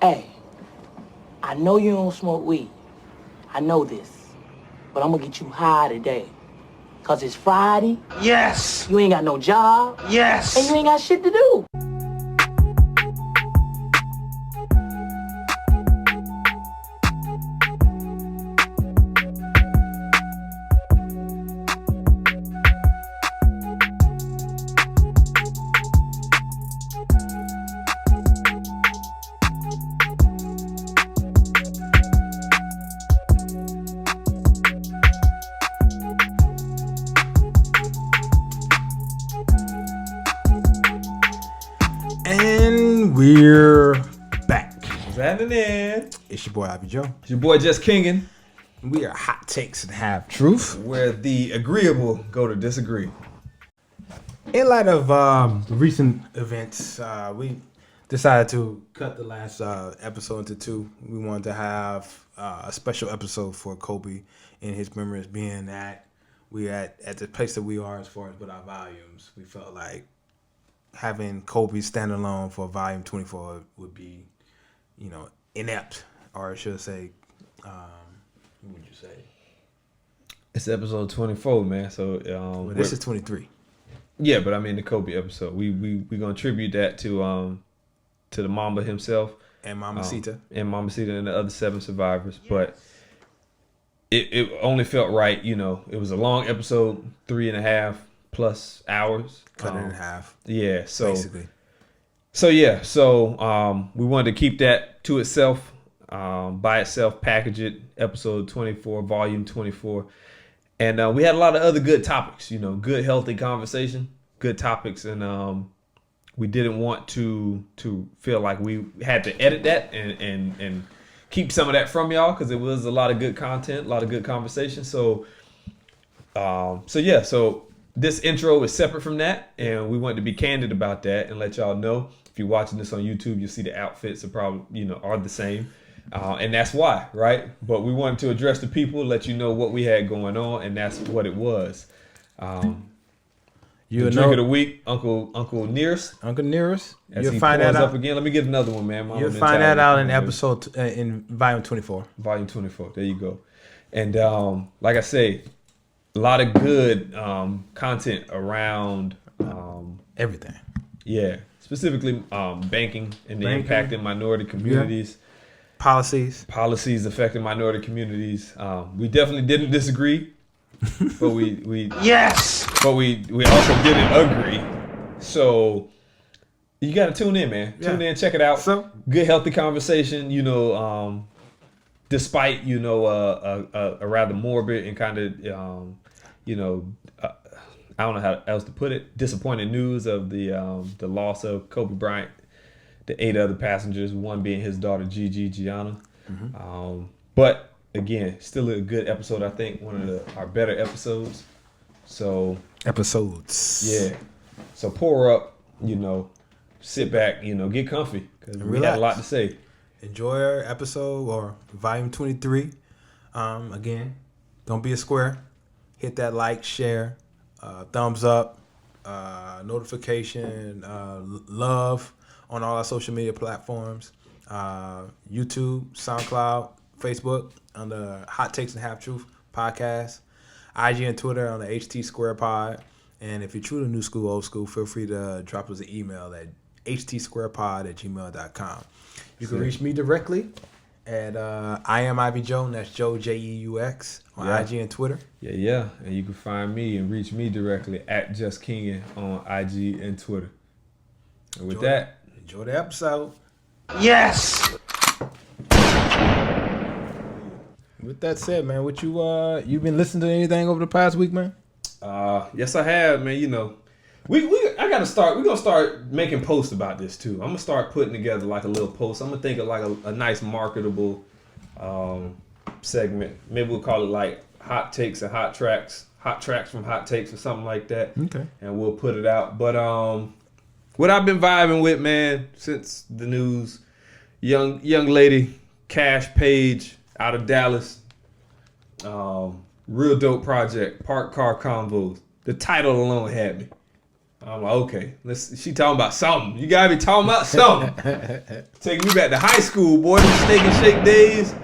Hey, I know you don't smoke weed. I know this. But I'm gonna get you high today. Cause it's Friday. Yes. You ain't got no job. Yes. And you ain't got shit to do. And we're back. What's happening? It's your boy, Ivy Joe. It's your boy, Just Kingin'. We are hot takes and half truth. Where the agreeable go to disagree. In light of the recent events, we decided to cut the last episode into two. We wanted to have a special episode for Kobe in his memories, being that we at the place that we are as far as with our volumes. We felt like having Kobe stand alone for volume 24 would be, inept, or I should say, what would you say? It's episode 24, man. So This is 23. Yeah, but I mean the Kobe episode. We gonna tribute that to the Mamba himself And Mamacita. and Mamacita and the other 7 survivors. Yes. But it only felt right. It was a long episode, 3.5 plus hours. Cut it in half. Yeah. So basically. So we wanted to keep that to itself, by itself, package it, episode 24, volume 24. And we had a lot of other good topics, good, healthy conversation, good topics. And we didn't want to feel like we had to edit that and keep some of that from y'all, because it was a lot of good content, a lot of good conversation. So this intro is separate from that, and we wanted to be candid about that and let y'all know. If you're watching this on YouTube, you'll see the outfits are probably, are the same. And that's why, right? But we wanted to address the people, let you know what we had going on, and that's what it was. The drink of the week, Uncle Nearest. Uncle Nearest. You'll find that out again. Let me get another one, man. You'll find that out in episode in volume 24. Volume 24. There you go. And like I say, a lot of good content around everything. Yeah, specifically banking and the impact in minority communities. Yeah. Policies affecting minority communities. We definitely didn't disagree, but we Yes. But we also didn't agree. So you got to tune in, man. Tune in, check it out. So good, healthy conversation. Despite a rather morbid and kind of I don't know how else to put it, disappointing news of the loss of Kobe Bryant, the 8 other passengers, one being his daughter Gianna. Mm-hmm. But again, still a good episode. I think one of our better episodes. So episodes, yeah. So pour up, sit back, get comfy, because we had a lot to say. Enjoy our episode or volume 23. Again, don't be a square. Hit that like, share, thumbs up, notification, love on all our social media platforms, YouTube, SoundCloud, Facebook on the Hot Takes and Half Truth podcast, IG and Twitter on the HT Square Pod. And if you're true to new school, old school, feel free to drop us an email at htsquarepod@gmail.com. You can reach me directly at I am Ivy Joe, and that's Joe Jeux on IG and Twitter. Yeah. And you can find me and reach me directly at Just Kingin on IG and Twitter. And with that, enjoy the episode. Yes. With that said, man, what you been listening to anything over the past week, man? Yes, I have, man. I gotta start. We're gonna start making posts about this too. I'm gonna start putting together like a little post. I'm gonna think of like a nice marketable segment. Maybe we'll call it like hot takes and hot tracks from hot takes or something like that. Okay. And we'll put it out. But what I've been vibing with, man, since the news, young lady, Cash Page out of Dallas, real dope project, Park Car Convos. The title alone had me. I'm like, okay, she talking about something. You gotta be talking about something. Taking me back to high school, boy. The Steak and Shake days.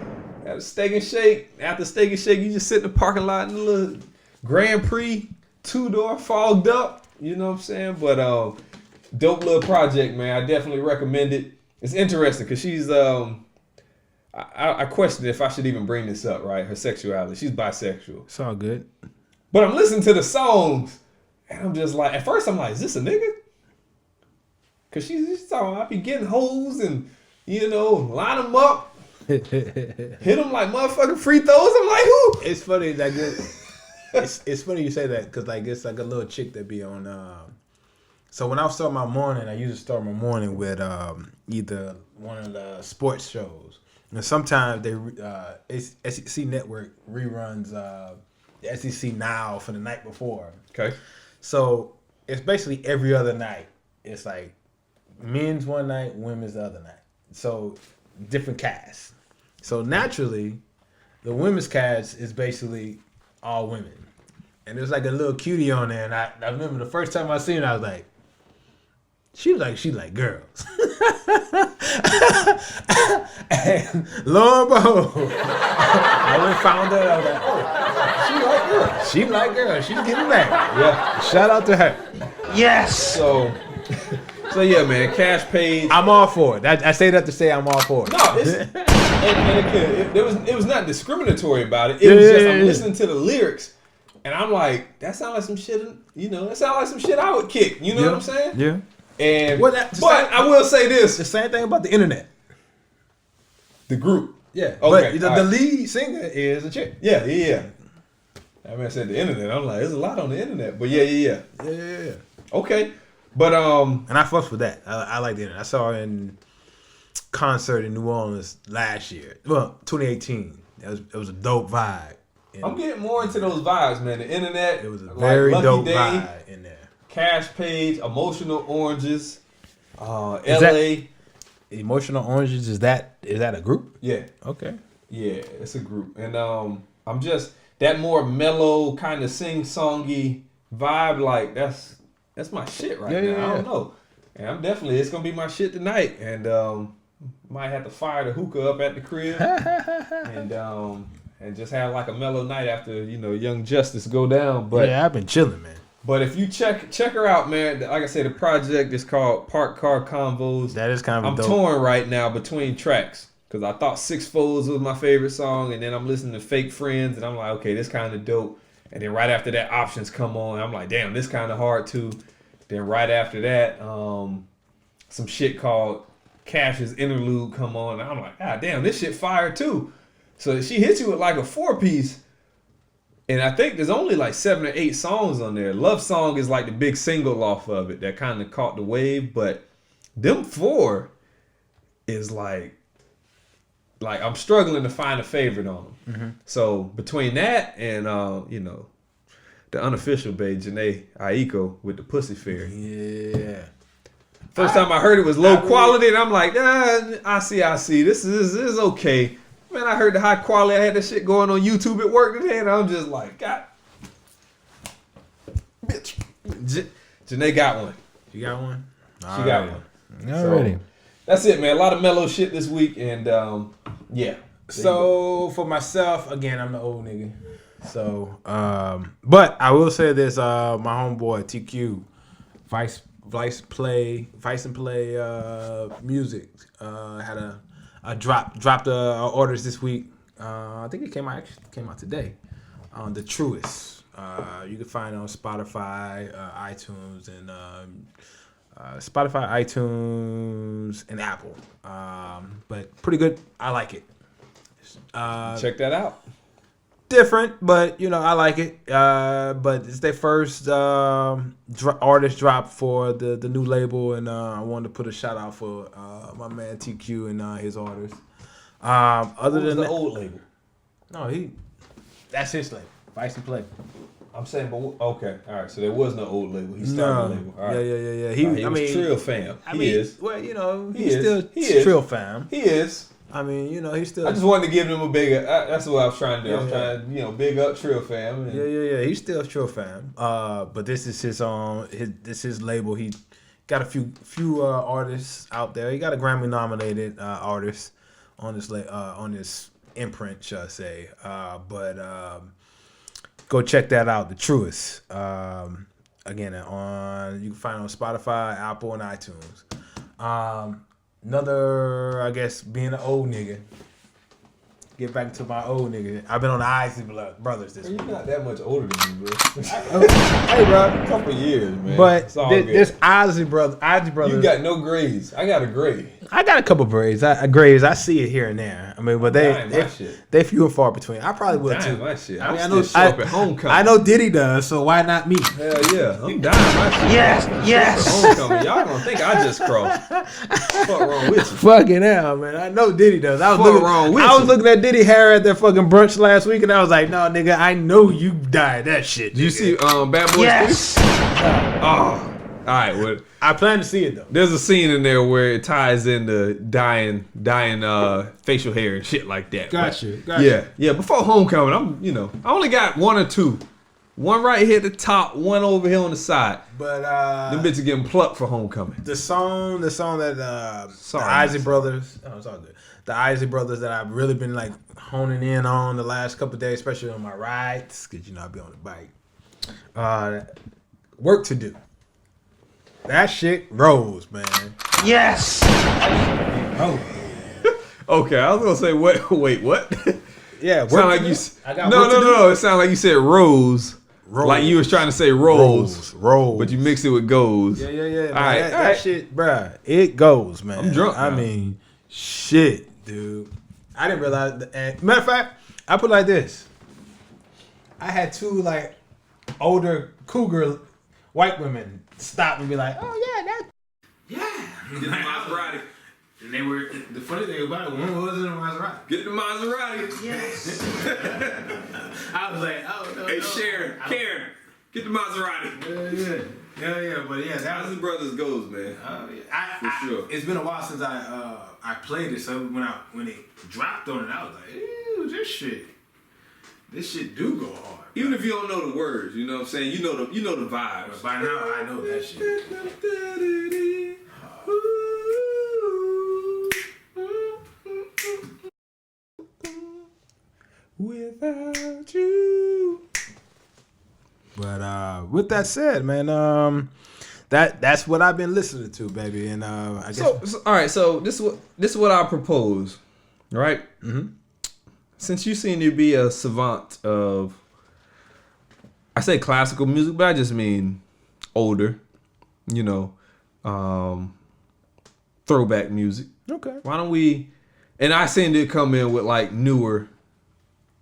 At a Steak and Shake. After Steak and Shake, you just sit in the parking lot in the little Grand Prix, 2-door, fogged up. You know what I'm saying? But dope little project, man. I definitely recommend it. It's interesting because she's I question if I should even bring this up, right? Her sexuality. She's bisexual. It's all good. But I'm listening to the songs, and I'm just like, at first I'm like, is this a nigga? Because she's talking, I be getting hoes and, line them up, hit them like motherfucking free throws. I'm like, who? It's funny, like, it's funny you say that, because, like, it's like a little chick that be on, so when I start my morning, I usually start my morning with either one of the sports shows. And sometimes SEC Network reruns the SEC Now for the night before. Okay. So it's basically every other night. It's like men's one night, women's the other night. So different casts. So naturally, the women's cast is basically all women. And there's like a little cutie on there. And I remember the first time I seen it, I was like, she like girls. And lo and behold, I went and found her. I was like, oh, she like girls. She like girls. She's getting married. Yeah. Shout out to her. Yes. So yeah, man, cash page. I'm all for it. I say that to say I'm all for it. No, it was not discriminatory about it. It was just I'm listening to the lyrics, and I'm like, that sounds like some shit. That sounds like some shit I would kick. You know what I'm saying? Yeah. And but I will say this: the same thing about the internet. The group. Yeah. Okay. But the lead singer is a chick. Yeah. I mean, I said the internet. I'm like, there's a lot on the internet, but yeah. Okay, but and I fucks with that. I like the internet. I saw her in concert in New Orleans last year. Well, 2018. It was a dope vibe. I'm getting more into those vibes, man. The internet. It was a very dope vibe in there. Cash Page, Emotional Oranges, LA. Emotional Oranges, is that a group? Yeah. Okay. Yeah, it's a group. And I'm just that more mellow kind of sing-songy vibe, like that's my shit right now. Yeah. I don't know. And it's gonna be my shit tonight. And might have to fire the hookah up at the crib and just have like a mellow night after, Young Justice go down. But yeah, I've been chilling, man. But if you check her out, man, like I said, the project is called Park Car Convos. That is kind of dope. I'm torn right now between tracks because I thought Six Folds was my favorite song, and then I'm listening to Fake Friends, and I'm like, okay, this kind of dope. And then right after that, Options come on, and I'm like, damn, this kind of hard too. Then right after that, some shit called Cash's Interlude come on, and I'm like, god damn, this shit fire too. So she hits you with like a 4-piece. And I think there's only like 7 or 8 songs on there. Love Song is like the big single off of it that kind of caught the wave. But them 4 is like I'm struggling to find a favorite on them. Mm-hmm. So between that and, the unofficial babe, Janae Aiko with the Pussy Fairy. Yeah. First time I heard it was low quality, and I'm like, I see. This is okay. Man, I heard the high quality. I had that shit going on YouTube at work today, and I'm just like, God, bitch. Janae got one. You got one? She got one. Alrighty. So, that's it, man. A lot of mellow shit this week, and yeah. So for myself, again, I'm the old nigga. So, but I will say this: my homeboy TQ, Vice and Play Music had a dropped orders this week. I think it came out today. The Truest. You can find it on Spotify, iTunes, and iTunes, and Apple. But pretty good. I like it. Check that out. Different, but I like it. But it's their first artist drop for the new label, and I wanted to put a shout out for my man TQ and his artists. Other than the old label? No, that's his label, Vice and Play. I'm saying, but okay, all right. So there was no old label. He started the label. All right. Yeah. He was Trill fam. He is. Well, he's still Trill fam. He is. I mean, you know, he's still. I just wanted to give them a big. That's what I was trying to do. Yeah, I'm trying to, you know, big up Trill fam. And Yeah. He's still a Trill fan. But this is his own. His label. He got a few artists out there. He got a Grammy nominated artist on this imprint, shall I say? But go check that out. The Truest. Again, you can find it on Spotify, Apple, and iTunes. Another, I guess, being an old nigga. Get back to my old nigga. I've been on the Isley Brothers this week. You're not that much older than me, bro. Hey, bro. A couple years, man. But It's all good. this Isley Brothers. You got no grades. I got a grade. I got a couple grades. I see it here and there. I mean, but they few and far between. I probably would too. My shit. I mean, I'm still show up at homecoming. I know Diddy does, so why not me? Hell yeah, I'm dying my shit. Yes. Homecoming. Y'all gonna think I just crossed. Fuck wrong with you? Fucking hell, man. I know Diddy does. I was looking at Diddy hair at their fucking brunch last week, and I was like, no, nigga, I know you dyed that shit. Did you see Bad Boys 3? Oh. All right, well, I plan to see it though. there's a scene in there where it ties into dyeing facial hair and shit like that. Gotcha. Yeah. Before homecoming, I only got one or two. One right here at the top, one over here on the side. But them bitches getting plucked for homecoming. the song that the Isley Brothers. Oh, it's all good. The Isley Brothers that I've really been like honing in on the last couple of days, especially on my rides, because I be on the bike. Work to Do. That shit rolls, man. Yes. Oh, Okay, I was gonna say what? Wait, what? yeah. Sound like you? I got No. It sounded like you said rose. Like you was trying to say rose, Rolls. but you mixed it with goes. Yeah. All Man, right, that shit, bruh, it goes, man. I'm drunk I now. mean, shit, dude. I didn't realize. Matter of fact, I put it like this. I had two like older cougar white women stop and be like, "Oh yeah, Get the Maserati. And they were the funny thing about it. One was in a Maserati. Get the Maserati. Yes. I was like, oh no. Hey, no. Sharon, Karen, get the Maserati. Yeah. But yeah, that was. Isley Brothers goes, man. For sure. It's been a while since I played it. So when it dropped on it, I was like, ew, this shit do go hard. Even if you don't know the words, you know what I'm saying? You know the vibes. But by now I know that shit. Without you. But with that said, man, that's what I've been listening to, baby. And I guess So all right. So this is what I propose, right? Mm-hmm. Since you seem to be a savant of, I say classical music, but I just mean older, throwback music. okay. Why don't we? And I seem to come in with like newer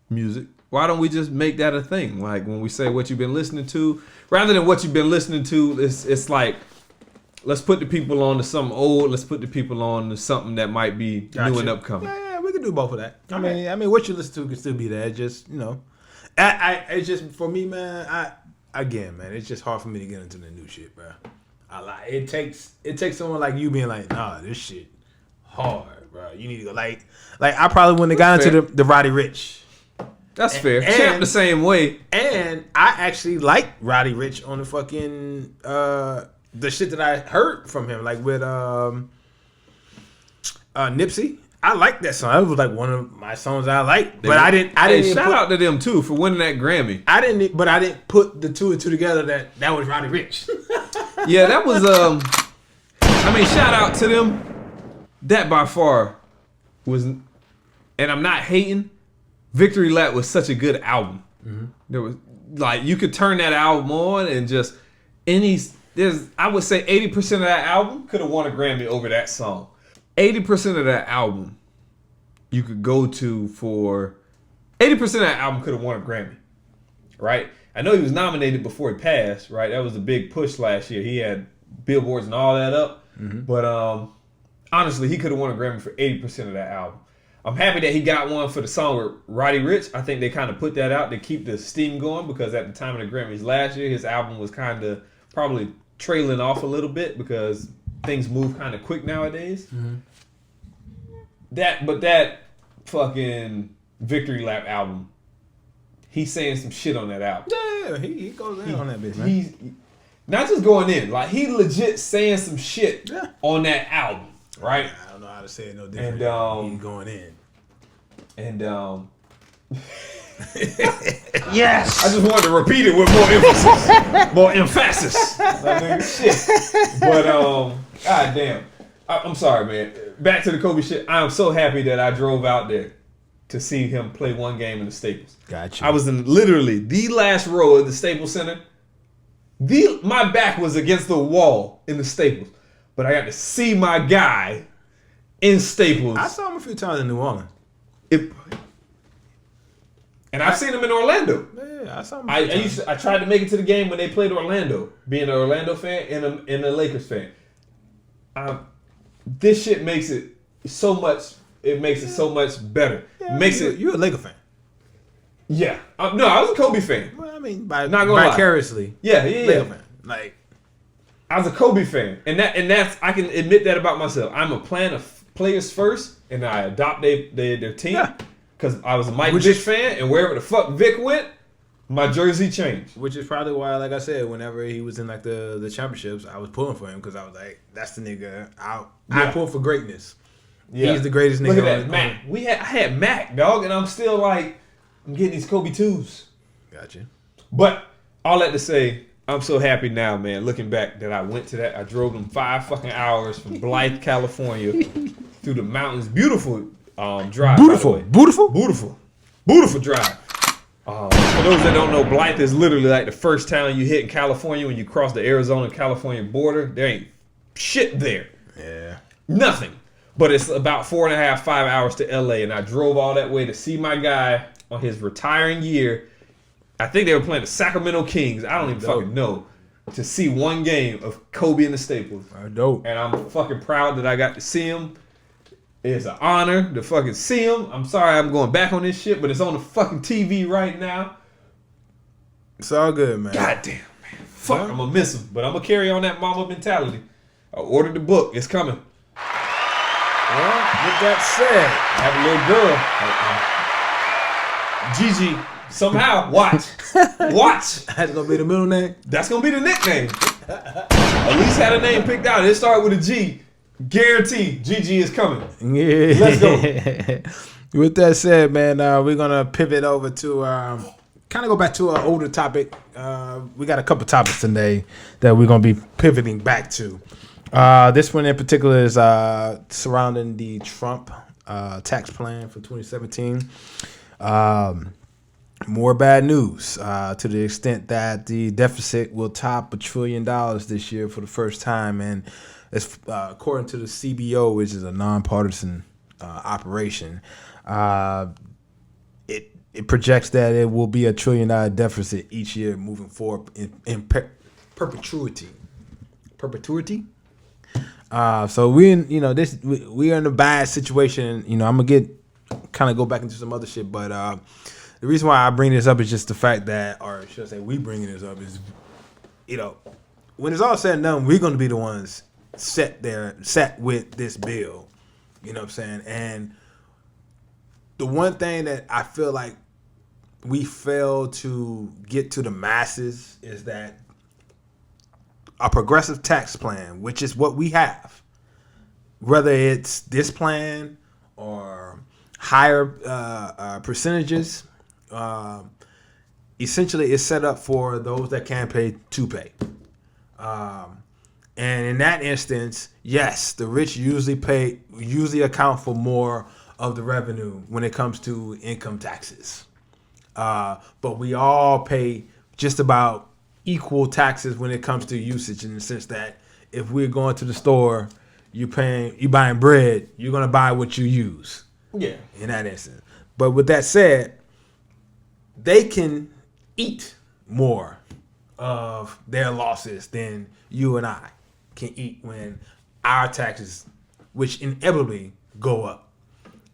music. Why don't we just make that a thing? Like when we say what you've been listening to, rather than what you've been listening to, it's like, let's put the people on to something old. Let's put the people on to something that might be new and upcoming. Yeah, we can do both of that. I mean, what you listen to can still be there. Just it's just for me, man. It's just hard for me to get into the new shit, bro. It takes someone like you being like, nah, this shit hard, bro. You need to go like I probably wouldn't have gotten into the Roddy Ricch. That's fair. Champ the same way. And I actually like Roddy Ricch on the fucking the shit that I heard from him, like with Nipsey. I like that song. That was like one of my songs I liked. But I didn't even shout out to them too for winning that Grammy. I didn't put the two and two together that was Roddy Ricch. Yeah, that was shout out to them. That by far was, and I'm not hating. Victory Lap was such a good album. Mm-hmm. There was like you could turn that album on and just I would say 80% of that album could have won a Grammy over that song. 80% of that album you could go to for 80% of that album could have won a Grammy. Right? I know he was nominated before he passed, right? That was a big push last year. He had billboards and all that up. Mm-hmm. But honestly, he could have won a Grammy for 80% of that album. I'm happy that he got one for the song with Roddy Ricch. I think they kind of put that out to keep the steam going because at the time of the Grammys last year, his album was kind of probably trailing off a little bit because things move kind of quick nowadays. Mm-hmm. that fucking Victory Lap album, he's saying some shit on that album. Yeah, he goes in on that bitch, man. He's not just going in, like he legit saying some shit on that album, right? I don't know how to say it no different. And he's going in. And Yes. I just wanted to repeat it with more emphasis. Like, nigga, shit. But god damn. I'm sorry, man. Back to the Kobe shit. I am so happy that I drove out there to see him play one game in the Staples. Gotcha. I was in literally the last row of the Staples Center. My back was against the wall in the Staples, but I got to see my guy in Staples. I saw him a few times in New Orleans. And I've seen him in Orlando. Yeah, I saw him. I tried to make it to the game when they played Orlando, being an Orlando fan and a Lakers fan. This shit makes it so much. It makes it so much better. Yeah, you're a Laker fan. Yeah. No, I was a Kobe fan. Well, I mean, vicariously. Yeah. Laker fan. Like, I was a Kobe fan, and that's I can admit that about myself. I'm a plan of players first, and I adopt their team. Yeah. Because I was a Mike Vick fan, and wherever the fuck Vic went, my jersey changed. Which is probably why, like I said, whenever he was in like the championships, I was pulling for him because I was like, that's the nigga. I pull for greatness. Yeah. He's the greatest nigga. Look at that, Mac. I had Mac, dog, and I'm still like, I'm getting these Kobe 2s. Gotcha. But all that to say, I'm so happy now, man. Looking back that I went to that. I drove them 5 fucking hours from Blythe, California, through the mountains. Beautiful. Drive. Beautiful drive. For those that don't know, Blythe is literally like the first town you hit in California when you cross the Arizona-California border. There ain't shit there. Yeah. Nothing. But it's about 4.5, 5 hours to LA, and I drove all that way to see my guy on his retiring year. I think they were playing the Sacramento Kings. I don't even fucking know. To see one game of Kobe in the Staples. Dope. And I'm fucking proud that I got to see him. It's an honor to fucking see him. I'm sorry I'm going back on this shit, but it's on the fucking TV right now. It's all good, man. Goddamn, man. Fuck, I'm gonna miss him. But I'm gonna carry on that mama mentality. I ordered the book. It's coming. Well, with that said, I have a little girl. Gigi, somehow, watch. That's gonna be the middle name? That's gonna be the nickname. At least had a name picked out. It started with a G. Guaranteed, Gigi is coming. Yeah. Let's go. With that said, man, we're gonna pivot over to kind of go back to an older topic. We got a couple topics today that we're gonna be pivoting back to. This one in particular is surrounding the Trump tax plan for 2017. More bad news to the extent that the deficit will top $1 trillion this year for the first time, and it's according to the CBO, which is a nonpartisan operation. It projects that it will be $1 trillion deficit each year moving forward in perpetuity. So we're in a bad situation. I'm gonna go back into some other shit, but the reason why I bring this up is just the fact that, or should I say, we bringing this up is, when it's all said and done, we're gonna be the ones set with this bill. You know what I'm saying? And the one thing that I feel like we fail to get to the masses is that a progressive tax plan, which is what we have, whether it's this plan or higher percentages, essentially it's set up for those that can't pay to pay. And in that instance, yes, the rich usually account for more of the revenue when it comes to income taxes. But we all pay just about equal taxes when it comes to usage, in the sense that if we're going to the store, you buying bread, you're gonna buy what you use. Yeah. In that instance. But with that said, they can eat more of their losses than you and I can eat when our taxes, which inevitably go up.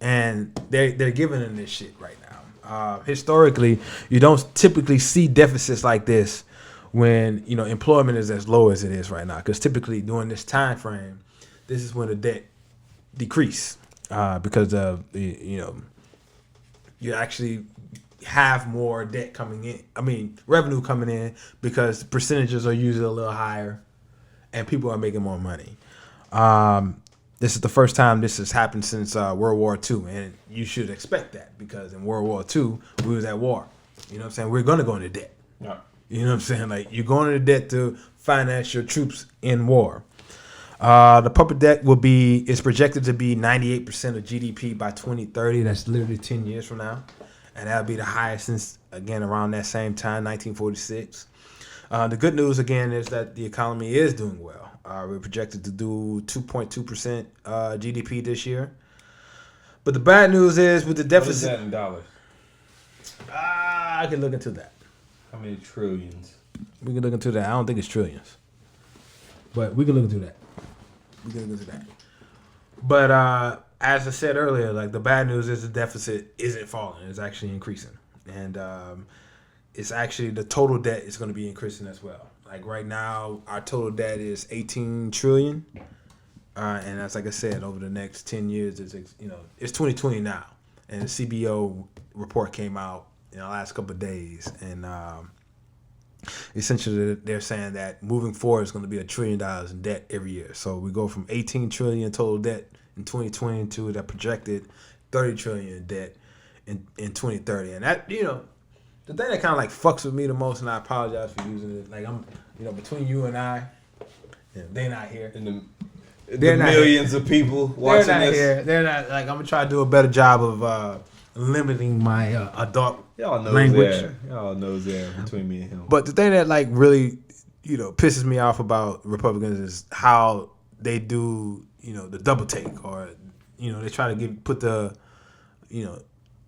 And they're giving them this shit right now. Historically, you don't typically see deficits like this when employment is as low as it is right now, because typically during this time frame, this is when the debt decrease. because of you actually have more debt coming in. I mean, revenue coming in because percentages are usually a little higher, and people are making more money. This is the first time this has happened since World War II, and you should expect that because in World War II we was at war. You know what I'm saying? We're gonna go into debt. Yeah. You know what I'm saying? Like you're going into debt to finance your troops in war. The public debt is projected to be 98% of GDP by 2030. That's literally 10 years from now, and that'll be the highest since again around that same time, 1946. The good news again is that the economy is doing well. We're projected to do 2.2% GDP this year. But the bad news is with the deficit. What is that in dollars? I can look into that. How many trillions? We can look into that. I don't think it's trillions, but we can look into that. But as I said earlier, like the bad news is the deficit isn't falling; it's actually increasing, and it's actually the total debt is going to be increasing as well. Like right now, our total debt is 18 trillion, and that's like I said, over the next 10 years, it's 2020 now, and the CBO report came out in the last couple of days, and essentially they're saying that moving forward is going to be $1 trillion in debt every year. So we go from 18 trillion total debt in 2020 to that projected 30 trillion in debt in 2030, and that the thing that kind of like fucks with me the most, and I apologize for using it. Like I'm, between you and I, they're not here. And the millions of people watching they're not this. here. They're not. Like I'm gonna try to do a better job of limiting my adult language. Y'all knows there between me and him. But the thing that like really, pisses me off about Republicans is how they do, the double take, or they try to put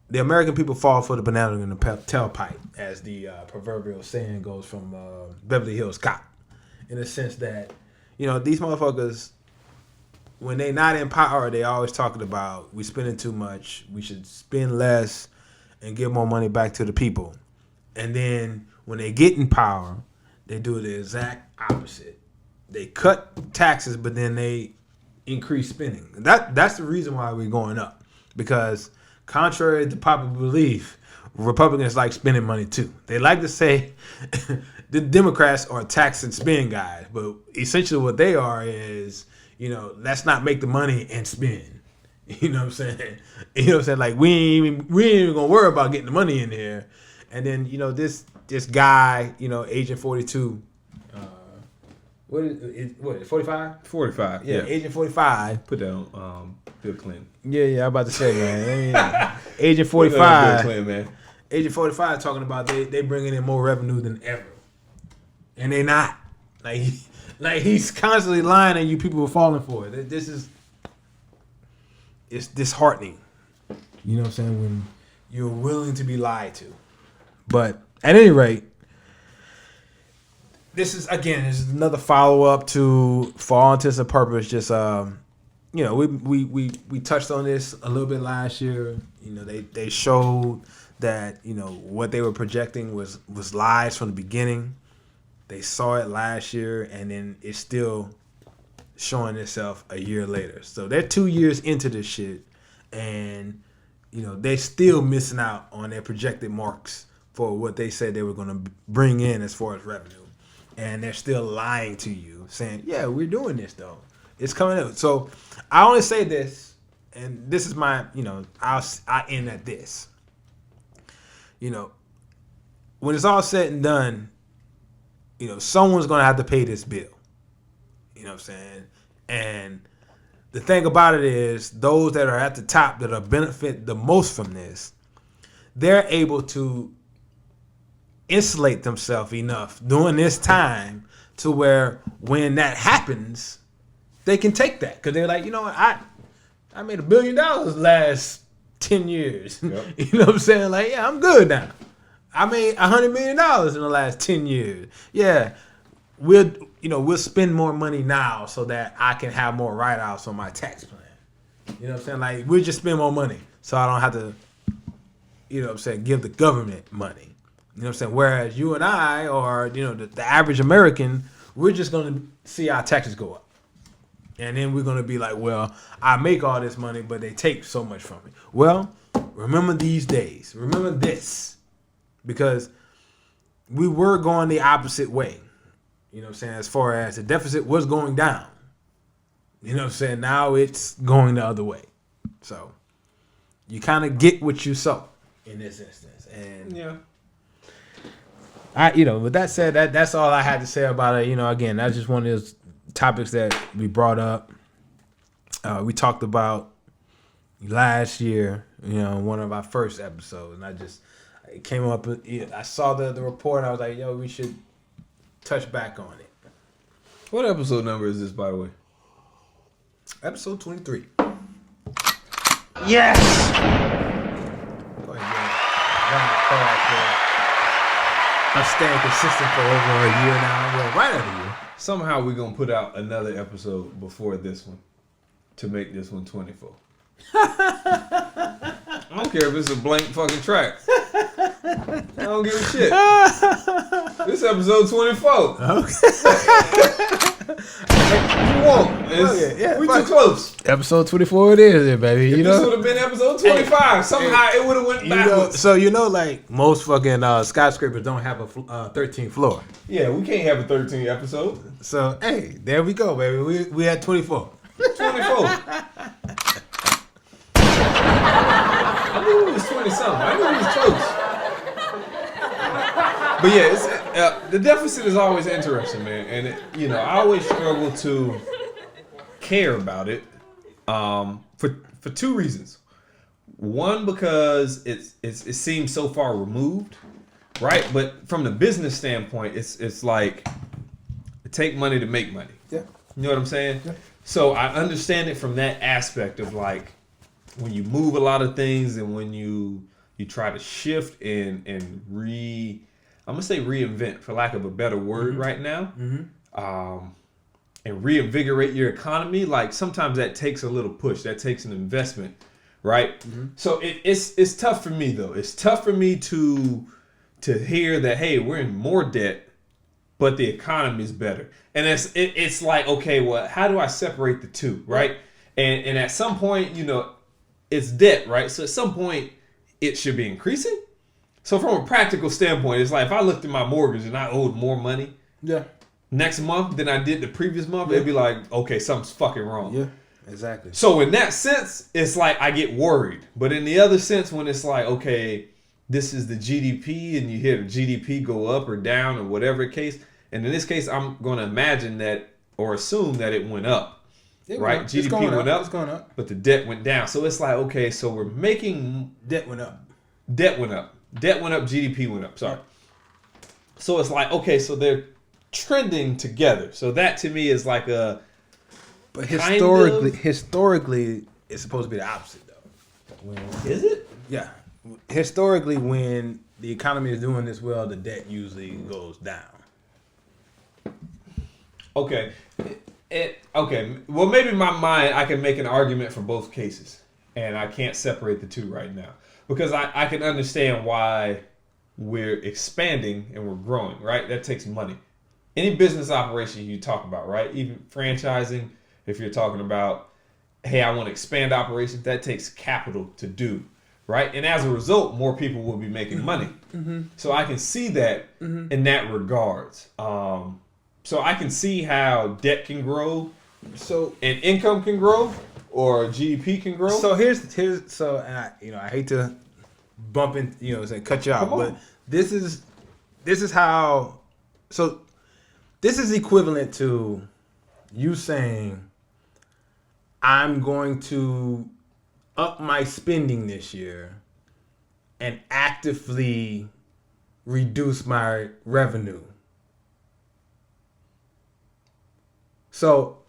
the American people fall for the banana in the tailpipe, as the proverbial saying goes from Beverly Hills Cop, in the sense that, these motherfuckers, when they not in power, they always talking about we spending too much, we should spend less and give more money back to the people. And then when they get in power, they do the exact opposite. They cut taxes, but then they increase spending. That's the reason why we're going up, because contrary to popular belief, Republicans like spending money too. They like to say the Democrats are tax and spend guys, but essentially what they are is, let's not make the money and spend. You know what I'm saying? Like we ain't even gonna worry about getting the money in there. And then this guy, Agent 42. What is 45? 45. Yeah, Agent 45. Put that on Bill Clinton. Yeah, I'm about to say, man. Agent Put that 45. on Bill Clinton, man. Agent 45 talking about they bringing in more revenue than ever, and they not. Like he's constantly lying, and you people are falling for it. It's disheartening. You know what I'm saying? When you're willing to be lied to. But at any rate, this is another follow up to, for all intents and purposes, just we touched on this a little bit last year. They showed that what they were projecting was lies from the beginning. They saw it last year, and then it's still showing itself a year later. So they're 2 years into this shit, and they still missing out on their projected marks for what they said they were going to bring in as far as revenue. And they're still lying to you, saying, yeah, we're doing this, though. It's coming out. So I only say this, and this is my, I end at this. When it's all said and done, someone's going to have to pay this bill. You know what I'm saying? And the thing about it is, those that are at the top that are benefit the most from this, they're able to insulate themselves enough during this time to where when that happens, they can take that. Because they're like, I made $1 billion last 10 years. Yep. You know what I'm saying? Like, yeah, I'm good now. I made $100 million in the last 10 years. Yeah, we'll spend more money now so that I can have more write-offs on my tax plan. You know what I'm saying? Like, we'll just spend more money so I don't have to, give the government money. You know what I'm saying? Whereas you and I, or the average American, we're just going to see our taxes go up. And then we're going to be like, well, I make all this money, but they take so much from me. Well, remember these days. Remember this. Because we were going the opposite way. You know what I'm saying? As far as the deficit was going down. You know what I'm saying? Now it's going the other way. So you kind of get what you sow in this instance. And Yeah. With that said, that's all I had to say about it. Again, that's just one of those topics that we brought up. We talked about last year, one of our first episodes, and it came up. I saw the report. And I was like, yo, we should touch back on it. What episode number is this, by the way? Episode 23. Yes. Go ahead, round of applause for us staying consistent for over a year now. Well, right at a year. Somehow we're going to put out another episode before this one to make this one 24. I don't care if it's a blank fucking track. I don't give a shit. This episode 24. Okay. You won't. We too close. Episode 24 it is, then, baby. If this would have been episode 25, somehow it would have went backwards. Like most fucking skyscrapers don't have a 13th floor. Yeah, we can't have a 13th episode. So, hey, there we go, baby. We at 24. 24. I knew it was 20-something. I knew it was close. But yeah, the deficit is always interesting, man. And, I always struggle to care about it for two reasons. One, because it seems so far removed, right? But from the business standpoint, it's like take money to make money. Yeah. You know what I'm saying? Yeah. So I understand it from that aspect of like when you move a lot of things and when you try to shift and I'm gonna say reinvent for lack of a better word right now, and reinvigorate your economy. Like sometimes that takes a little push, that takes an investment, right? So it's tough for me though. It's tough for me to hear that hey, we're in more debt, but the economy is better. And it's like, okay, well, how do I separate the two, right? And at some point, it's debt, right? So at some point, it should be increasing. So from a practical standpoint, it's like if I looked at my mortgage and I owed more money next month than I did the previous month, it'd be like, okay, something's fucking wrong. Yeah, exactly. So in that sense, it's like I get worried. But in the other sense, when it's like, okay, this is the GDP and you hear the GDP go up or down or whatever case, and in this case, I'm going to imagine that or assume that it went up, right? GDP went up, it's going up, but the debt went down. So it's like, okay, so we're making... Debt went up. Debt went up, GDP went up, sorry. So it's like, okay, so they're trending together. So that to me is like a... But historically, it's supposed to be the opposite, though. Is it? Yeah. Historically, when the economy is doing this well, the debt usually goes down. Okay. Okay. Well, maybe in my mind, I can make an argument for both cases. And I can't separate the two right now. Because I can understand why we're expanding and we're growing, right? That takes money. Any business operation you talk about, right? Even franchising, if you're talking about, hey, I want to expand operations, that takes capital to do, right? And as a result, more people will be making money. So I can see that in that regards. So I can see how debt can grow, and income can grow, or GDP can grow. So I hate to bump in, say cut you out, but this is how. So this is equivalent to you saying, I'm going to up my spending this year and actively reduce my revenue. So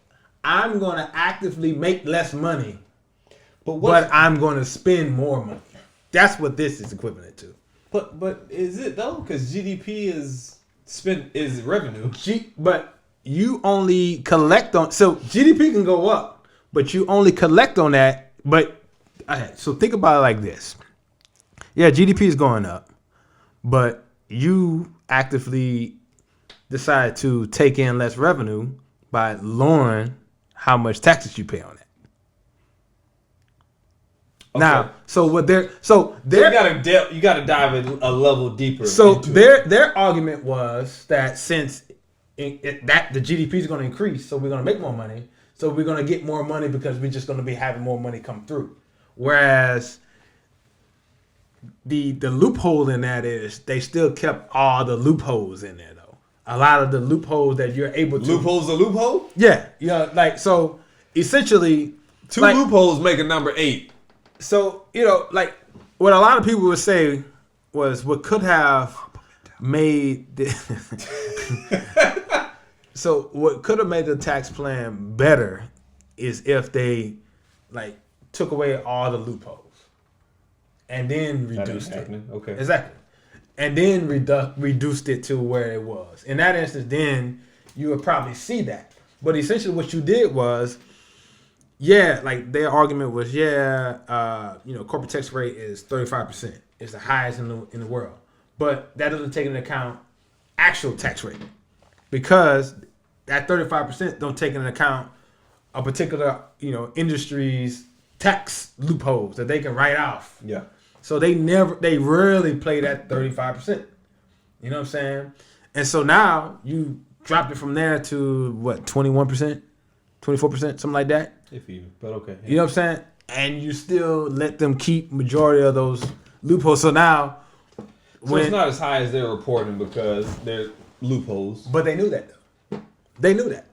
I'm going to actively make less money, but I'm going to spend more money. That's what this is equivalent to. But is it though? Because GDP is revenue. But you only collect on. So GDP can go up, but you only collect on that. But so think about it like this. Yeah, GDP is going up, but you actively decide to take in less revenue by lowering how much taxes you pay on that. Okay. Now, so what they're you gotta dive a level deeper. So into their argument was that since that the GDP is going to increase, so we're going to make more money, so we're going to get more money because we're just going to be having more money come through. Whereas the loophole in that is they still kept all the loopholes in there though. A lot of the loopholes that you're able to loopholes a loophole. Yeah, like so essentially Two loopholes make a number 8. So, like what a lot of people would say was what could have made so what could have made the tax plan better is if they like took away all the loopholes and then reduced it. Okay. Exactly. And then reduced it to where it was. In that instance, then you would probably see that. But essentially what you did was like their argument was, corporate tax rate is 35%. It's the highest in the world. But that doesn't take into account actual tax rate. Because that 35% don't take into account a particular, industry's tax loopholes that they can write off. Yeah. So they rarely play that 35%. You know what I'm saying? And so now you dropped it from there to what, 21%? 24%, something like that. If even, but okay. You know what I'm saying? And you still let them keep majority of those loopholes. So now, it's not as high as they're reporting because they're loopholes. But they knew that though. They knew that.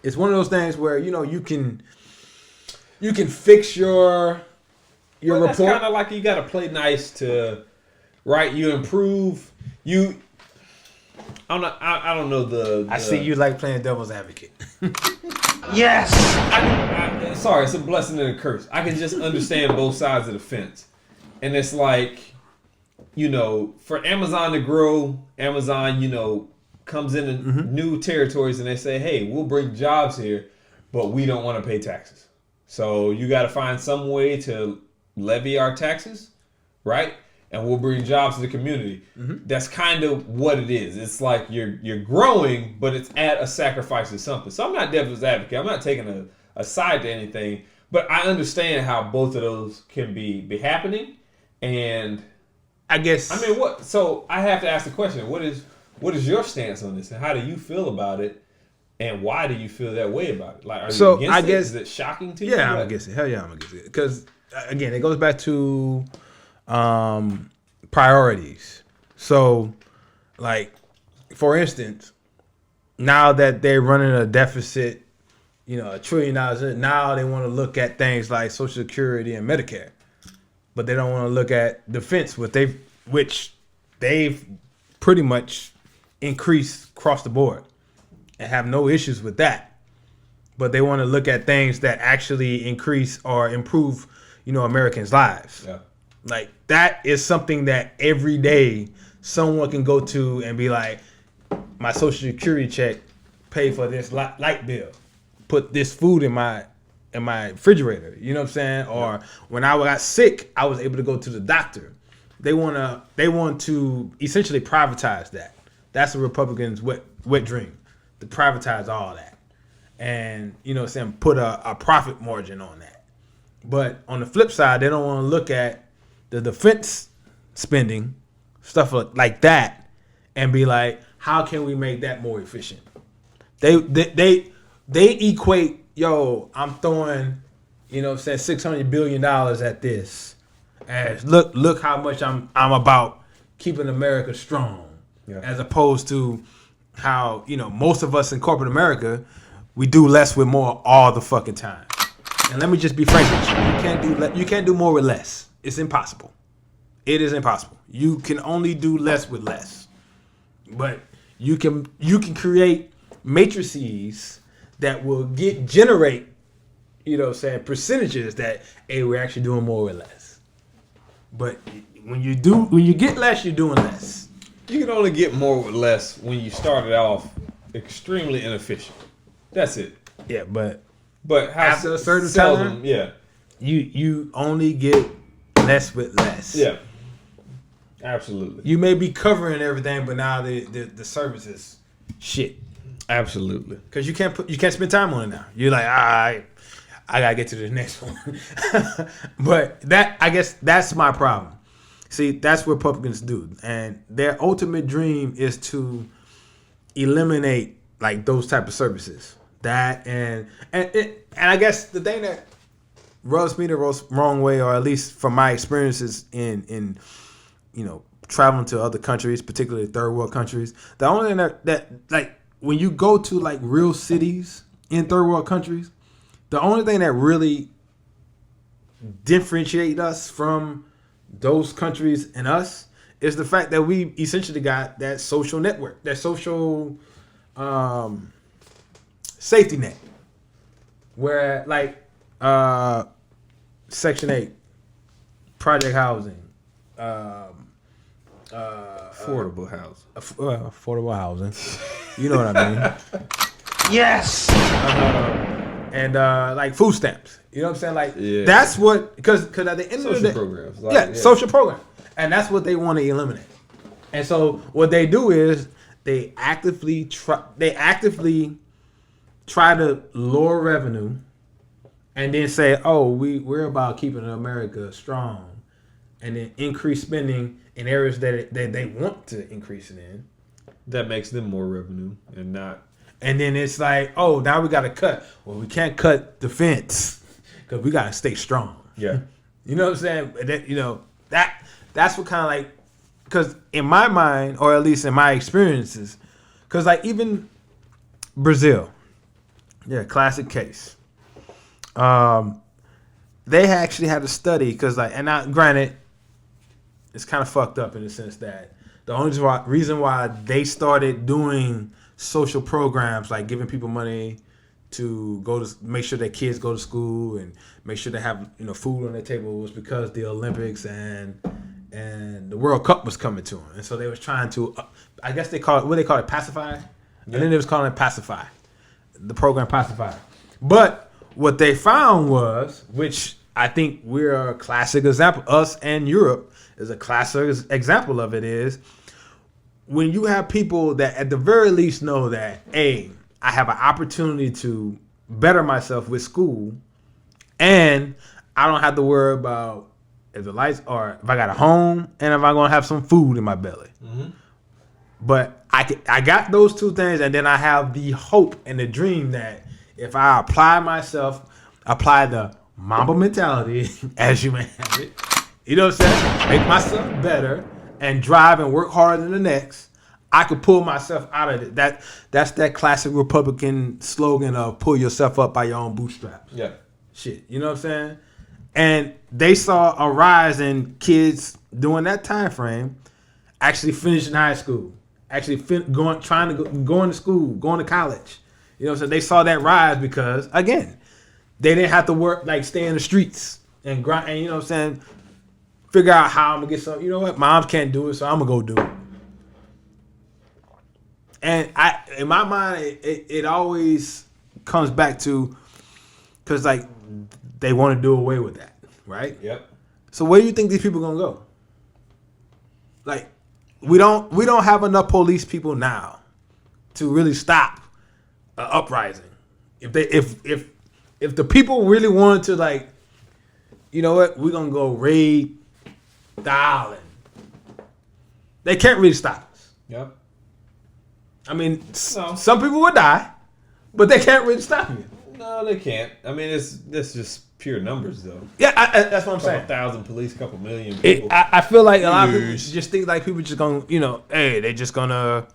It's one of those things where you can fix your report. That's kind of like you got to play nice to, right? You improve. I don't know I see you like playing devil's advocate. Yes. Sorry, it's a blessing and a curse. I can just understand both sides of the fence. And it's like, for Amazon to grow, Amazon, comes into new territories and they say, hey, we'll bring jobs here, but we don't want to pay taxes. So you got to find some way to levy our taxes, right? And we'll bring jobs to the community. Mm-hmm. That's kind of what it is. It's like you're growing, but it's at a sacrifice of something. So I'm not devil's advocate. I'm not taking a side to anything, but I understand how both of those can be happening. And I guess what? So I have to ask the question: What is your stance on this, and how do you feel about it, and why do you feel that way about it? Like, are you against it? Is it shocking to you? Yeah, I'm against it. Hell yeah, I'm against it. Because again, it goes back to priorities. So, like, for instance, now that they're running a deficit, $1 trillion, now they want to look at things like Social Security and Medicare, but they don't want to look at defense, which they've pretty much increased across the board and have no issues with that. But they want to look at things that actually increase or improve, Americans' lives. Yeah. Like, that is something that every day someone can go to and be like, my Social Security check paid for this light bill, put this food in my refrigerator. You know what I'm saying? Or when I got sick, I was able to go to the doctor. They want to essentially privatize that. That's the Republicans' wet dream, to privatize all that, and put a profit margin on that. But on the flip side, they don't want to look at the defense spending, stuff like that, and be like, how can we make that more efficient? They equate, I'm throwing, $600 billion at this, as look how much I'm about keeping America strong, as opposed to how most of us in corporate America, we do less with more all the fucking time. And let me just be frank with you, you can't do more with less. It's impossible. It is impossible. You can only do less with less. But you can create matrices that will generate, percentages that, hey, we're actually doing more with less. But when you get less, you're doing less. You can only get more with less when you started off extremely inefficient. That's it. Yeah, but after a certain time, you only get less with less. Yeah, absolutely. You may be covering everything, but now the service is shit. Absolutely. Because you can't spend time on it now. You're like, all right, I gotta get to the next one. But I guess that's my problem. See, that's what Republicans do, and their ultimate dream is to eliminate like those type of services. That and I guess the thing that rubs me the wrong way, or at least from my experiences in traveling to other countries, particularly third world countries, the only thing that like when you go to like real cities in third world countries, the only thing that really differentiate us from those countries and us is the fact that we essentially got that social network, that social safety net, where like Section 8, project housing, Affordable housing. Affordable housing. You know what I mean? Yes. And like food stamps. You know what I'm saying? Like that's what because at the end Social of the day, programs. social program, and that's what they want to eliminate. And so what they do is they actively try to lower revenue, and then say, "Oh, we're about keeping America strong," and then increase spending in areas that they want to increase it in. That makes them more revenue and not. And then it's like, oh, now we got to cut. Well, we can't cut defense because we got to stay strong. Yeah. You know what I'm saying? That's what kind of like, because in my mind, or at least in my experiences, because like even Brazil, classic case. They actually had a study because like, and now granted, it's kind of fucked up in the sense that the only reason why they started doing social programs like giving people money to go to make sure their kids go to school and make sure they have food on their table was because the Olympics and the World Cup was coming to them, and so they was trying to I guess they call it pacify, and then they was calling it pacify, the program pacify. But what they found was, which I think we're a classic example, us and Europe is a classic example of it, is when you have people that at the very least know that, hey, I have an opportunity to better myself with school, and I don't have to worry about if the lights are, if I got a home, and if I'm going to have some food in my belly. Mm-hmm. But I got those two things, and then I have the hope and the dream that if I apply the Mamba mentality, as you may have it, you know what I'm saying? Make myself better and drive and work harder than the next, I could pull myself out of it. That's that classic Republican slogan of pull yourself up by your own bootstraps. Yeah. Shit, you know what I'm saying? And they saw a rise in kids during that time frame actually finishing high school, actually going to school, going to college. You know what I'm saying? They saw that rise because, again, they didn't have to work, like stay in the streets and grind, and you know what I'm saying, figure out how I'm going to get some, you know what, moms can't do it, so I'm going to go do it. And in my mind, it always comes back to, because like they want to do away with that, right? Yep. So where do you think these people gonna go? Like, we don't have enough police people now to really stop an uprising. If the people really wanted to, like, you know what, we're gonna go raid the island, they can't really stop us. Yep. I mean, some people would die, but they can't really stop you. No, they can't. I mean, that's just pure numbers, though. Yeah, that's what I'm saying. 1,000 police, couple million people. I feel like a lot of people just think like people just gonna, hey, they just gonna,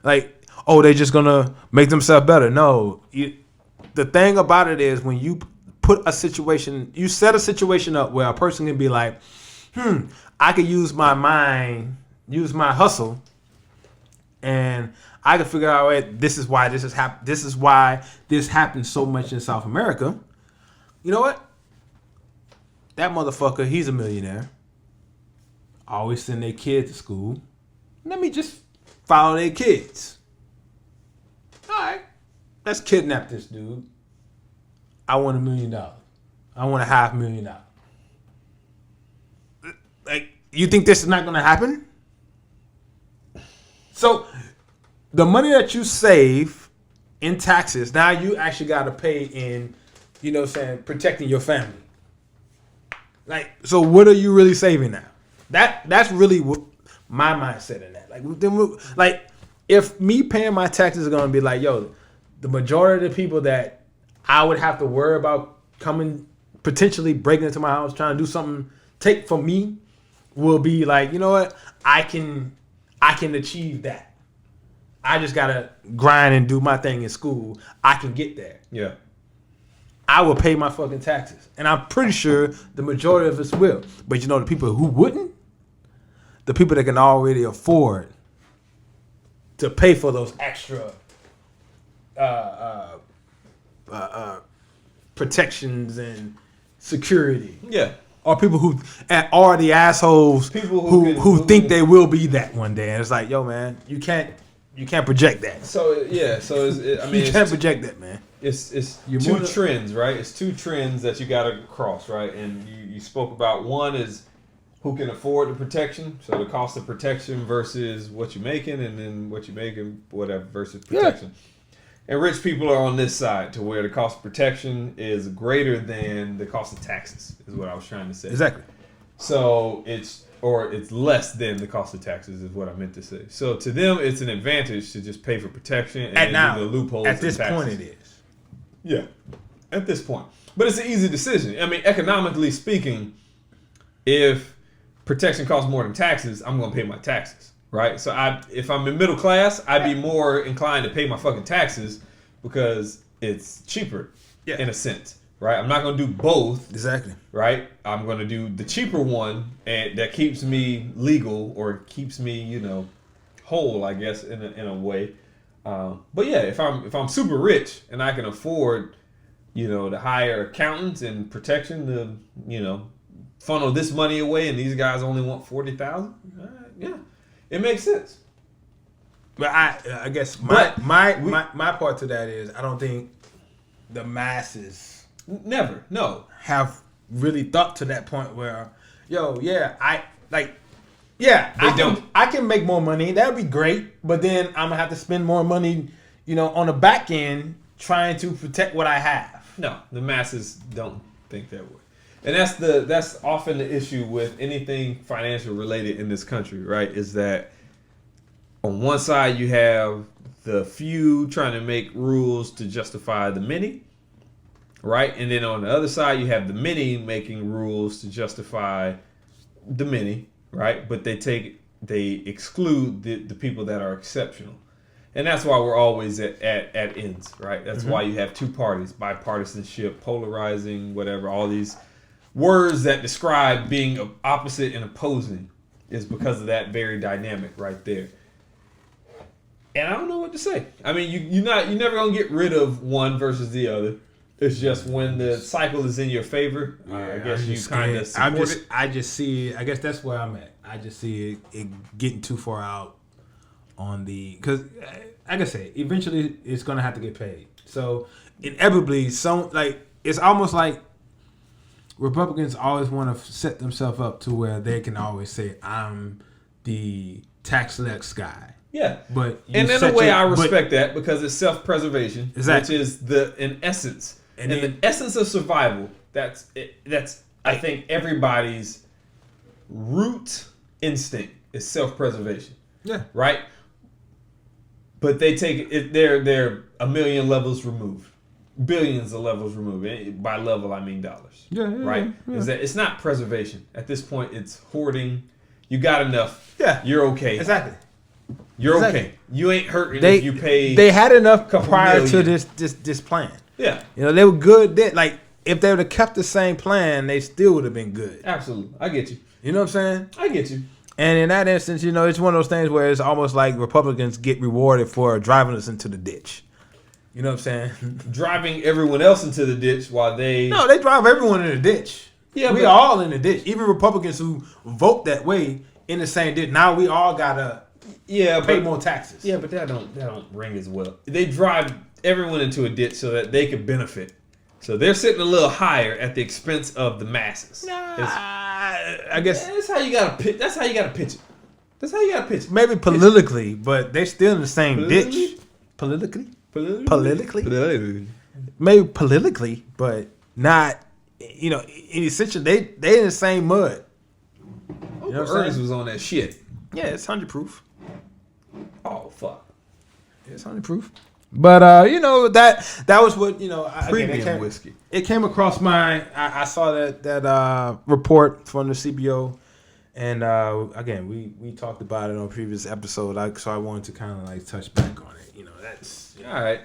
like, oh, they just gonna make themselves better. No, the thing about it is when you you set a situation up where a person can be like, I could use my mind, use my hustle, and I can figure out, wait, this is why this happens so much in South America. You know what? That motherfucker, he's a millionaire. Always send their kids to school. Let me just follow their kids. All right, let's kidnap this dude. I want $1 million. I want $500,000. Like, you think this is not going to happen? So, the money that you save in taxes. Now you actually got to pay in, you know what I'm saying, protecting your family. Like, so what are you really saving now? That's really what my mindset in that. Like if me paying my taxes is gonna be like, yo, the majority of the people that I would have to worry about coming, potentially breaking into my house, trying to do something, take from me, will be like, you know what, I can achieve that. I just gotta grind and do my thing in school. I can get there. Yeah. I will pay my fucking taxes. And I'm pretty sure the majority of us will. But you know the people who wouldn't? The people that can already afford to pay for those extra protections and security. Yeah. Or people who are the assholes who think they will be that one day. And it's like, yo, man, you can't project that. So yeah, so you can't project that, man. It's two trends, right? It's two trends that you got to cross, right? And you spoke about, one is who can afford the protection, so the cost of protection versus what you're making, and then what you're making, whatever, versus protection. Yeah. And rich people are on this side, to where the cost of protection is greater than the cost of taxes, is what I was trying to say. Exactly. So it's less than the cost of taxes, is what I meant to say. So to them, it's an advantage to just pay for protection and do the loopholes. At this point, it is. Yeah, at this point. But it's an easy decision. I mean, economically speaking, if protection costs more than taxes, I'm going to pay my taxes, right? So if I'm in middle class, I'd be more inclined to pay my fucking taxes because it's cheaper, in a sense, right? I'm not going to do both. Exactly. Right? I'm going to do the cheaper one, and that keeps me legal, or keeps me, whole, I guess, in a way. But yeah, if I'm super rich and I can afford, to hire accountants and protection to, funnel this money away, and these guys only want $40,000, yeah, it makes sense. But I guess my part to that is, I don't think the masses have really thought to that point where, I can make more money. That would be great. But then I'm gonna have to spend more money, on the back end trying to protect what I have. No, the masses don't think that way. And that's often the issue with anything financial related in this country, right? Is that on one side you have the few trying to make rules to justify the many, right? And then on the other side you have the many making rules to justify the many, right? But they exclude the people that are exceptional. And that's why we're always at ends, right? That's why you have two parties, bipartisanship, polarizing, whatever, all these words that describe being opposite and opposing, is because of that very dynamic right there. And I don't know what to say. I mean, you're never gonna get rid of one versus the other. It's just when the cycle is in your favor, I guess you kind of support it. I just see. I guess that's where I'm at. I just see it getting too far out on because, like I say, eventually it's gonna have to get paid. So inevitably, it's almost like Republicans always want to set themselves up to where they can always say, "I'm the tax-less guy." Yeah, but and in a way, I respect that, because it's self-preservation, exactly, which is the essence of survival. That's I think everybody's root instinct is self-preservation. Yeah, right. But they take it; they're a million levels removed, billions of levels removed. By level, I mean dollars. Yeah, right. Yeah. Is that it's not preservation at this point? It's hoarding. You got enough. Yeah, you're okay. Exactly. You're okay. You ain't hurting if you pay. They had enough prior to this plan. Yeah. They were good. If they would have kept the same plan, they still would have been good. Absolutely. I get you. You know what I'm saying? I get you. And in that instance, it's one of those things where it's almost like Republicans get rewarded for driving us into the ditch. You know what I'm saying? Driving everyone else into the ditch while they... No, they drive everyone in the ditch. Yeah, we all in the ditch. Even Republicans who vote that way in the same ditch. Now we all got to pay more taxes. Yeah, but that don't ring as well. They drive everyone into a ditch so that they could benefit. So they're sitting a little higher at the expense of the masses. I guess that's how you gotta pitch. That's how you gotta pitch it. That's how you gotta pitch it. Maybe politically, but they're still in the same ditch. Politically. Politically. Maybe politically, but not. You know, essentially they in the same mud. You know, Ernest was on that shit. Yeah, it's 100 proof. Oh fuck. It's 100 proof. But you know that was what Premium whiskey. It came across I saw that report from the CBO, and again we talked about it on a previous episode. So I wanted to kind of like touch back on it. You know, that's all right.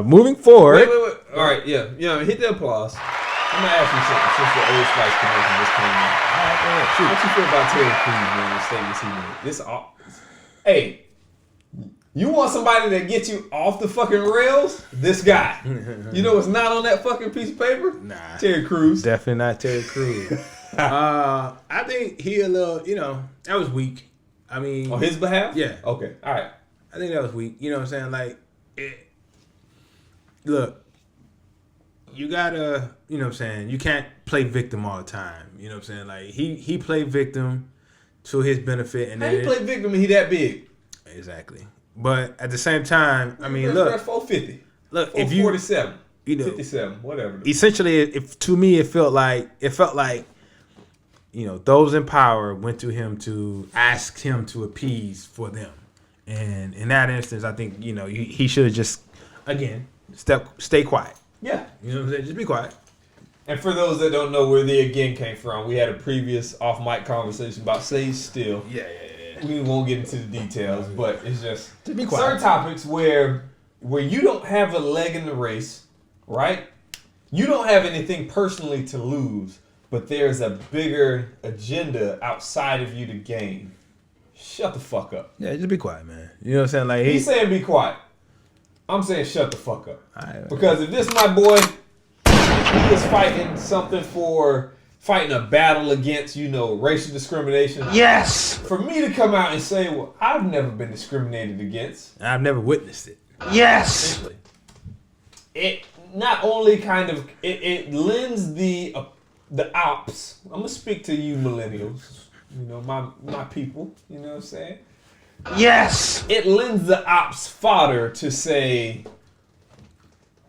Moving forward. Wait. All right, yeah. Hit the applause. I'm gonna ask you something since the Old Spice commercial just came out. All right, go ahead. Shoot. What you feel about Terry Crews, man? The statements he made. Hey, you want somebody that gets you off the fucking rails? This guy. You know what's not on that fucking piece of paper? Nah. Terry Crews. Definitely not Terry Crews. I think he a little. You know, that was weak. I mean, On his behalf? Yeah. Okay. All right. I think that was weak. You know what I'm saying? Like, look. You gotta, you know what I'm saying, you can't play victim all the time. You know what I'm saying? Like, he played victim to his benefit. And How then you play victim and he that big? Exactly. But at the same time, I mean, That's look. 450. Look, if 447. you know, 57, whatever. Essentially, if to me, it felt like, you know, those in power went to him to ask him to appease for them. And in that instance, I think, you know, he should have just, again, stay quiet. Yeah. You know what I'm saying? Just be quiet. And for those that don't know where the again came from, we had a previous off-mic conversation about Sage Still. Yeah. We won't get into the details, but it's just be quiet. certain topics where you don't have a leg in the race, right? You don't have anything personally to lose, but there's a bigger agenda outside of you to gain. Shut the fuck up. Yeah, just be quiet, man. You know what I'm saying? Like He's saying be quiet. I'm saying shut the fuck up. Right. Because if this my boy, he is fighting a battle against, you know, racial discrimination. Yes. For me to come out and say, well, I've never been discriminated against. I've never witnessed it. Yes. It not only kind of it lends the ops. I'm gonna speak to you millennials, you know, my people. You know what I'm saying? Yes. It lends the ops fodder to say,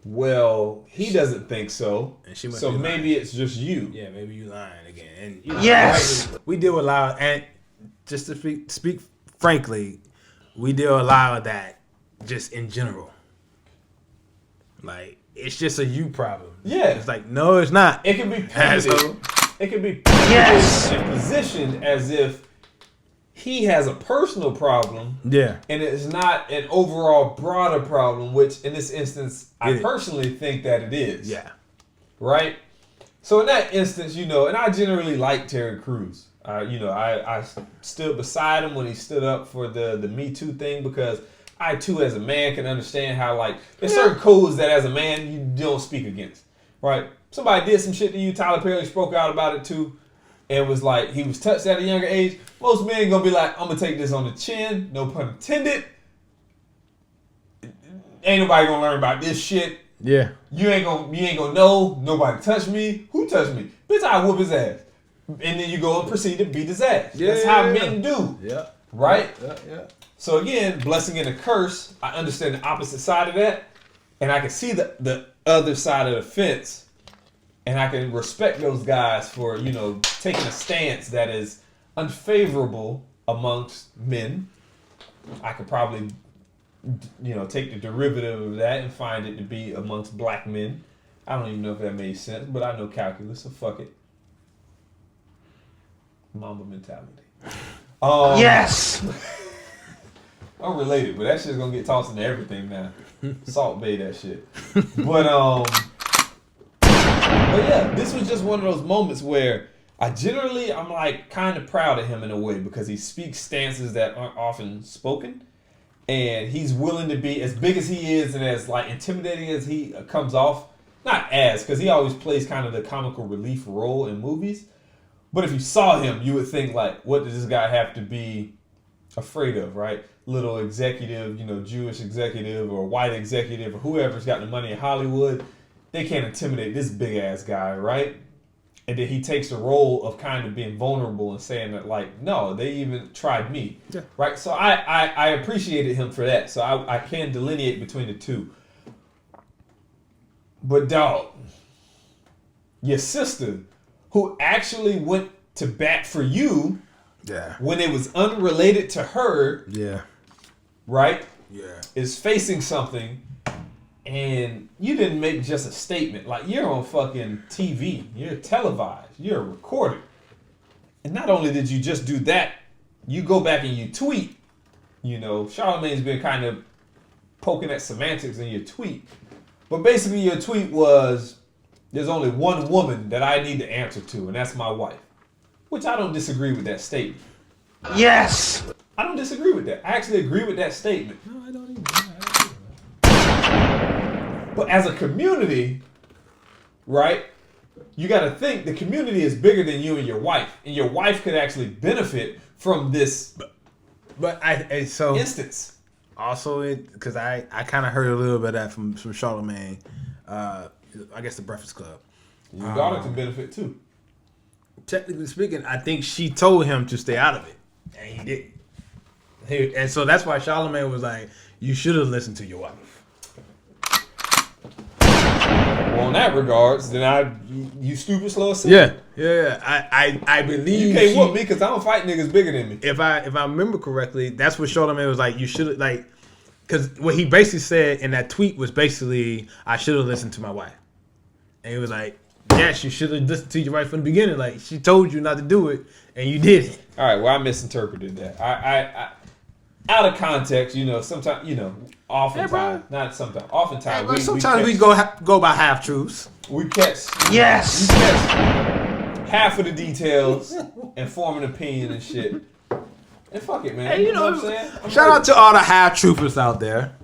well, he doesn't think so. And she must so be maybe lying. it's just you. Yeah, maybe you lying again. And you know, Yes. we deal with a lot, and just to speak frankly, we deal with a lot of that just in general. Like, it's just a you problem. Yeah. It's like, no, it's not. It can be Asshole. painted. It can be Yes. and positioned as if he has a personal problem. Yeah. And it's not an overall broader problem, which in this instance, I personally think that it is. Yeah. Right? So in that instance, you know, and I generally like Terry Crews. You know, I stood beside him when he stood up for the Me Too thing because I too, as a man, can understand how, like, there's certain codes that as a man you don't speak against. Right? Somebody did some shit to you, Tyler Perry spoke out about it too. And was like, he was touched at a younger age. Most men gonna be like, I'm gonna take this on the chin, no pun intended. Ain't nobody gonna learn about this shit. Yeah. You ain't gonna know. Nobody touched me. Who touched me? Bitch, I whoop his ass. And then you go and proceed to beat his ass. Yeah. That's how men do. Yeah. Right? Yeah. So again, blessing and a curse. I understand the opposite side of that. And I can see the other side of the fence. And I can respect those guys for, you know, taking a stance that is unfavorable amongst men. I could probably, you know, take the derivative of that and find it to be amongst black men. I don't even know if that made sense, but I know calculus, so fuck it. Mamba mentality. Yes. Unrelated, but that shit's gonna get tossed into everything now. Salt Bay that shit. But yeah, this was just one of those moments where I'm like kind of proud of him in a way because he speaks stances that aren't often spoken, and he's willing to be as big as he is and as like intimidating as he comes off. Not as, because he always plays kind of the comical relief role in movies. But if you saw him, you would think like, what does this guy have to be afraid of, right? Little executive, you know, Jewish executive or white executive or whoever's got the money in Hollywood. They can't intimidate this big ass guy, right? And then he takes the role of kind of being vulnerable and saying that, like, no, they even tried me. Yeah. Right? So I appreciated him for that. So I can delineate between the two. But, dog, your sister, who actually went to bat for you when it was unrelated to her, right? Yeah. Is facing something, and you didn't make just a statement. Like, you're on fucking TV. You're televised. You're recorded. And not only did you just do that, you go back and you tweet. You know, Charlamagne's been kind of poking at semantics in your tweet. But basically your tweet was, there's only one woman that I need to answer to, and that's my wife. Which I don't disagree with that statement. Yes. I don't disagree with that. I actually agree with that statement. No, I don't even. But as a community, right, you got to think the community is bigger than you and your wife. And your wife could actually benefit from this instance. Also, because I kind of heard a little bit of that from Charlamagne, I guess the Breakfast Club. Your daughter can benefit too. Technically speaking, I think she told him to stay out of it, and he didn't. And so that's why Charlamagne was like, "You should have listened to your wife." Well, in that regards, then you stupid slow as Yeah. I believe you can't whoop me because I don't fight niggas bigger than me. If I remember correctly, that's what Charlamagne was like. You should like, because what he basically said in that tweet was basically, I should have listened to my wife, and he was like, yes, you should have listened to your wife from the beginning. Like, she told you not to do it, and you did it. All right, well, I misinterpreted that. I out of context, you know, sometimes, you know, oftentimes, not sometimes, oftentimes. Hey, sometimes we go by half truths. We catch. Yes. We catch half of the details and form an opinion and shit. And fuck it, man. Hey, you know what I'm saying? Shout out to all the half truthers out there.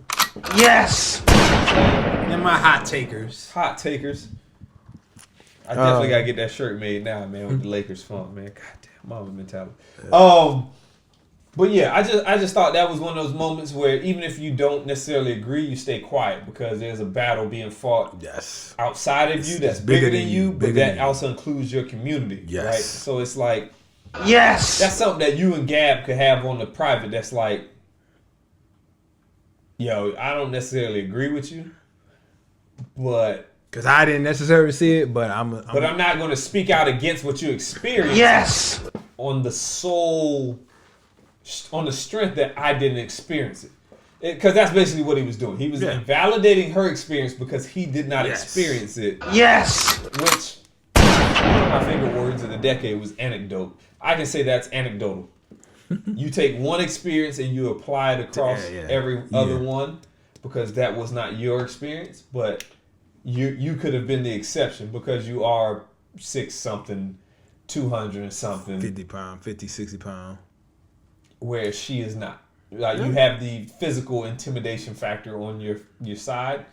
Yes. And my hot takers. Hot takers. I definitely gotta get that shirt made now, man, with the Lakers font, man. Goddamn, mama mentality. But yeah, I just thought that was one of those moments where even if you don't necessarily agree, you stay quiet because there's a battle being fought outside of you that's bigger than you, but that also includes your community, right? So it's like, yes, that's something that you and Gab could have on the private. That's like, yo, I don't necessarily agree with you, but. Because I didn't necessarily see it, but I'm not going to speak out against what you experienced. Yes. On the strength that I didn't experience it. Because that's basically what he was doing. He was invalidating her experience because he did not experience it. Yes. Which, one of my favorite words of the decade was anecdote. I can say that's anecdotal. You take one experience and you apply it across every other one because that was not your experience, but you could have been the exception because you are 6-something, 200 and something. 50 pound, 50, 60 pound. Where she is not. Like you have the physical intimidation factor on your side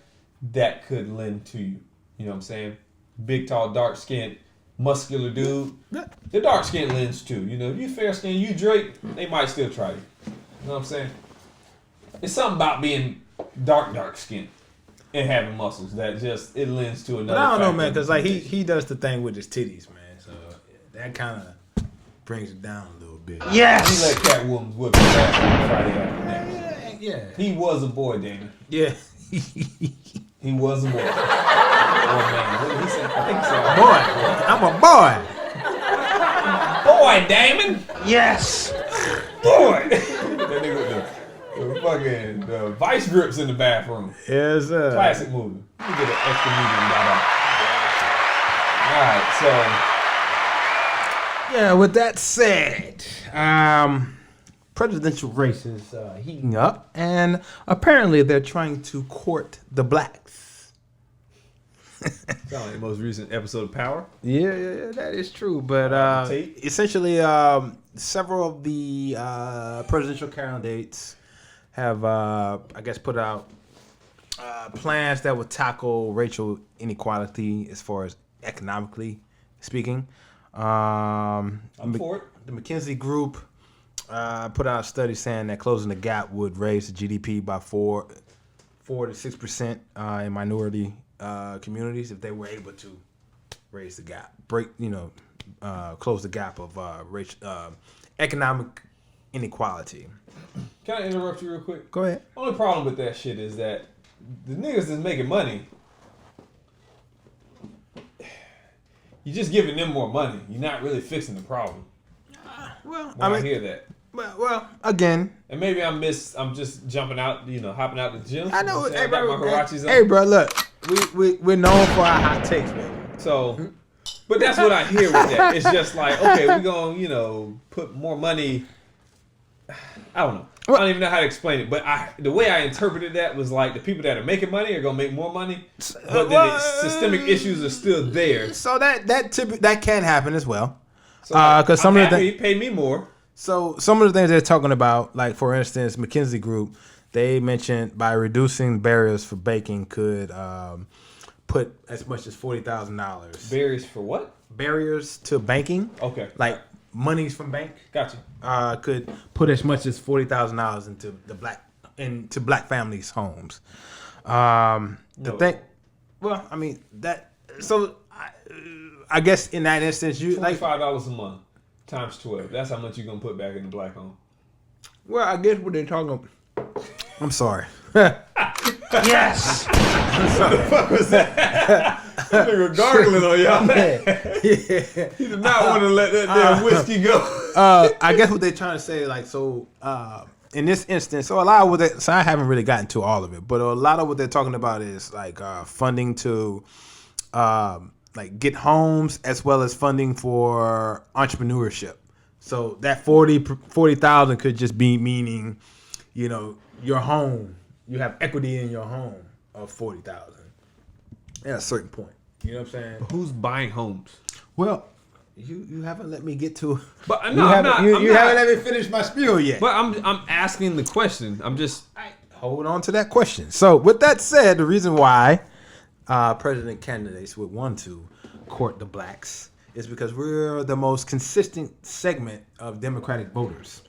that could lend to you. You know what I'm saying? Big, tall, dark skinned, muscular dude. The dark skin lends too. You know, if you fair skinned, you Drake, they might still try you. You know what I'm saying? It's something about being dark skinned. And having muscles that just it lends to another. But I don't know, man, because like he does the thing with his titties, man. So that kind of brings it down a little bit. Yes. He let Cat Williams whip his ass on Friday after next. Yeah. He was a boy, Damon. Yeah. He was a boy. Oh man, what did he say? I think he said, boy. I'm a boy. Boy, Damon. Yes. Boy. That nigga with the fucking vice grips in the bathroom. Yes, sir. Classic movie. Let me get an extra medium about that. All right, so. Yeah, with that said, presidential races heating up, and apparently they're trying to court the blacks. Sound like the most recent episode of Power. Yeah, that is true. But essentially, several of the presidential candidates have, I guess, put out plans that would tackle racial inequality as far as economically speaking. I'm for it. The McKinsey Group put out a study saying that closing the gap would raise the GDP by 4 to 6% in minority communities if they were able to raise the gap, close the gap of economic inequality. Can I interrupt you real quick? Go ahead. Only problem with that shit is that the niggas is making money. You're just giving them more money. You're not really fixing the problem. I hear that. Well, again. And maybe I'm just jumping out, hopping out the gym. I know. Hey, I got my Huaraches on. Hey, bro, look. We're known for our hot takes, baby. So, but that's what I hear with that. It's just like, okay, we're going to, put more money. I don't know. I don't even know how to explain it. But the way I interpreted that was like the people that are making money are going to make more money. But then the systemic issues are still there. So that can happen as well. So because some of the things pay me more. So some of the things they're talking about, like for instance, McKinsey Group, they mentioned by reducing barriers for baking could put as much as $40,000. Barriers for what? Barriers to banking. Okay. Like monies from bank. Gotcha. Could put as much as $40,000 into black families' homes. Well, I mean that. So I guess in that instance, you like $25 a month times 12. That's how much you're gonna put back in the black home. Well, I guess what they're talking. I'm sorry. Yes. What the fuck was that? That nigga gargling on y'all. Yeah. He did not want to let that damn whiskey go. I guess what they're trying to say, like, so in this instance, so a lot of what so I haven't really gotten to all of it, but a lot of what they're talking about is like funding to like get homes as well as funding for entrepreneurship. So that 40,000 could just be meaning, your home. You have equity in your home of 40,000 at a certain point. You know what I'm saying? But who's buying homes? Well, you haven't let me get to. But no, you haven't let me finish my spiel yet. But I'm asking the question. I'm just hold on to that question. So with that said, the reason why president candidates would want to court the blacks is because we're the most consistent segment of Democratic voters.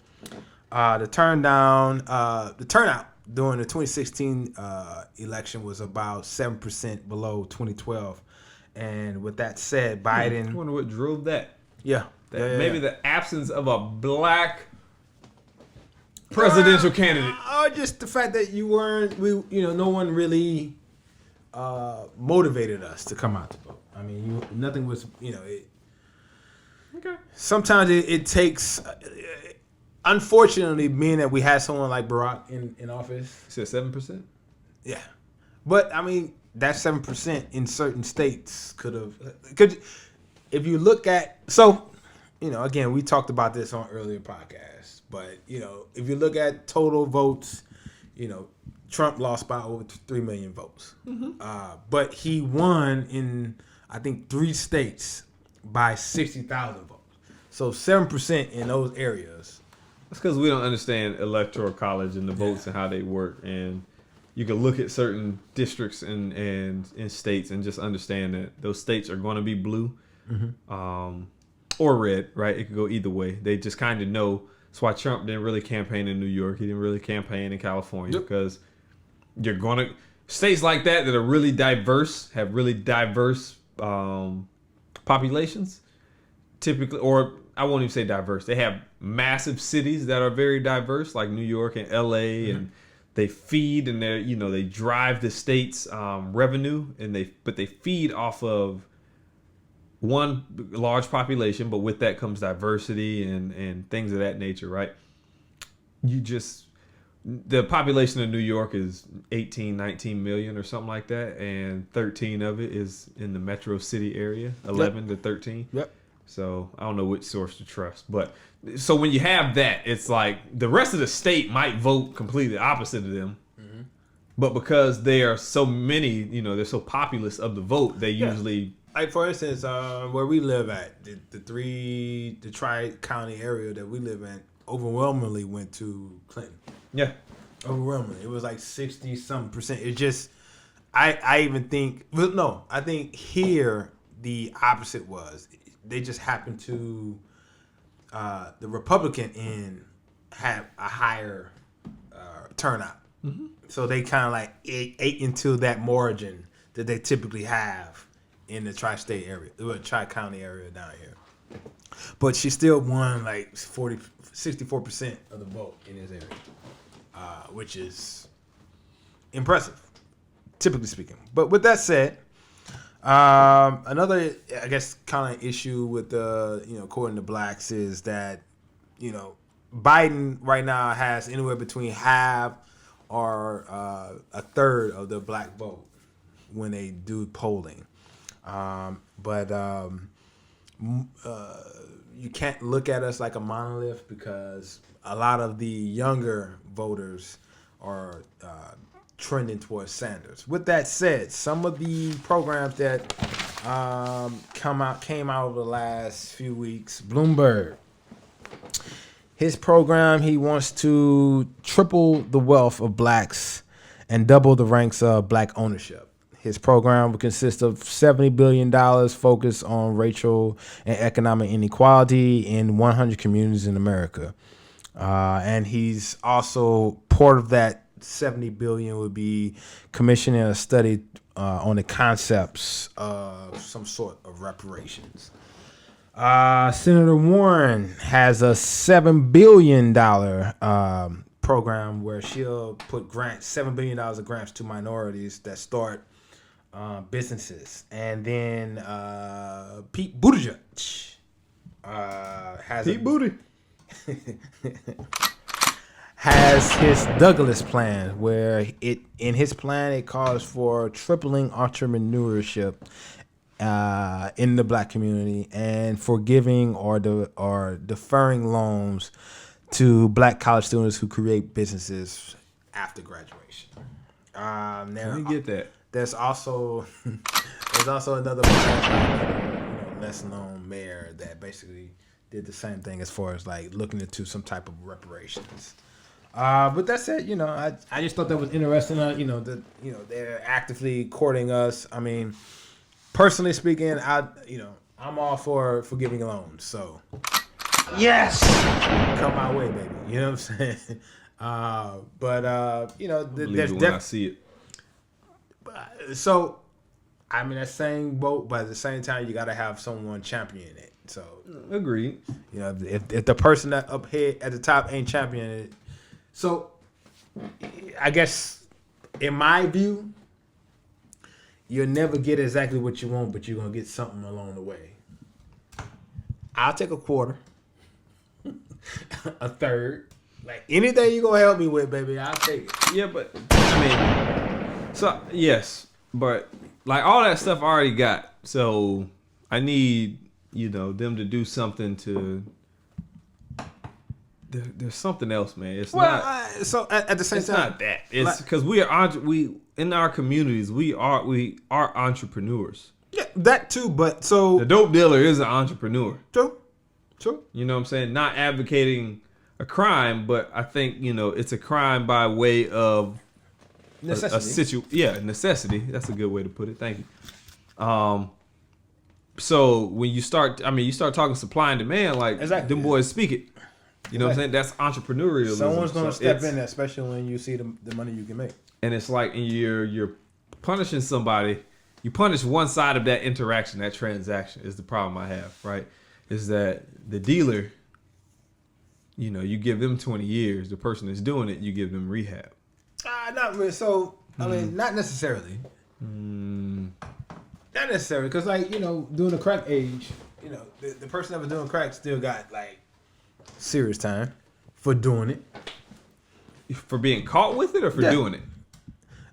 The turnout during the 2016 election was about 7% below 2012. And with that said, Biden. I wonder what drove that. Yeah. Maybe the absence of a black presidential candidate. Or just the fact that no one really motivated us to come out to vote. I mean, nothing was, Okay. Sometimes it takes. Unfortunately, being that we had someone like Barack in office. You said 7%? Yeah. But, I mean, that 7% in certain states could if you look at, again, we talked about this on earlier podcasts, but, if you look at total votes, Trump lost by over 3 million votes. Mm-hmm. But he won in, I think, 3 states by 60,000 votes. So 7% in those areas. That's because we don't understand electoral college and the votes and how they work. And you can look at certain districts and in states and just understand that those states are going to be blue or red, right? It could go either way. They just kind of know. That's why Trump didn't really campaign in New York. He didn't really campaign in California because you're going to states like that are really diverse, have really diverse populations typically, or I won't even say diverse. They have massive cities that are very diverse, like New York and LA, and they feed and they drive the state's revenue, and they feed off of one large population, but with that comes diversity and things of that nature, right? The population of New York is 18, 19 million or something like that, and 13 of it is in the metro city area, 11 to 13. Yep. So I don't know which source to trust, but so when you have that, it's like the rest of the state might vote completely opposite of them, but because they are so many, they're so populous of the vote, they usually. Like for instance, where we live at, the tri-county area that we live in, overwhelmingly went to Clinton. Yeah, overwhelmingly, it was like 60-something%. It just, I even think, well, no, I think here the opposite was. They just happened to the Republican end have a higher turnout, so they kind of like ate into that margin that they typically have in the tri-state area, tri-county area down here. But she still won like 64% of the vote in this area, which is impressive, typically speaking. But with that said, another, I guess, kind of issue with according to blacks is that, Biden right now has anywhere between half or a third of the black vote when they do polling. But you can't look at us like a monolith because a lot of the younger voters are trending towards Sanders. With that said, some of the programs that came out over the last few weeks, Bloomberg, his program, he wants to triple the wealth of blacks and double the ranks of black ownership. His program will consist of $70 billion focused on racial and economic inequality in 100 communities in America. And he's also, part of that $70 billion would be commissioning a study on the concepts of some sort of reparations. Senator Warren has a $7 billion program where she'll put $7 billion of grants to minorities that start businesses. And then Pete Buttigieg has his Douglas plan, where in his plan it calls for tripling entrepreneurship in the black community and forgiving or deferring loans to black college students who create businesses after graduation. Let me get that. There's also another less known mayor that basically did the same thing as far as like looking into some type of reparations. But that said, I just thought that was interesting. They're actively courting us. I mean, personally speaking, I'm all for forgiving loans. So, Yes. come my way, baby. You know what I'm saying? There's when I see it. So, I mean, that same boat, but at the same time, you got to have someone championing it. So, Agreed. if the person that up here at the top ain't championing it, so I guess in my view, you'll never get exactly what you want, but you're gonna get something along the way. I'll take a quarter, a third, like anything you gonna help me with, baby. I'll take it. Yeah, but I mean, so yes, but like all that stuff I already got. So I need them to do something to. There's something else, man. It's not. So at the same It's time, not that. It's because we in our communities we are entrepreneurs. yeah, that too. But so The dope dealer is an entrepreneur. true. You know what I'm saying? Not advocating a crime, but I think it's a crime by way of Necessity. necessity. That's a good way to put it. Thank you. So when you start talking supply and demand, like Exactly. them boys speak it. You know what I'm saying? That's entrepreneurial. Someone's gonna step in, especially when you see the money you can make. And it's like you're punishing somebody. You punish one side of that interaction, that transaction is the problem I have, right? Is that the dealer, you give them 20 years. The person that's doing it, you give them rehab. Not really. So I mean, not necessarily. Not necessarily, because during the crack age, the person that was doing crack still got like serious time for doing it. For being caught with it or for doing it?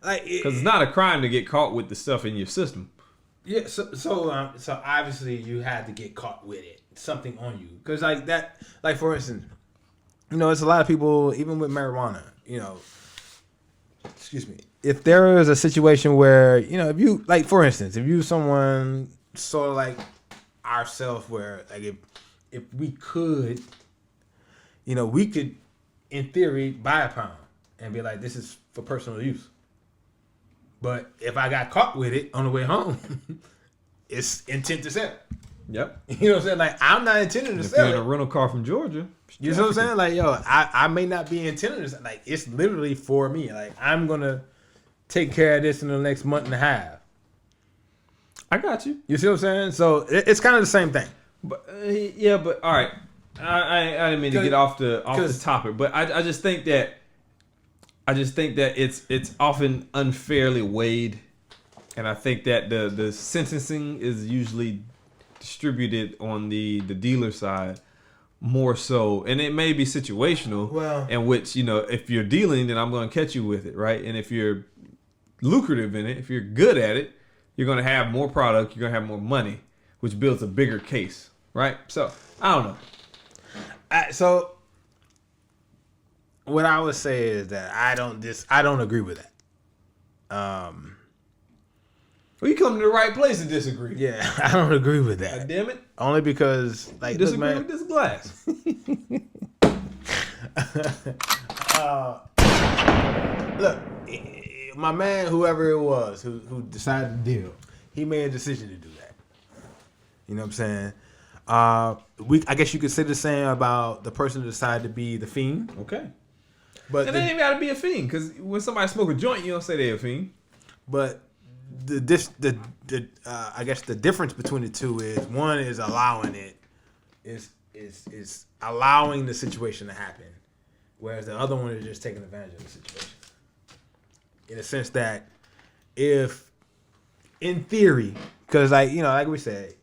Because it's not a crime to get caught with the stuff in your system. Yeah, so obviously you had to get caught with it, something on you, because for instance, it's a lot of people even with marijuana. Excuse me. If there is a situation where if you for instance, if you someone sort of like ourselves, where like if we could, we could in theory buy a pound and be like, this is for personal use. But if I got caught with it on the way home, it's intent to sell. Yep. You know what I'm saying? Like, I'm not intending to If sell you're in a it. rental car from Georgia. You know what I'm saying? Like, I may not be intending to sell. Like, it's literally for me. Like, I'm going to take care of this in the next month and a half. I got you. You see what I'm saying? So it's kind of the same thing. But but all right. I didn't mean to get off the topic, but I just think that it's often unfairly weighed, and I think that the sentencing is usually distributed on the dealer side more so, and it may be situational. Well, in which if you're dealing, then I'm going to catch you with it, right? And if you're lucrative in it, if you're good at it, you're going to have more product, you're going to have more money, which builds a bigger case, right? So I don't know. So what I would say is that I don't agree with that. Well, you come to the right place to disagree. Yeah, I don't agree with that. God damn it! Only because you disagree with this glass. Look, my man, whoever it was who decided to deal, he made a decision to do that. You know what I'm saying? I guess you could say the same about the person who decided to be the fiend. Okay. But they ain't even gotta be a fiend, because when somebody smoke a joint, you don't say they're a fiend. But I guess the difference between the two is one is allowing it, is allowing the situation to happen, whereas the other one is just taking advantage of the situation. In a sense that if, in theory, because like we said,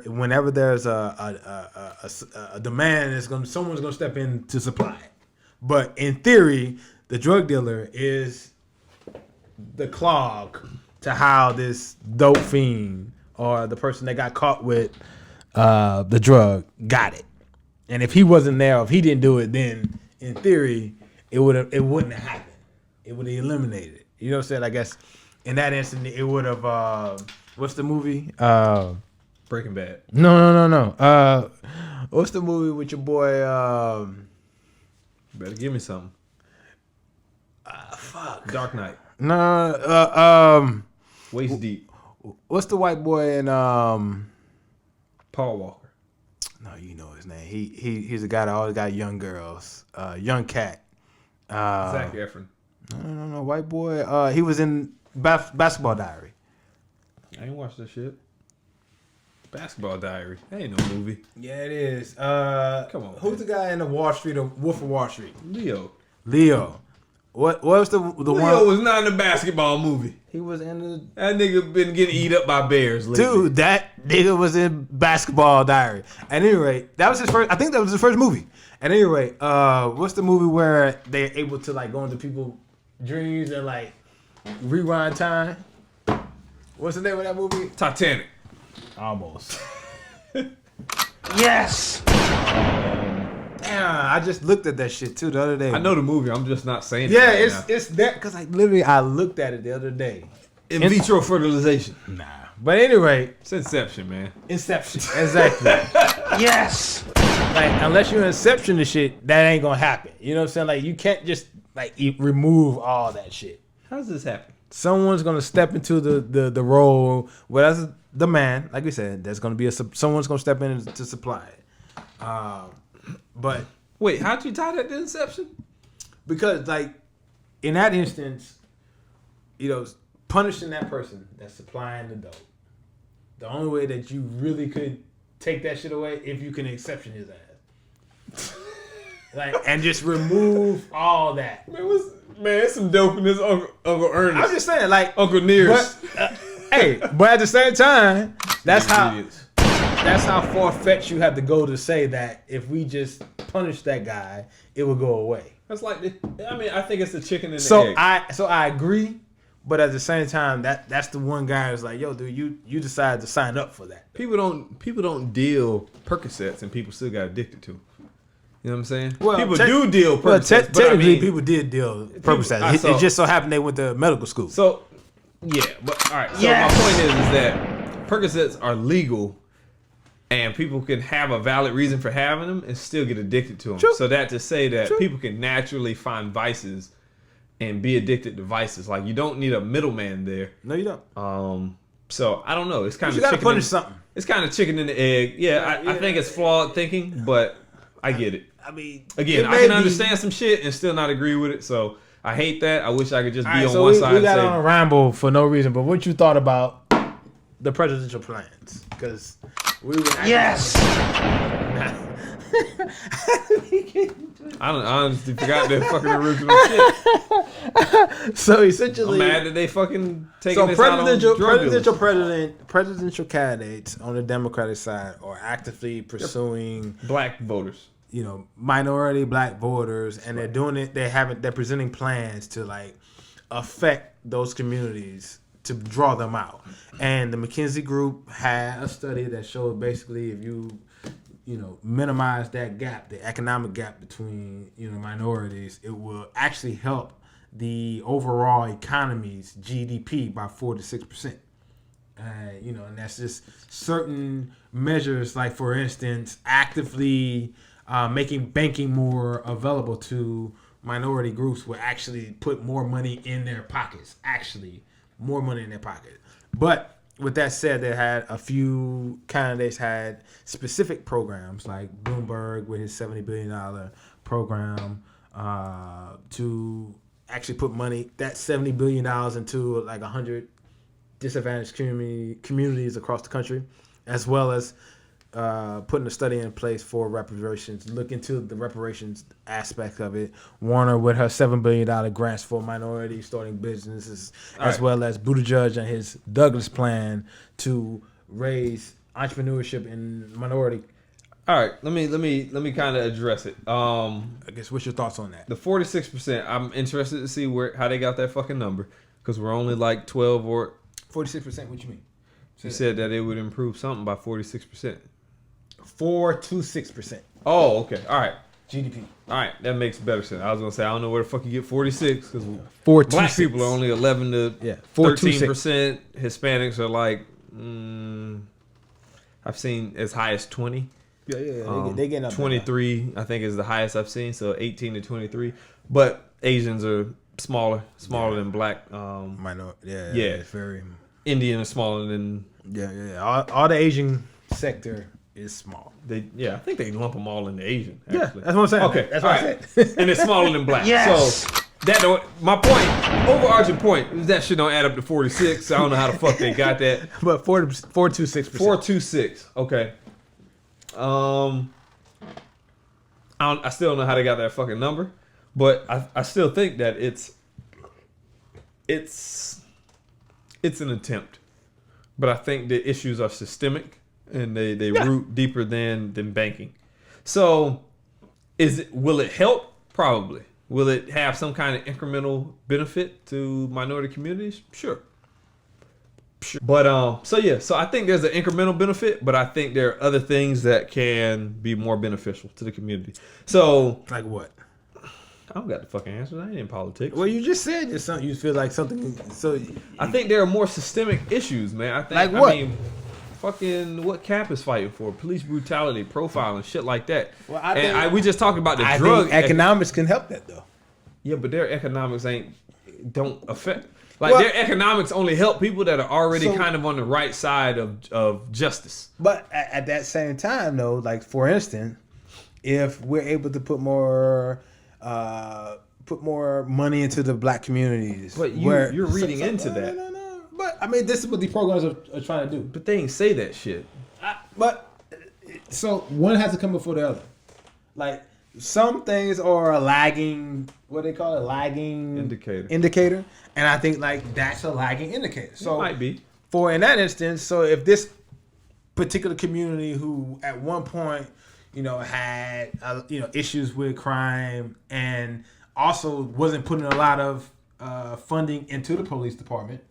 whenever there's a demand, someone's gonna step in to supply it. But in theory, the drug dealer is the clog to how this dope fiend or the person that got caught with the drug got it. And if he wasn't there, if he didn't do it, then in theory it wouldn't have happened. It would have eliminated it. You know what I'm saying? I guess in that instant it would have. What's the movie? Breaking Bad. No. What's the movie with your boy? Better give me something. Fuck. Dark Knight. No. Waist Deep. What's the white boy in Paul Walker. No, you know his name. He's a guy that always got young girls. Young cat. Zac Efron. No. White boy. He was in Basketball Diary. I ain't watched that shit. Basketball Diary. That ain't no movie. Yeah, it is. Come on. Who's the guy in the Wall Street? The Wolf of Wall Street. Leo. What was the Leo one? Leo was not in the basketball movie. He was in the. That nigga been getting eat up by bears lately. Dude, that nigga was in Basketball Diary. At any rate, that was his first. I think that was his first movie. At any rate, what's the movie where they're able to go into people's dreams and rewind time? What's the name of that movie? Titanic. Almost. Yes. Yeah, I just looked at that shit too the other day. I know the movie. I'm just not saying. Yeah, it right it's that because I looked at it the other day. In vitro fertilization. Nah, but anyway, it's Inception, man. Inception, exactly. Yes. Unless you're Inception the shit, that ain't gonna happen. You know what I'm saying? You can't just remove all that shit. How does this happen? Someone's gonna step into the role. Well, that's the man. Like we said, there's gonna be someone's gonna step in to supply it. But wait, how'd you tie that to Inception? Because in that instance, punishing that person that's supplying the dope. The only way that you really could take that shit away if you can exception his ass. And just remove all that. Man, it's some dope in this Uncle Ernest. I'm just saying, Uncle Nearest. But at the same time, that's how far-fetched you have to go to say that if we just punish that guy, it will go away. That's I think it's the chicken and the egg. So I agree, but at the same time, that's the one guy who's like, yo, dude, you decided to sign up for that. People don't deal Percocets and people still got addicted to them. You know what I'm saying? Well, people do deal Percocets. Well, technically, people did deal Percocets. It just so happened they went to medical school. So, yeah, but all right. So my point is that Percocets are legal, and people can have a valid reason for having them and still get addicted to them. True. So that to say that True. people can naturally find vices and be addicted to vices. You don't need a middleman there. No, you don't. So I don't know. It's kind of you got to punish something. It's kind of chicken and the egg. Yeah, I think it's flawed thinking, but I get it. Again, I can understand some shit and still not agree with it. So I hate that. I wish I could just be on one side. We got on a ramble for no reason. But what you thought about the presidential plans, because we were Yes. I honestly forgot their fucking original shit. So essentially, I'm mad that they fucking taking this out on presidential candidates on the Democratic side are actively pursuing black voters. Minority black voters, and they're doing it. They're presenting plans to like affect those communities to draw them out. And the McKinsey Group had a study that showed basically if you minimize that gap, the economic gap between minorities, it will actually help the overall economy's GDP by 4 to 6%. And that's just certain measures, like for instance, actively making banking more available to minority groups will actually put more money in their pockets. But with that said, they had a few candidates had specific programs, like Bloomberg with his $70 billion program to actually put money, that $70 billion into like 100 disadvantaged communities across the country, as well as putting a study in place for reparations, look into the reparations aspect of it. Warner with her $7 billion grants for minorities starting businesses, as well as Buttigieg and his Douglas plan to raise entrepreneurship in minority. All right, let me kind of address it. I guess what's your thoughts on that? The 46%. I'm interested to see how they got that fucking number, because we're only like 12 or 46%. What you mean? You said that it would improve something by 46%. 4 to 6%. Oh, okay. All right. GDP. All right, that makes better sense. I was gonna say I don't know where the fuck you get 46 because black 4-6. people are only 11 to 13%. Hispanics are like I've seen as high as 20. Yeah. They getting up 23. I think is the highest I've seen. So 18 to 23. But Asians are smaller than black. Yeah. It's very. Indian is smaller than. Yeah. All the Asian sector is small. I think they lump them all into Asian. Actually. Yeah, that's what I'm saying. Okay, that's what I said. And it's smaller than black. Yes. So my point, overarching point, is that shit don't add up to 46. I don't know how the fuck they got that. But 4 to 6%. 4 to 6. Okay. I still don't know how they got that fucking number, but I still think that it's an attempt. But I think the issues are systemic and they root deeper than banking. So will it help? Probably. Will it have some kind of incremental benefit to minority communities? Sure. But so I think there's an incremental benefit, but I think there are other things that can be more beneficial to the community. So like what? I don't got the fucking answers. I ain't in politics. Well, you just said it's something you feel like something. So I think there are more systemic issues, man. I think like what? I mean, fucking what Cap is fighting for, police brutality, profiling, shit like that. Well, we just talked about the drug. Think economics can help that though. Yeah, but their economics don't affect. Their economics only help people that are already kind of on the right side of justice. But at that same time, though, like for instance, if we're able to put more money into the black communities, but you're reading into that. No. But I mean, this is what these programs are trying to do. But they ain't say that shit. So one has to come before the other. Like some things are a lagging. What they call it, lagging indicator, and I think like that's a lagging indicator. So it might be for in that instance. So if this particular community who at one point had issues with crime and also wasn't putting a lot of funding into the police department,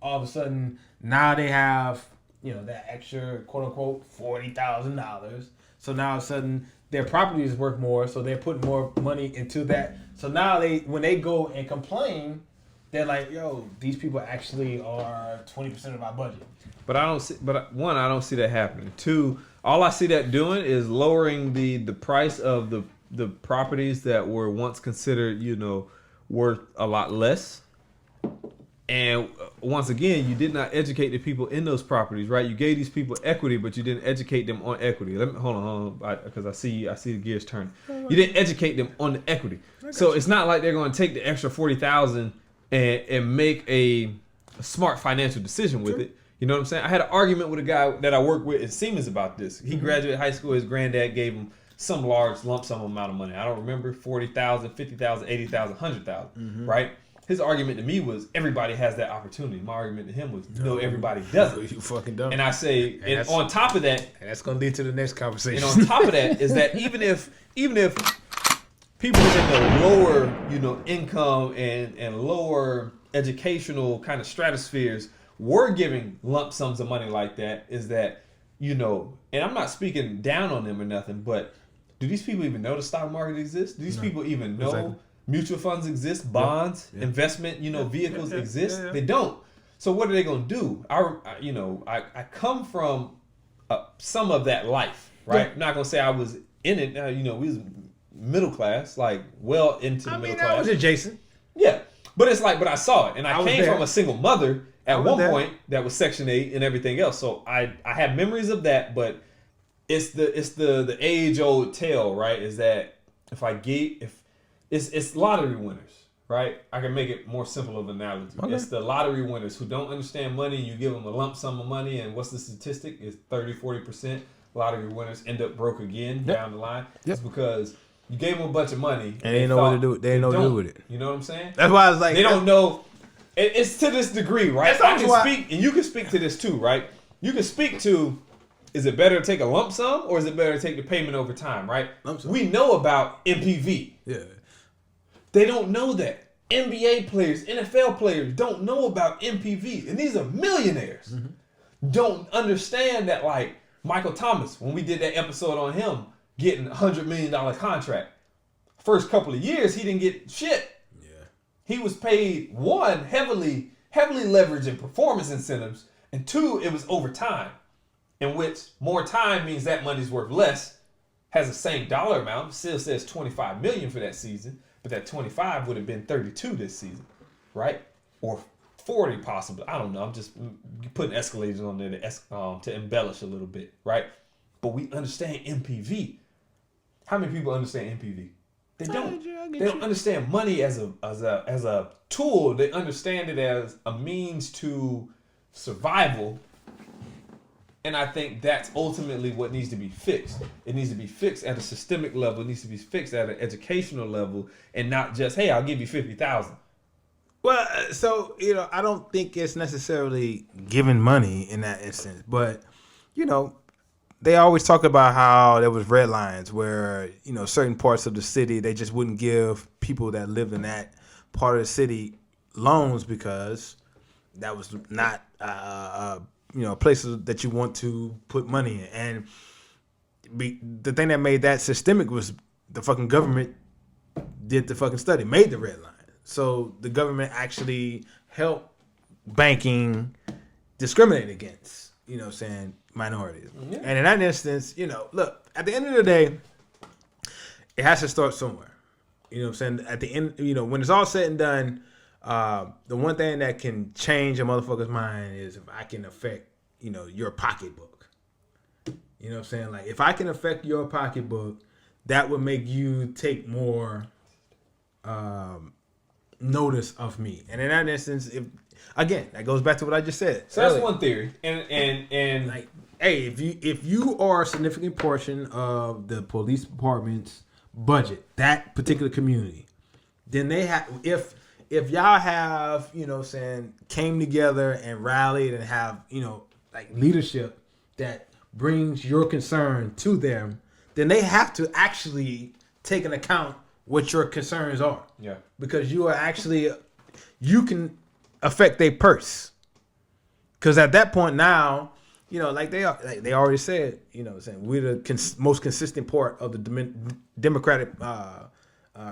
all of a sudden now they have that extra quote unquote $40,000. So now all of a sudden their properties is worth more, so they're putting more money into that. So now when they go and complain, they're like, "Yo, these people actually are 20% of our budget." But I don't see that happening. Two, all I see that doing is lowering the price of the properties that were once considered, worth a lot less. And once again, you did not educate the people in those properties, right? You gave these people equity, but you didn't educate them on equity. Hold on, because I see the gears turning. You didn't educate them on the equity, so it's not like they're going to take the extra $40,000 and make a smart financial decision with it. You know what I'm saying? I had an argument with a guy that I work with at Siemens about this. He graduated high school. His granddad gave him some large lump sum amount of money. I don't remember, 40,000, 50,000, 80,000, 100,000, right? His argument to me was everybody has that opportunity. My argument to him was no, everybody doesn't. You fucking don't. And I say, and on top of that, and that's gonna lead to the next conversation. and on top of that is that even if people in the lower, income and lower educational kind of stratospheres were giving lump sums of money like that, is that, and I'm not speaking down on them or nothing, but do these people even know the stock market exists? Do these people even know mutual funds exist, bonds, investment, vehicles exist? They don't. So what are they going to do? I come from some of that life, right? I'm not going to say I was in it. We was middle class, like well into the middle class. I was adjacent. Yeah. But it's like, but I saw it. And I came from a single mother at one point that was Section 8 and everything else. So I have memories of that, but it's the age old tale, right? Is that if it's lottery winners, right? I can make it more simple of an analogy. Okay. It's the lottery winners who don't understand money. You give them a lump sum of money, and what's the statistic? It's 30-40%. Lottery winners end up broke again down the line. It's because you gave them a bunch of money and they know what to do. They ain't know what to do with it. You know what I'm saying? That's why I was like, they don't know. It's to this degree, right? I can speak, and you can speak to this too, right? You can speak to, is it better to take a lump sum or is it better to take the payment over time, right? We know about MPV. Yeah. They don't know that. NBA players, NFL players don't know about MPV. And these are millionaires. Don't understand that, like Michael Thomas, when we did that episode on him, getting $100 million contract. First couple of years, he didn't get shit. Yeah. He was paid, one, heavily leveraged in performance incentives, and two, it was over time, in which more time means that money's worth less, has the same dollar amount, still says $25 million for that season, but that 25 would have been 32 this season, right? Or 40 possibly. I don't know. I'm just putting escalators on there to embellish a little bit, right? But we understand MPV. How many people understand MPV? They don't. They don't understand money as a tool. They understand it as a means to survival. And I think that's ultimately what needs to be fixed. It needs to be fixed at a systemic level. It needs to be fixed at an educational level, and not just, hey, I'll give you 50,000. Well, so I don't think it's necessarily giving money in that instance, but they always talk about how there was red lines where, certain parts of the city, they just wouldn't give people that lived in that part of the city loans because that was not, places that you want to put money in. And the thing that made that systemic was the fucking government did the fucking study, made the red line. So the government actually helped banking discriminate against, minorities. Yeah. And in that instance, look, at the end of the day, it has to start somewhere. At the end, when it's all said and done, the one thing that can change a motherfucker's mind is if I can affect, your pocketbook. Like, if I can affect your pocketbook, that would make you take more notice of me. And in that instance, again, that goes back to what I just said. So that's one theory. And like, hey, if you are a significant portion of the police department's budget, that particular community, then they have, if y'all have, came together and rallied and have, leadership that brings your concern to them, then they have to actually take into account what your concerns are. Yeah. Because you can affect their purse. Because at that point now, like they already said, we're the most consistent part of the Democratic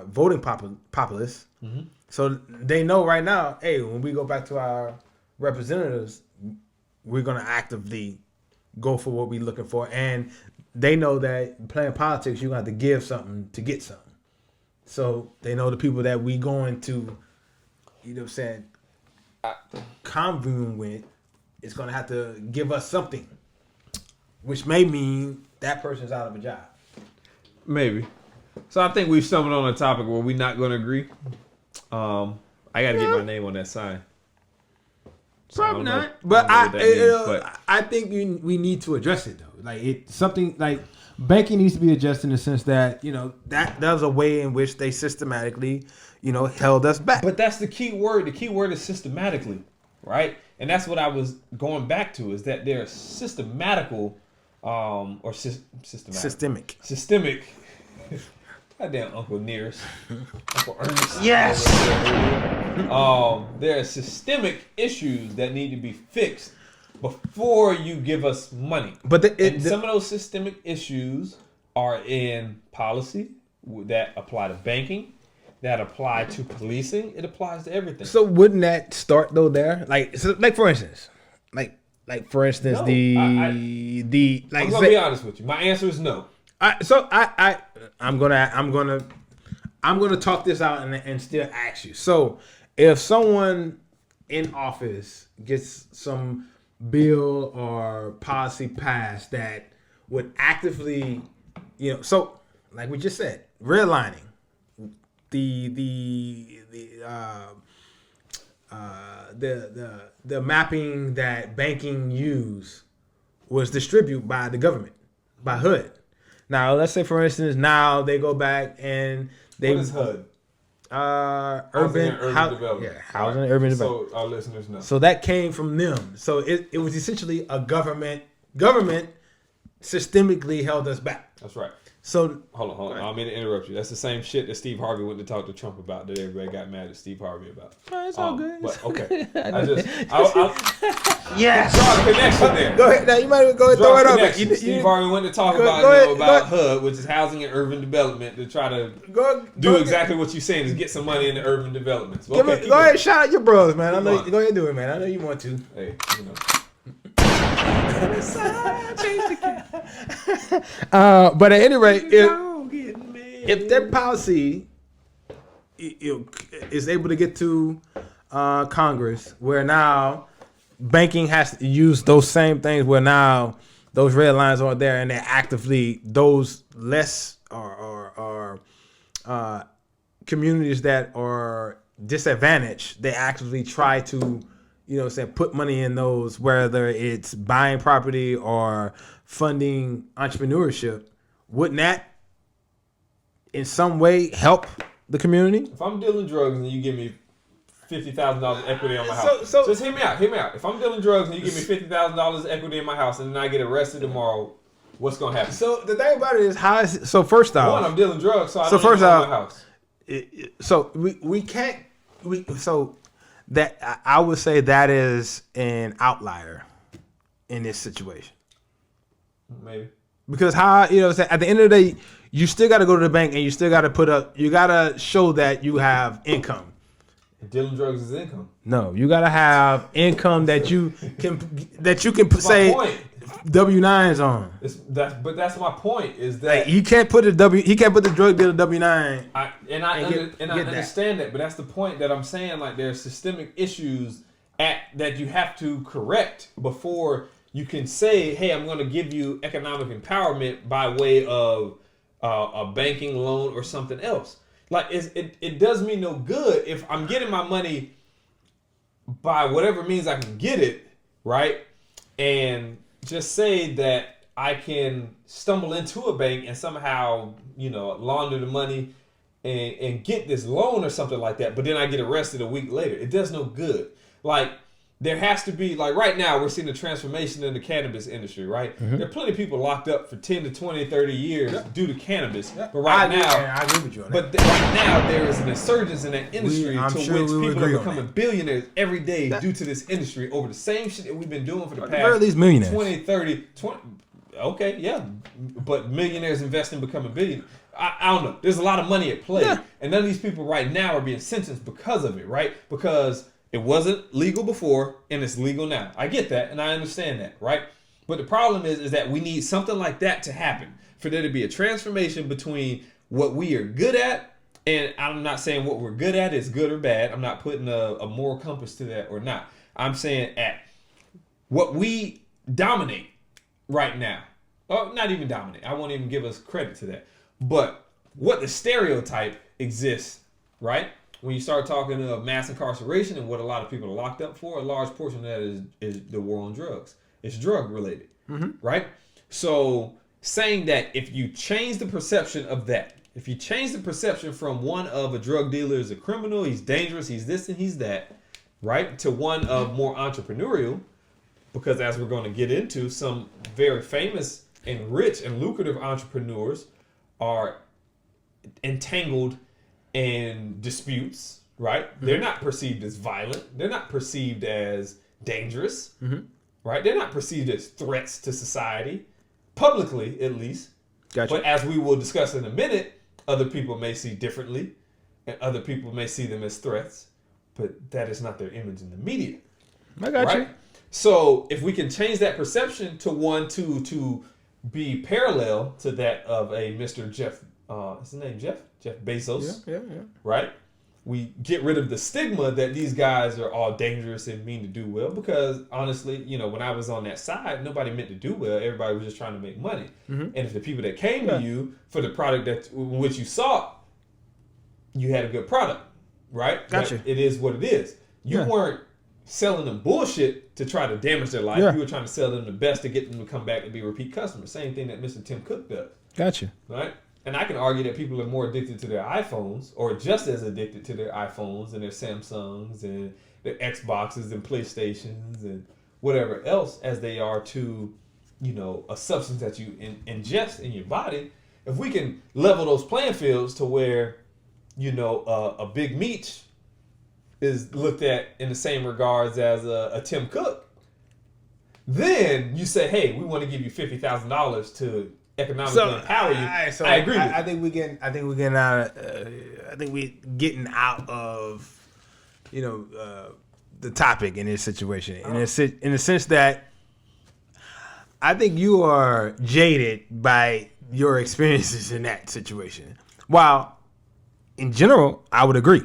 voting populace. Mm-hmm. So they know right now, hey, when we go back to our representatives, we're going to actively go for what we're looking for. And they know that playing politics, you're going to have to give something to get something. So they know the people that we going to, commune with is going to have to give us something, which may mean that person's out of a job. Maybe. So I think we've stumbled on a topic where we're not going to agree. I got to get my name on that sign. Probably I don't know. not. But I don't know what that means, but I think we need to address it though. Like something like banking needs to be adjusted in the sense that that was a way in which they systematically held us back. But that's the key word. The key word is systematically, right? And that's what I was going back to, is that they're systematical, or systemic. Goddamn Uncle Nearest. Uncle Ernest. Yes. There are systemic issues that need to be fixed before you give us money. But some of those systemic issues are in policy that apply to banking, that apply to policing. It applies to everything. So wouldn't that start though there? Like for instance, no, I'm gonna be honest with you. My answer is no. I'm gonna talk this out and still ask you. So if someone in office gets some bill or policy passed that would actively, so like we just said, redlining, the mapping that banking used was distributed by the government, by HUD. Now, let's say, for instance, now they go back and they... What is HUD? Urban development. Yeah, housing and urban development. So our listeners know. So that came from them. So it was essentially a government systemically held us back. That's right. So hold on. I don't mean to interrupt you. That's the same shit that Steve Harvey went to talk to Trump about, that everybody got mad at Steve Harvey about. It's all good. But okay, I Yes. draw a connection there. Go ahead. Now you might go ahead and throw it up. Steve Harvey went to talk about HUD, which is housing and urban development, to try to do exactly what you're saying, is get some money into urban developments. Go ahead and shout out your brothers, man. I know. Go ahead and do it, man. I know you want to. Hey, But at any rate, if that policy is able to get to Congress, where now banking has to use those same things, where now those red lines are there, and they're actively, those less or communities that are disadvantaged, they actively try to put money in those, whether it's buying property or funding entrepreneurship. Wouldn't that in some way help the community? If I'm dealing drugs and you give me $50,000 equity on my house, so just hear me out. If I'm dealing drugs and you give me $50,000 equity in my house, and then I get arrested tomorrow, what's gonna happen? So the thing about it is, first off, one, I'm dealing drugs, so I don't even own my house. That I would say that is an outlier in this situation. Maybe. Because at the end of the day, you still got to go to the bank and you still got to you got to show that you have income. Dealing drugs is income. No, you got to have income that you can say W-9s on. But that's my point, is that like, he can't put the drug dealer W-9. I understand that, but that's the point that I'm saying. Like, there's systemic issues that you have to correct before you can say, hey, I'm going to give you economic empowerment by way of a banking loan or something else. Like, it does me no good if I'm getting my money by whatever means I can get it, right? And just say that I can stumble into a bank and somehow, launder the money and get this loan or something like that, but then I get arrested a week later. It does no good. Like, there has to be, like, right now we're seeing a transformation in the cannabis industry, right? Mm-hmm. There are plenty of people locked up for 10 to 20, 30 years due to cannabis. But right now, I agree with you on that. But right now, there is an insurgence in that industry which people are becoming billionaires every day due to this industry over the same shit that we've been doing for the past at least millionaires. 20, 30, 20. Okay, yeah. But millionaires invest in becoming billionaires. I don't know. There's a lot of money at play. Yeah. And none of these people right now are being sentenced because of it, right? Because it wasn't legal before, and it's legal now. I get that, and I understand that, right? But the problem is that we need something like that to happen, for there to be a transformation between what we are good at, and I'm not saying what we're good at is good or bad. I'm not putting a moral compass to that or not. I'm saying at what we dominate right now. Or not even dominate. I won't even give us credit to that. But what the stereotype exists, right? when you start talking of mass incarceration and what a lot of people are locked up for, a large portion of that is the war on drugs. It's drug related, right? So saying that if you change the perception of that, if you change the perception from one of a drug dealer is a criminal, he's dangerous, he's this and he's that, right, to one of more entrepreneurial, because as we're going to get into, some very famous and rich and lucrative entrepreneurs are entangled in disputes, right? They're not perceived as violent. They're not perceived as dangerous, right? They're not perceived as threats to society, publicly at least. Gotcha. But as we will discuss in a minute, other people may see differently, and other people may see them as threats, but that is not their image in the media. I got you. So if we can change that perception to one to be parallel to that of a Mr. Jeff, what's his name, Jeff Bezos, Yeah. right? We get rid of the stigma that these guys are all dangerous and mean to do well, because honestly, when I was on that side, nobody meant to do well. Everybody was just trying to make money. And if the people that came to you for the product that which you sought, you had a good product, right? Gotcha. But it is what it is. You weren't selling them bullshit to try to damage their life. You were trying to sell them the best to get them to come back and be repeat customers. Same thing that Mr. Tim Cook does. Gotcha. Right? And I can argue that people are more addicted to their iPhones, or just as addicted to their iPhones and their Samsungs and their Xboxes and PlayStations and whatever else as they are to, a substance that you ingest in your body. If we can level those playing fields to where, a Big Meech is looked at in the same regards as a Tim Cook, then you say, hey, we want to give you $50,000 to economically empower you. Right, so I agree. I think we're getting out. I think we're getting out of, the topic in this situation. In the sense that I think you are jaded by your experiences in that situation. While in general, I would agree.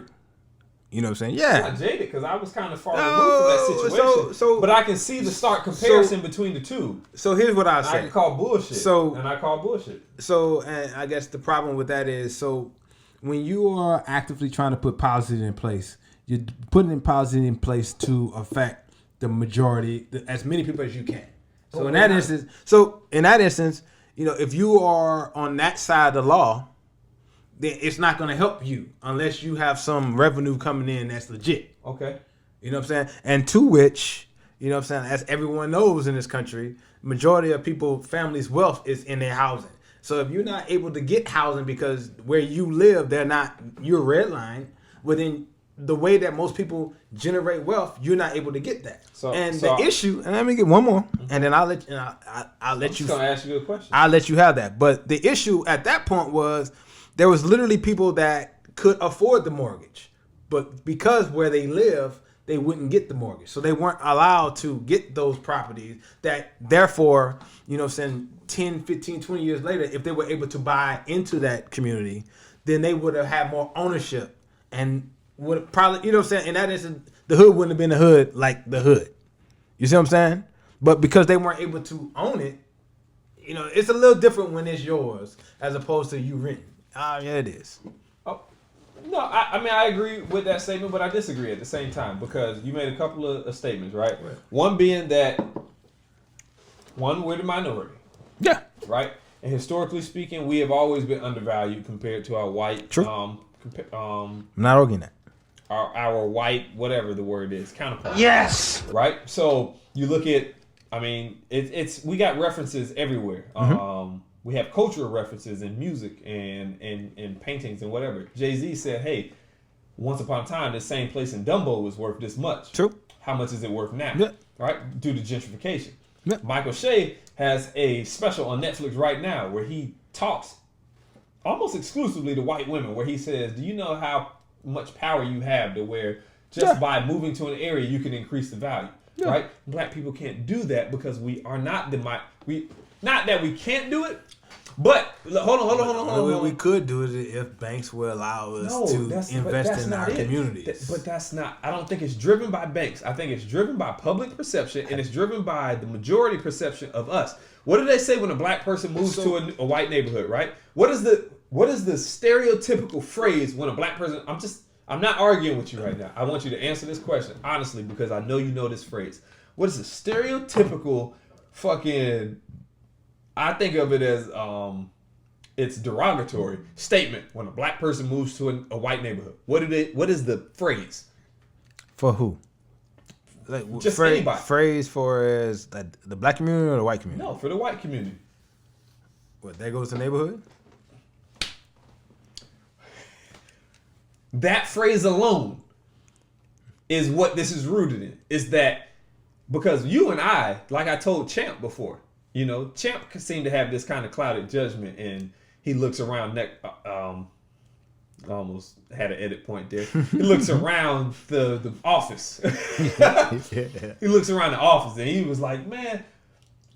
You know what I'm saying? Yeah. I'm not jaded because I was kind of far removed from that situation. But I can see the stark comparison between the two. So here's what I'll say. I can call bullshit. And I call bullshit. So, and I guess the problem with that is, when you are actively trying to put policy in place, you're putting in policy in place to affect the majority, as many people as you can. So in that instance, if you are on that side of the law, then it's not going to help you unless you have some revenue coming in that's legit. Okay. You know what I'm saying? And to which, as everyone knows in this country, majority of people, families' wealth is in their housing. So if you're not able to get housing because where you live, you're redlined, well then the way that most people generate wealth, you're not able to get that. The issue, and let me get one more, and then I'll let you. I'm just gonna ask you a question. I'll let you have that. But the issue at that point was there was literally people that could afford the mortgage, but because where they live, they wouldn't get the mortgage. So they weren't allowed to get those properties that therefore, 10, 15, 20 years later, if they were able to buy into that community, then they would have had more ownership and would probably, in that instance, the hood wouldn't have been the hood like the hood. You see what I'm saying? But because they weren't able to own it, it's a little different when it's yours as opposed to you renting. Yeah, it is. Oh, no, I agree with that statement, but I disagree at the same time because you made a couple of statements, right? One being that, we're the minority. Yeah. Right? And historically speaking, we have always been undervalued compared to our white... True. I'm not arguing that. Our white, whatever the word is, counterpart. Yes! Right? So you look at, we got references everywhere. Mm-hmm. We have cultural references in music and paintings and whatever. Jay-Z said, hey, once upon a time, this same place in Dumbo was worth this much. True. How much is it worth now? Yeah. Right? Due to gentrification. Yeah. Michael Shea has a special on Netflix right now where he talks almost exclusively to white women, where he says, do you know how much power you have to where just by moving to an area, you can increase the value? Yeah. Right? Black people can't do that because we are not not that we can't do it, but hold on. What we could do is if banks will allow us to invest in our communities. But that's not. I don't think it's driven by banks. I think it's driven by public perception, and it's driven by the majority perception of us. What do they say when a black person moves to a white neighborhood? Right? What is the stereotypical phrase when a black person? I'm not arguing with you right now. I want you to answer this question honestly because I know you know this phrase. What is a stereotypical fucking? I think of it as it's derogatory statement when a black person moves to a white neighborhood. What is the phrase? For who? Like, Just anybody. Phrase for is like the black community or the white community? No, for the white community. What, there goes the neighborhood? That phrase alone is what this is rooted in. Is that because you and I, like I told Champ before, you know, Champ seemed to have this kind of clouded judgment, and he looks around. Almost had an edit point there. He looks around the office. He looks around the office, and he was like, "Man,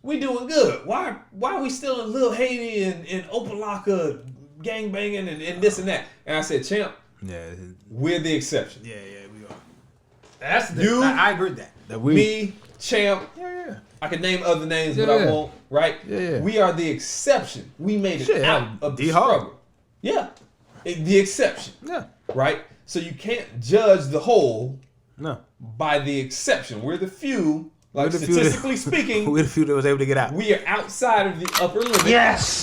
we doing good. Why are we still in Lil Haiti and Opalaka gang banging and this and that?" And I said, "Champ, yeah, we're the exception. Yeah, we are. That's the, you. I agree with that we, me, Champ. Yeah. I could name other names, but I won't. Right? Yeah. We are the exception. We made it out of the struggle. Yeah, the exception. Yeah. Right? So you can't judge the whole by the exception. We're the few, like statistically speaking, we're the few that was able to get out. We are outside of the upper limit. Yes.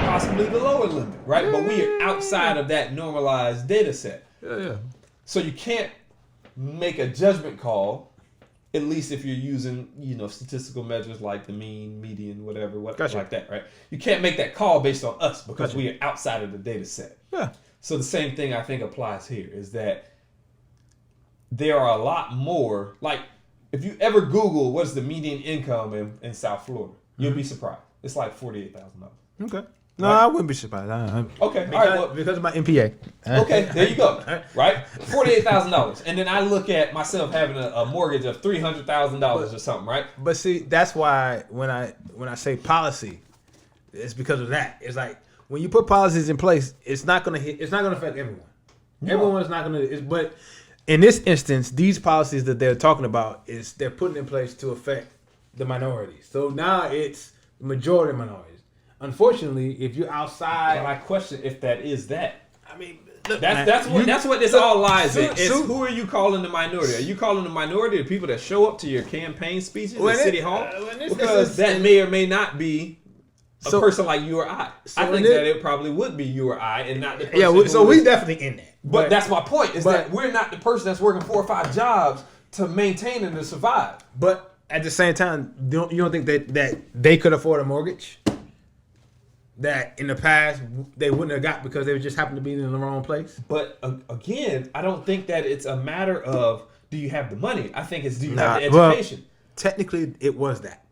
Possibly the lower limit, right? But we are outside of that normalized data set. Yeah. So you can't make a judgment call, at least if you're using, you know, statistical measures like the mean, median, whatever, Gotcha. like that, right? You can't make that call based on us because we are outside of the data set. Yeah. So the same thing I think applies here is that there are a lot more, like if you ever Google what's the median income in South Florida, you'll be surprised. It's like $48,000. Okay. No, Right? I wouldn't be surprised. Okay. Because, All right. Well, because of my MPA. okay, there you go. Right? $48,000. And then I look at myself having a mortgage of $300,000 or something, right? But see, that's why when I say policy, it's because of that. It's like when you put policies in place, it's not gonna affect everyone. No. Everyone's not gonna. But in this instance, these policies that they're talking about they're putting in place to affect the minorities. So now it's the majority minorities. Unfortunately, if you're outside, But I question if that is that. I mean, look, That's what this all lies in. It's who are you calling the minority? Are you calling the minority the people that show up to your campaign speeches at City Hall? Because that may or may not be a person like you or I. I think that it probably would be you or I, and not the person. Yeah, so we definitely in that. But that's my point. Is that we're not the person that's working 4 or 5 jobs to maintain and to survive. But at the same time, you don't think that they could afford a mortgage? That in the past they wouldn't have got because they just happened to be in the wrong place. But again, I don't think that it's a matter of do you have the money. I think it's do you have the education. Well, technically, it was that.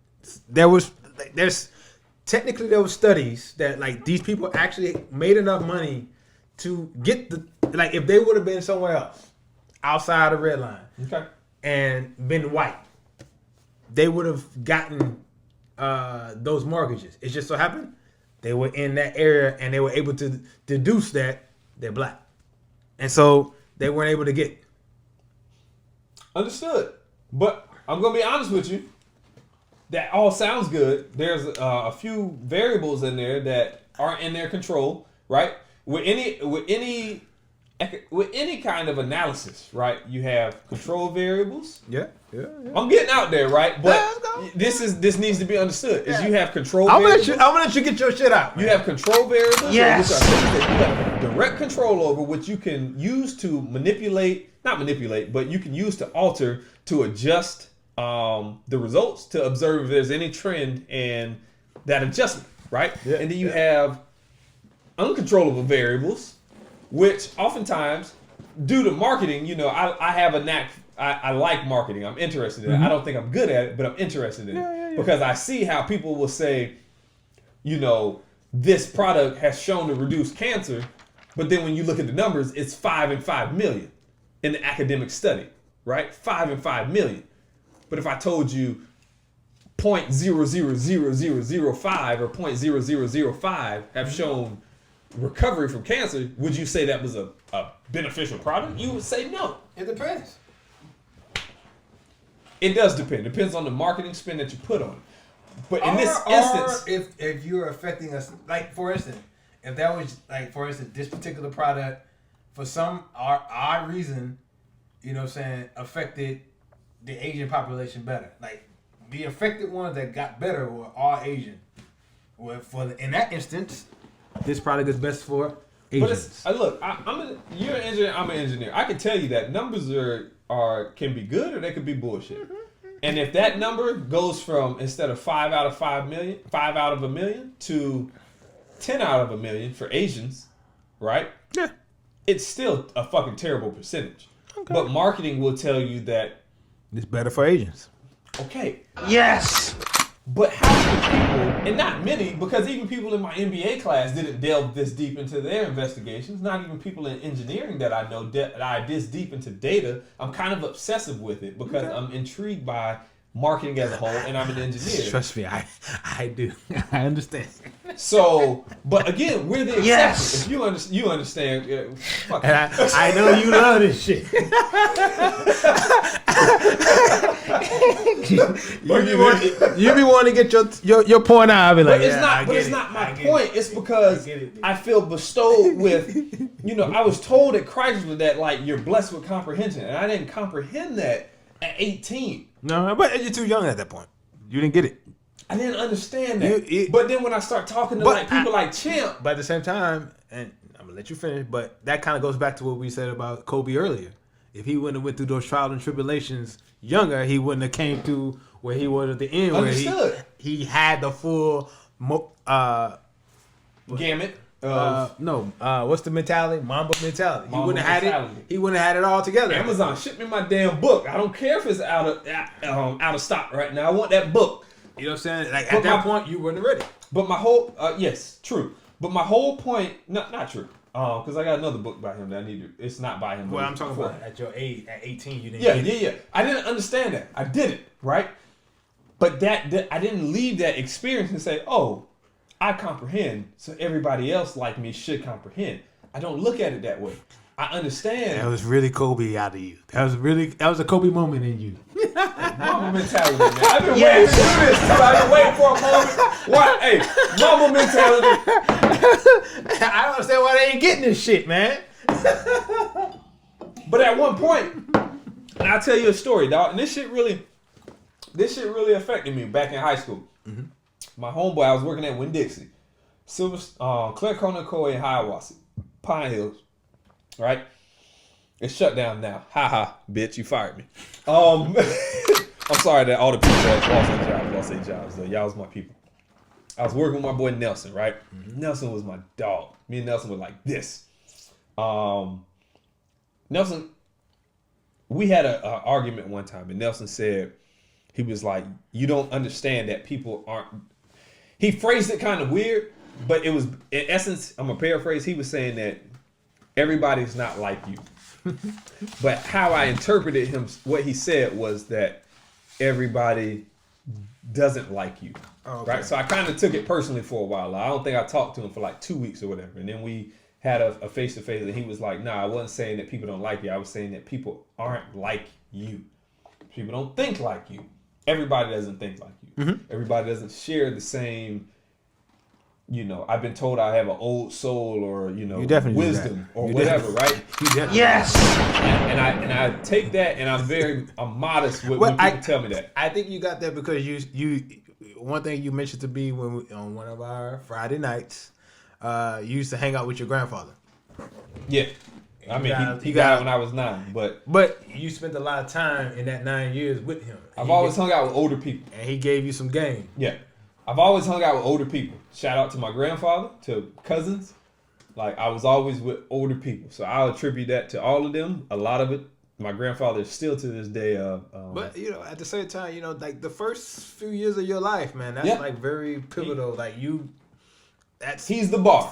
There was studies that like these people actually made enough money to get if they would have been somewhere else outside of red line, okay, and been white, they would have gotten those mortgages. It just so happened they were in that area and they were able to deduce that they're black. And so they weren't able to get it. Understood. But I'm going to be honest with you. That all sounds good. There's a few variables in there that aren't in their control, right? With any kind of analysis, right? You have control variables. Yeah. I'm getting out there, right? But this needs to be understood. Is you have control variables. I'm gonna let you get your shit out. You have control variables. Yes. Which are things that you have direct control over, which you can use to not manipulate, but you can use to alter, to adjust the results, to observe if there's any trend in that adjustment, right? Yeah. And then you have uncontrollable variables, which oftentimes, due to marketing, you know, I have a knack. I like marketing. I'm interested in it. I don't think I'm good at it, but I'm interested in it because I see how people will say, you know, this product has shown to reduce cancer, but then when you look at the numbers, it's 5 and 5 million in the academic study, right? 5 and 5 million. But if I told you 0.000005 or 0.0005 have shown recovery from cancer, would you say that was a beneficial product? You would say no. It depends. It does depend. It depends on the marketing spin that you put on it. But in this instance, if you're affecting us, like for instance, if that was like for instance, this particular product for some odd reason, you know what I'm saying, affected the Asian population better. Like, the affected ones that got better were all Asian. Well, in that instance, this product is best for Asians. But look, you're an engineer, I'm an engineer. I can tell you that numbers can be good or they could be bullshit. And if that number goes from, instead of 5 out of 5 a million to 10 out of a million for Asians, right? Yeah. It's still a fucking terrible percentage. Okay. But marketing will tell you that it's better for Asians. Okay. Yes. But how many people, and not many, because even people in my MBA class didn't delve this deep into their investigations. Not even people in engineering that I know that I this deep into data. I'm kind of obsessive with it because I'm intrigued by marketing as a whole, and I'm an engineer. Trust me, I do. I understand. So, but again, we're the exception. Yes. If you understand. Fuck And I know you love this shit. you be wanting to get your point out. I be like, but it's not my point. It's because I feel bestowed with, I was told at Chrysler that like you're blessed with comprehension, and I didn't comprehend that at 18. No, but you're too young at that point. You didn't get it. I didn't understand that. But then when I start talking to people like Champ, but at the same time, and I'm gonna let you finish, but that kind of goes back to what we said about Kobe earlier. If he wouldn't have went through those trials and tribulations younger, he wouldn't have came to where he was at the end. Understood. Where he had the full gamut. What's the mentality? Mamba mentality. He wouldn't have had it. He wouldn't have had it all together. Amazon, ship me my damn book. I don't care if it's out of stock right now. I want that book. You know what I'm saying? Like at that point, you weren't ready. But my whole yes, true. But my whole point, not true. Because I got another book by him that I need to. It's not by him. Well, I'm talking about at your age, at 18, you didn't. Yeah. I didn't understand that. I didn't, right? But that I didn't leave that experience and say, oh, I comprehend, so everybody else like me should comprehend. I don't look at it that way. I understand. That was really Kobe out of you. That was a Kobe moment in you. Mama mentality, man. I've been waiting to do this. I've been waiting for a moment. What? Hey, mama mentality. I don't understand why they ain't getting this shit, man. But at one point, and I'll tell you a story, dog. And this shit really affected me back in high school. Mm-hmm. My homeboy, I was working at Winn-Dixie, Claire Conoco in Hiawassee, Pine Hills, right? It's shut down now. Ha, bitch, you fired me. I'm sorry that all the people that lost their jobs, though. Y'all was my people. I was working with my boy Nelson, right? Mm-hmm. Nelson was my dog. Me and Nelson were like this. Nelson, we had an argument one time, and Nelson said, he was like, you don't understand that people aren't. He phrased it kind of weird, but it was, in essence, I'm going to paraphrase, he was saying that everybody's not like you. But how I interpreted him, what he said was that everybody doesn't like you. Oh, okay. Right? So I kind of took it personally for a while. I don't think I talked to him for like 2 weeks or whatever. And then we had a face-to-face, and he was like, nah, I wasn't saying that people don't like you. I was saying that people aren't like you. People don't think like you. Everybody doesn't think like you. Mm-hmm. Everybody doesn't share the same, I've been told I have an old soul or, wisdom or whatever, right? Yes. And I take that, and I'm modest when people tell me that. I think you got that because you one thing you mentioned to me on one of our Friday nights, you used to hang out with your grandfather. Yeah. I mean, he died when I was 9, but you spent a lot of time in that 9 years with him. I've always hung out with older people, and he gave you some game. Yeah, I've always hung out with older people. Shout out to my grandfather, to cousins. Like I was always with older people, so I'll attribute that to all of them. A lot of it, my grandfather is still to this day. But at the same time, like the first few years of your life, man, that's like very pivotal. He's the bar.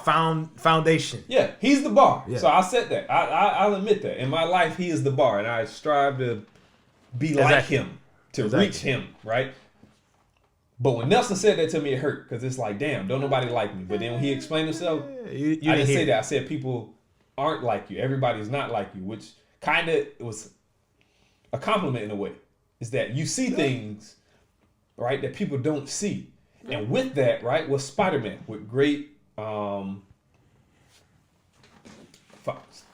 Foundation. Yeah, he's the bar. Yeah. So I said that. I'll admit that. In my life, he is the bar, and I strive to be like him, to reach him, right? But when Nelson said that to me, it hurt, because it's like, damn, don't nobody like me. But then when he explained himself, I didn't say that. I said people aren't like you. Everybody's not like you, which kind of was a compliment in a way. Is that you see things, right, that people don't see. And with that, right, was Spider-Man with great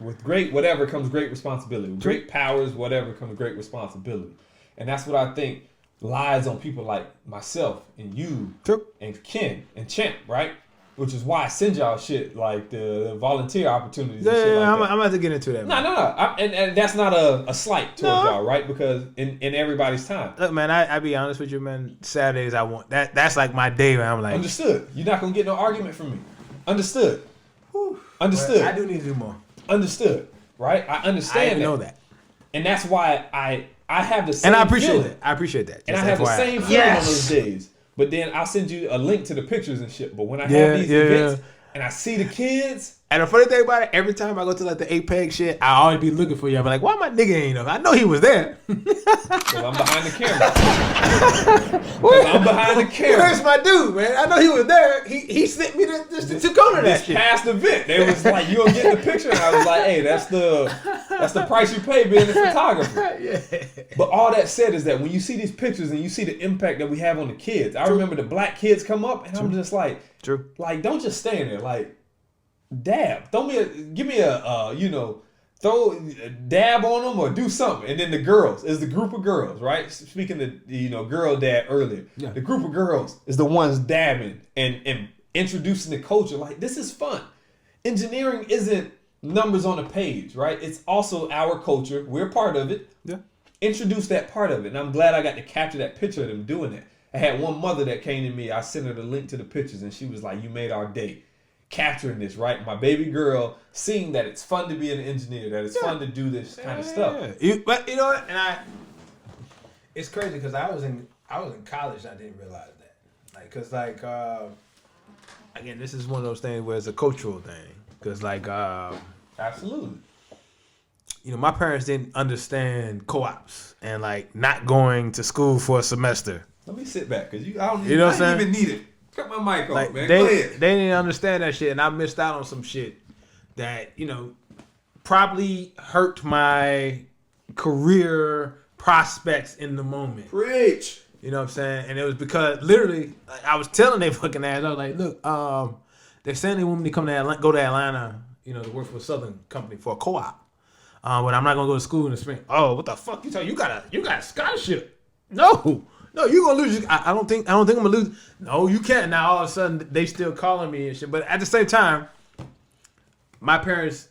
with great whatever comes great responsibility. With great powers, whatever comes great responsibility. And that's what I think lies on people like myself and you and Ken and Champ, right? Which is why I send y'all shit like the volunteer opportunities. Yeah, and shit I'm like that. about to get into that. No. And that's not a slight towards y'all, right? Because in everybody's time. Look, man, I be honest with you, man. Saturdays I want that. That's like my day where I'm like, understood. You're not gonna get no argument from me. Understood. Understood. I do need to do more. Understood. Right? I understand. I know that. And that's why I have the same and I appreciate feeling. that. I appreciate that. And I have the same feeling on those days. But then I'll send you a link to the pictures and shit. But when I have these events and I see the kids. And the funny thing about it, every time I go to like the Apex shit, I always be looking for you. I'm like, why my nigga ain't up? I know he was there. Because I'm behind the camera. I'm behind the camera. Where's my dude, man? I know he was there. He sent me the Tacoma that shit. Past event. They was like, you gonna get the picture? And I was like, hey, that's the price you pay being a photographer. Yeah. But all that said is that when you see these pictures and you see the impact that we have on the kids, I remember the black kids come up and I'm just like, like, don't just stand there. Like, dab. Give me a throw a dab on them or do something. And then the girls is the group of girls, right? Speaking to girl dad earlier, the group of girls is the ones dabbing and introducing the culture. Like, this is fun. Engineering isn't numbers on a page, right? It's also our culture. We're part of it. Yeah. Introduce that part of it. And I'm glad I got to capture that picture of them doing that. I had one mother that came to me. I sent her the link to the pictures and she was like, you made our day. Capturing this, right? My baby girl seeing that it's fun to be an engineer, that it's fun to do this kind of stuff. But you know what? And it's crazy because I was in college and I didn't realize that. Like, cause like again, this is one of those things where it's a cultural thing. Cause like Absolutely. My parents didn't understand co-ops and like not going to school for a semester. Let me sit back because I don't even need it. Cut my mic off, like, man. They Go ahead. didn't understand that shit, and I missed out on some shit that probably hurt my career prospects in the moment. Preach. You know what I'm saying? And it was because literally, like, I was telling they fucking ass, I was like, look, they're saying they want me to come to Atlanta, go to Atlanta, to work for a Southern company for a co-op. But I'm not gonna go to school in the spring. Oh, what the fuck? You got a scholarship? No, you're gonna lose. I don't think I'm gonna lose. No, you can't. Now all of a sudden they still calling me and shit. But at the same time, my parents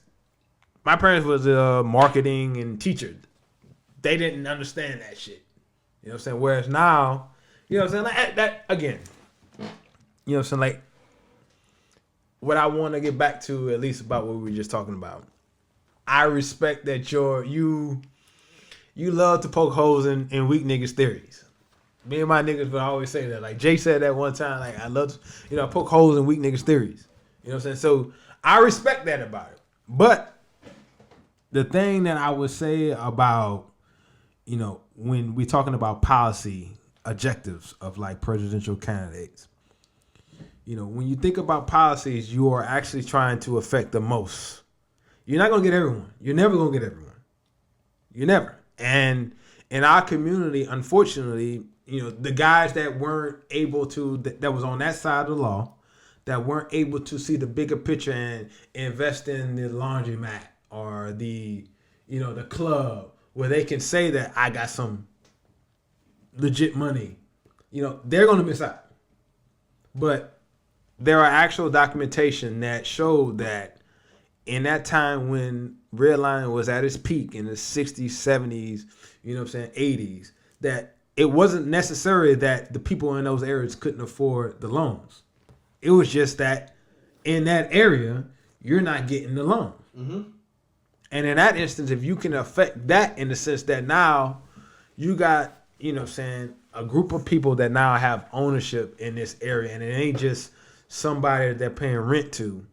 was marketing and teacher. They didn't understand that shit. You know what I'm saying? Whereas now, you know what I'm saying? Like that again. You know what I'm saying? Like what I want to get back to, at least about what we were just talking about. I respect that you love to poke holes in weak niggas' theories. Me and my niggas would always say that. Like Jay said that one time. Like I love to, I poke holes in weak niggas' theories. You know what I'm saying? So I respect that about it. But the thing that I would say about, when we're talking about policy objectives of like presidential candidates, when you think about policies, you are actually trying to affect the most. You're not gonna get everyone. You're never gonna get everyone. You're never. And in our community, unfortunately, the guys that weren't able to, that was on that side of the law, that weren't able to see the bigger picture and invest in the laundromat or the club where they can say that I got some legit money, they're going to miss out. But there are actual documentation that showed that in that time when redlining was at its peak in the 60s, 70s, 80s, that it wasn't necessary that the people in those areas couldn't afford the loans. It was just that in that area, you're not getting the loan. Mm-hmm. And in that instance, if you can affect that in the sense that now you got, a group of people that now have ownership in this area, and it ain't just somebody that they're paying rent to.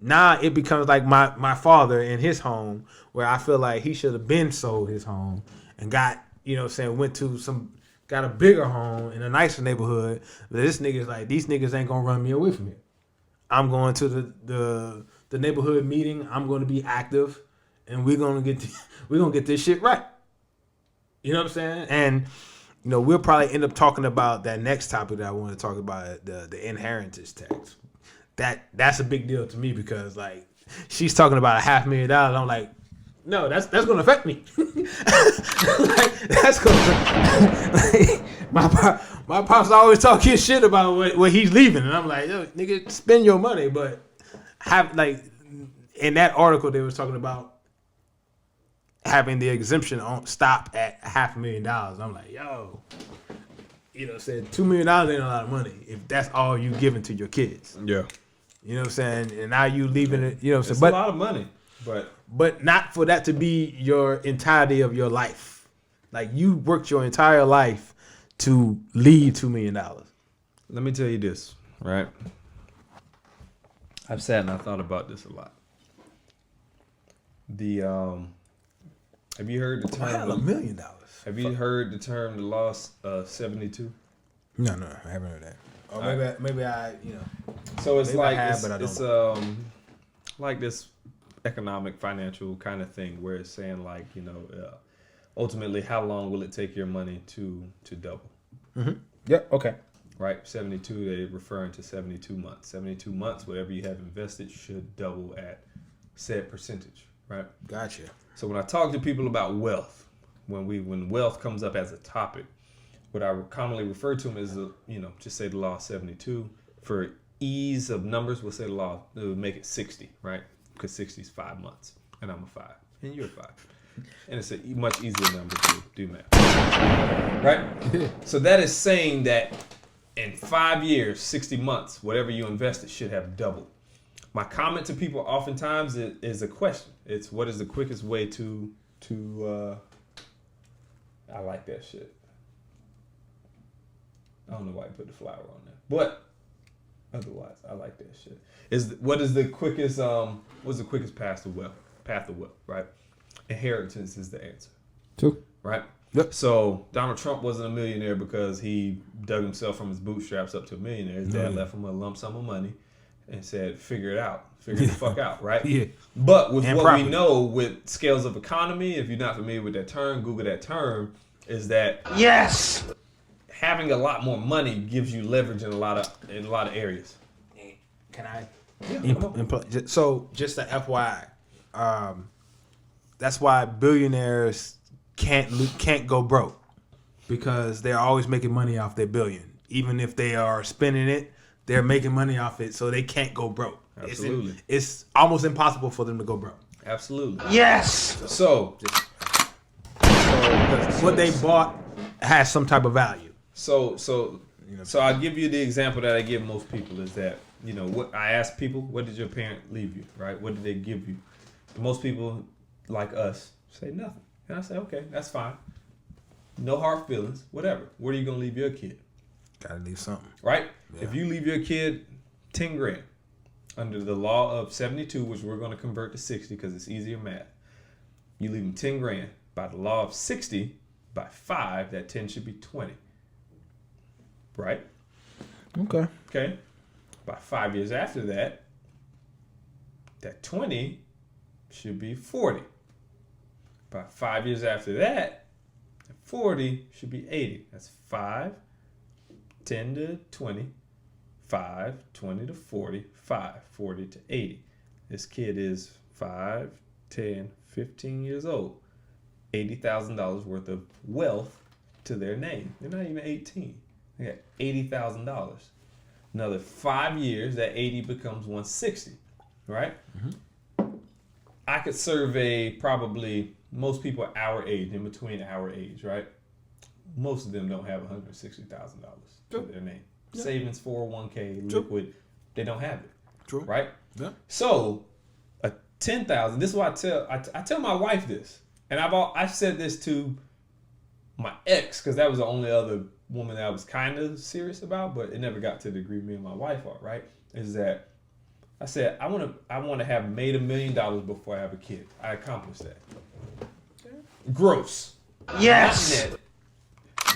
Now it becomes like my father in his home, where I feel like he should have been sold his home and got, went to got a bigger home in a nicer neighborhood. But this nigga's like, these niggas ain't gonna run me away from here. I'm going to the neighborhood meeting. I'm going to be active, and we're gonna get this shit right. You know what I'm saying? And we'll probably end up talking about that next topic that I want to talk about, the inheritance tax. that's a big deal to me because like she's talking about $500,000. I'm like, no, that's gonna affect me. Like, that's gonna like, my pops always talk his shit about what he's leaving, and I'm like, yo, nigga, spend your money, but have like in that article they was talking about having the exemption on stop at $500,000. I'm like, yo, said $2 million ain't a lot of money if that's all you giving to your kids. Yeah. You know what I'm saying? And now you leaving it, you know what I'm It's saying? a lot of money, But not for that to be your entirety of your life. Like you worked your entire life to leave $2 million. let me tell you this, right? I've sat and I thought about this a lot. Have you heard the term $1 million. Have you heard the term the law 72? No, I haven't heard that. Or maybe I. So it's maybe like I have, but I it's like this economic financial kind of thing where it's saying like ultimately how long will it take your money to double? Mm-hmm. Yep. Okay. Right, 72. They're referring to 72 months. 72 months, whatever you have invested should double at said percentage. Right. Gotcha. So when I talk to people about wealth, when wealth comes up as a topic, what I commonly refer to them is just say the law of 72. For ease of numbers, we'll say the law would make it 60, right? Because 60 is 5 months, and I'm a 5, and you're a 5, and it's a much easier number to do math, right? So that is saying that in 5 years, 60 months, whatever you invested should have doubled. My comment to people oftentimes is a question. It's what is the quickest way to I like that shit. I don't know why you put the flower on there, but otherwise, I like that shit. What's the quickest path to wealth? Path of wealth, right? Inheritance is the answer. True. Right? Yep. So Donald Trump wasn't a millionaire because he dug himself from his bootstraps up to a millionaire. His dad left him a lump sum of money and said, figure it out. Figure the fuck out, right? Yeah. But with And what property. we know with scales of economy, if you're not familiar with that term, Google that term, is that Yes. having a lot more money gives you leverage in a lot of areas. Can I? Yeah, So just a FYI, that's why billionaires can't go broke because they're always making money off their billion. Even if they are spending it, they're making money off it, so they can't go broke. Absolutely. It's almost impossible for them to go broke. Absolutely. Yes. So What they bought has some type of value. So I'll give you the example that I give most people is that, what I ask people, what did your parent leave you, right? What did they give you? Most people like us say nothing. And I say, okay, that's fine. No hard feelings, whatever. Where are you going to leave your kid? Gotta leave something. Right? Yeah. If you leave your kid 10 grand under the law of 72, which we're going to convert to 60 because it's easier math, you leave them 10 grand. By the law of 60, by 5, that 10 should be 20. Right? Okay. By 5 years after that, that 20 should be 40. By 5 years after that, 40 should be 80. That's 5, 10 to 20, 5, 20 to 40, 5, 40 to 80. This kid is 5, 10, 15 years old. $80,000 worth of wealth to their name. They're not even 18. They got $80,000. Another 5 years, that 80 becomes 160, right? Mm-hmm. I could survey probably most people our age, in between our age, right? Most of them don't have $160,000 to their name. Yeah. Savings, 401k, liquid, they don't have it. True. Right? Yeah. So, a $10,000. This is why I tell my wife this, and I've said this to my ex because that was the only other woman that I was kind of serious about, but it never got to the degree me and my wife are. Right? Is that I said I want to have made $1 million before I have a kid. I accomplished that. Gross. Yes. Not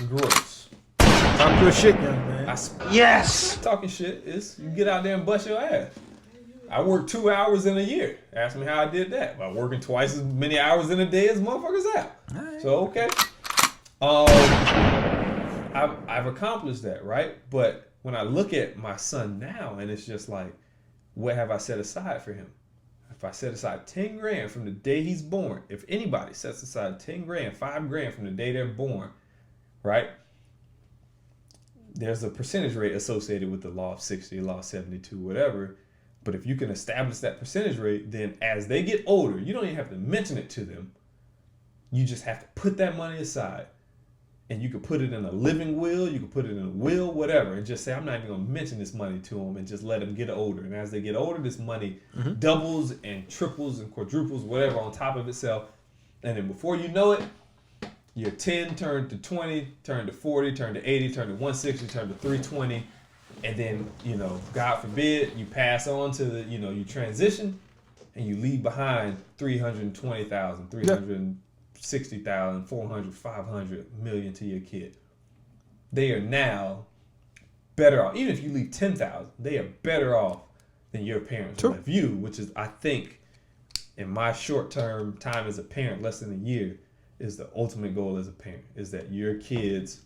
net. Gross. Talk your shit, young man. Yes. Talking shit is you get out there and bust your ass. I work 2 hours in a year. Ask me how I did that. By working twice as many hours in a day as motherfuckers have. Right. So okay. I've accomplished that, right? But when I look at my son now, and it's just like what have I set aside for him? If I set aside 10 grand from the day he's born, if anybody sets aside 10 grand, 5 grand from the day they're born, right? There's a percentage rate associated with the law of 60, law of 72, whatever. But if you can establish that percentage rate, then as they get older, you don't even have to mention it to them. You just have to put that money aside. And you could put it in a living will, you could put it in a will, whatever, and just say, I'm not even going to mention this money to them, and just let them get older. And as they get older, this money doubles and triples and quadruples, whatever, on top of itself. And then before you know it, your 10 turned to 20, turned to 40, turned to 80, turned to 160, turned to 320. And then, God forbid, you pass on to the, you transition, and you leave behind 320,000, 360,000, 400, 500 million to your kid. They are now better off. Even if you leave 10,000, they are better off than your parents left you, which is, I think, in my short-term time as a parent, less than a year, is the ultimate goal as a parent, is that your kids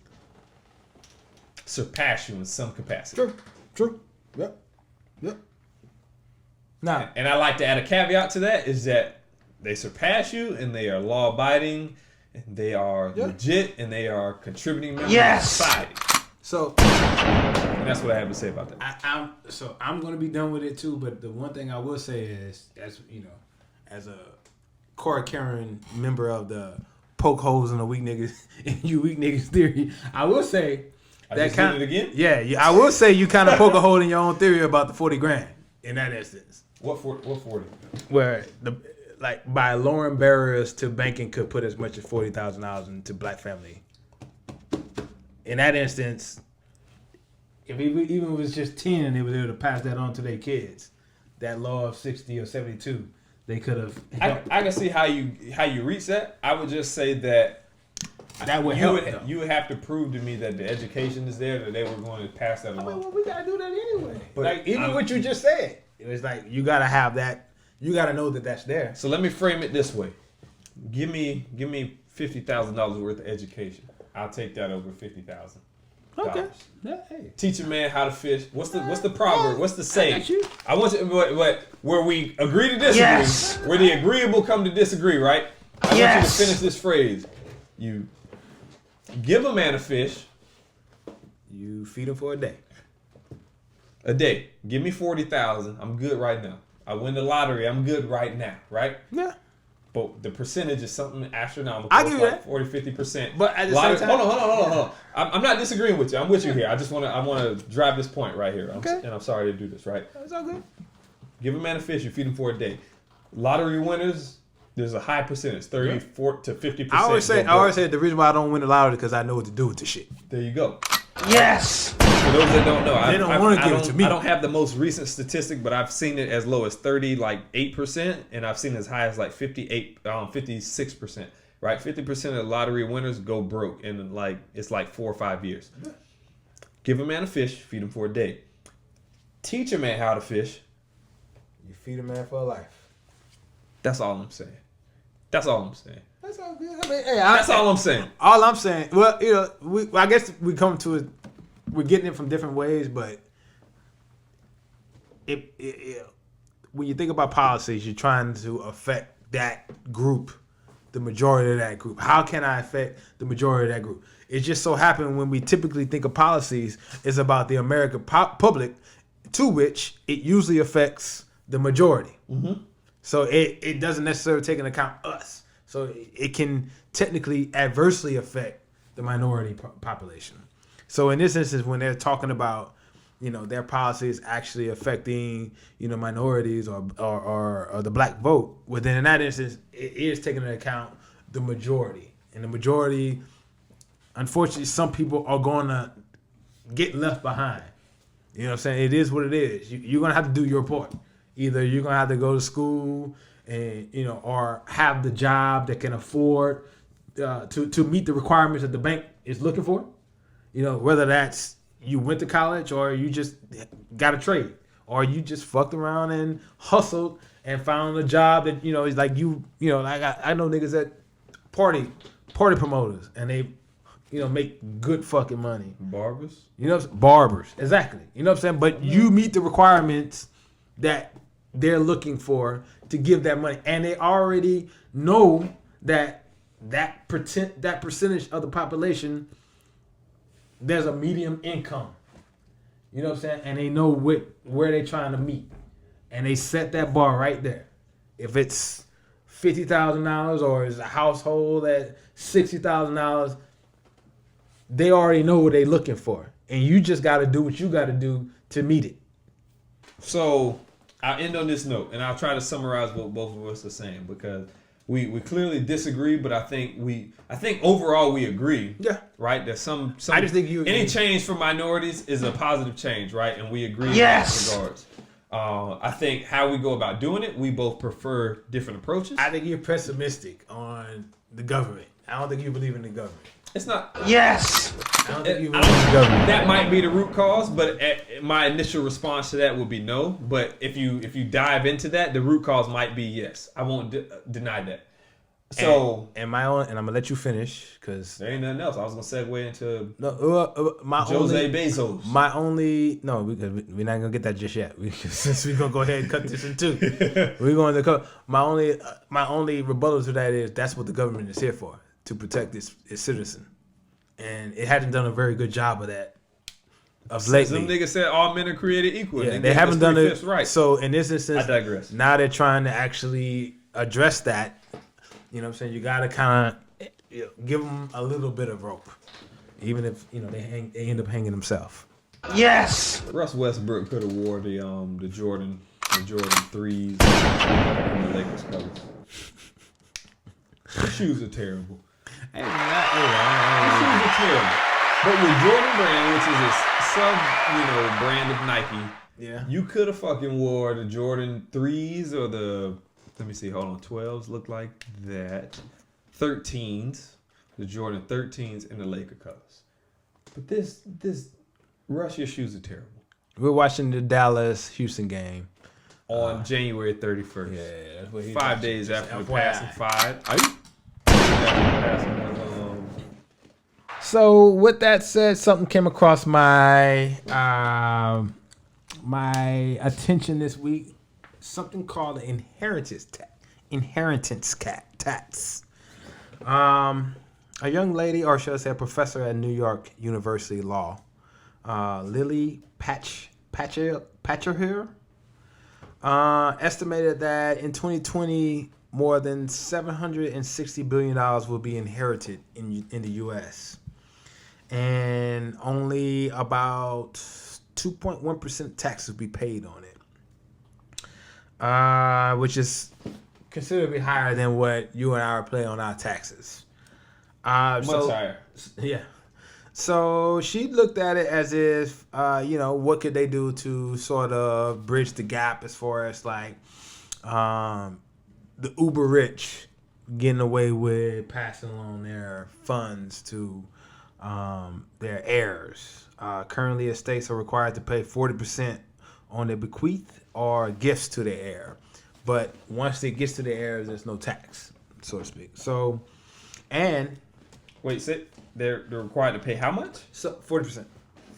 surpass you in some capacity. True. Yep. Now, and I like to add a caveat to that, is that they surpass you and they are law-abiding, and they are legit, and they are contributing members of society. So, and that's what I have to say about that. I'm going to be done with it too, but the one thing I will say is, as a card-carrying member of the poke holes in the weak niggas and you weak niggas theory, I will say that kind of again. Yeah, I will say you kind of poke a hole in your own theory about the 40 grand in that instance. What 40? Where by lowering barriers to banking could put as much as $40,000 into black family. In that instance, if even if it was just 10, they were able to pass that on to their kids. That law of 60 or 72, they could have. I can see how you reach that. I would just say that would help. You would have to prove to me that the education is there, that they were going to pass that along. Well, we gotta do that anyway. But even what you just said, it was like you gotta have that. You gotta know that that's there. So let me frame it this way: give me $50,000 worth of education. I'll take that over $50,000. Okay. Yeah, hey. Teach a man how to fish. What's the proverb? What's the saying? I want you, but where we agree to disagree, where the agreeable come to disagree, right? I want you to finish this phrase. You give a man a fish. You feed him for a day. A day. Give me 40,000. I'm good right now. I win the lottery. I'm good right now, right? Yeah. But the percentage is something astronomical. I give you that. 40, 50%. But at the same time, hold on. I'm not disagreeing with you. I'm with you here. I want to drive this point right here. And I'm sorry to do this, right? It's all good. Give a man a fish, you feed him for a day. Lottery winners, there's a high percentage, 34 to 50%. I always say the reason why I don't win the lottery is because I know what to do with the shit. There you go. Yes. For those that don't know, they don't want to give it to me. I don't have the most recent statistic, but I've seen it as low as 8%, and I've seen it as high as 56%. Right, 50% of the lottery winners go broke in it's 4 or 5 years. Give a man a fish, feed him for a day. Teach a man how to fish. You feed a man for life. That's all I'm saying. That's all good. I mean, that's all I'm saying. All I'm saying. Well, I guess we come to it. We're getting it from different ways, but when you think about policies, you're trying to affect that group, the majority of that group. How can I affect the majority of that group? It just so happened when we typically think of policies, it's about the American public, to which it usually affects the majority. Mm-hmm. So it doesn't necessarily take into account us. So it can technically adversely affect the minority population. So in this instance, when they're talking about, their policies actually affecting, minorities or the black vote, well, then in that instance, it is taking into account the majority. And the majority, unfortunately, some people are going to get left behind. You know what I'm saying? It is what it is. You're going to have to do your part. Either you're going to have to go to school and, or have the job that can afford to meet the requirements that the bank is looking for. Whether that's you went to college or you just got a trade or you just fucked around and hustled and found a job that, is like I know niggas that party promoters and they, make good fucking money. Barbers? Barbers. Exactly. You know what I'm saying? But you meet the requirements that they're looking for to give that money, and they already know that percentage of the population, there's a medium income. You know what I'm saying? And they know where they're trying to meet, and they set that bar right there. If it's $50,000 or is a household at $60,000, they already know what they're looking for, and you just got to do what you got to do to meet it. So I'll end on this note, and I'll try to summarize what both of us are saying, because we clearly disagree, but I think overall we agree. Yeah. Right. There's some. I just think any change for minorities is a positive change, right? And we agree Yes. in that regards. I think how we go about doing it, we both prefer different approaches. I think you're pessimistic on the government. I don't think you believe in the government. It's not. Yes. I don't think you believe in the government. That might be the root cause, but my initial response to that would be no. But if you dive into that, the root cause might be yes. I won't deny that. So and my own, and I'm gonna let you finish because there ain't nothing else. I was gonna segue into my Jose Bezos. My only we're not gonna get that just yet. Since we're gonna go ahead and cut this in two, we're going to cut. My only rebuttal to that is that's what the government is here for, to protect its citizen, and it hasn't done a very good job of that. Of lately, some niggas said all men are created equal. Yeah, they haven't done it right. So in this instance, I digress. Now they're trying to actually address that. You know what I'm saying? You got to kind of give them a little bit of rope, even if they end up hanging themselves. Yes. Russ Westbrook could have wore the Jordan 3s and the Lakers colors. The shoes are terrible. The shoes are terrible. But with Jordan Brand, which is a sub brand of Nike, Yeah, you could have fucking wore the Jordan 3s or the. Let me see. Hold on. 12s look like that. 13s, the Jordan 13s, and the Laker colors. But this Russ, your shoes are terrible. we're watching the Dallas-Houston game On January 31st. Yeah, that's what 5 days after the FYI. passing five. Are you? After the passing So with that said, something came across my my attention this week. Something called the inheritance tax. A young lady, or should I say a professor at New York University Law, Lily Patcherhill, estimated that in 2020 more than $760 billion will be inherited in the U.S. and only about 2.1% tax will be paid on it, which is considerably higher than what you and I are paying on our taxes. Much higher. Yeah. So she looked at it as if, what could they do to sort of bridge the gap as far as like the uber rich getting away with passing along their funds to their heirs. Currently, estates are required to pay 40% on their bequeath or gifts to their heir. But once it gets to the heirs, there's no tax, so to speak. So, and... Wait, they're required to pay how much? So 40%.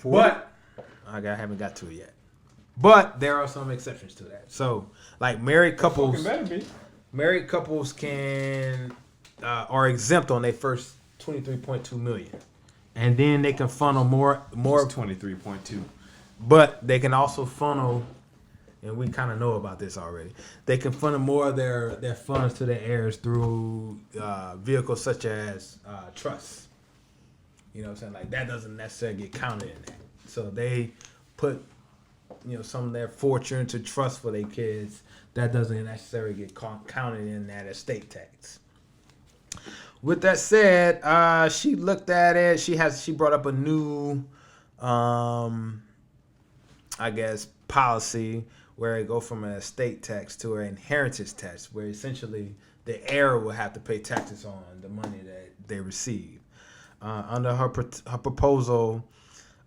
But I haven't got to it yet. But there are some exceptions to that. So, like married couples can are exempt on their first $23.2 million, and then they can funnel more. 23.2. But they can also funnel, and we kind of know about this already. They can funnel more of their funds to their heirs through vehicles such as trusts. You know what I'm saying? Like that doesn't necessarily get counted in that. So they put, some of their fortune to trust for their kids. That doesn't necessarily get counted in that estate tax. With that said, she looked at it. She brought up a new, policy where it go from an estate tax to an inheritance tax, where essentially the heir will have to pay taxes on the money that they receive. Under her proposal,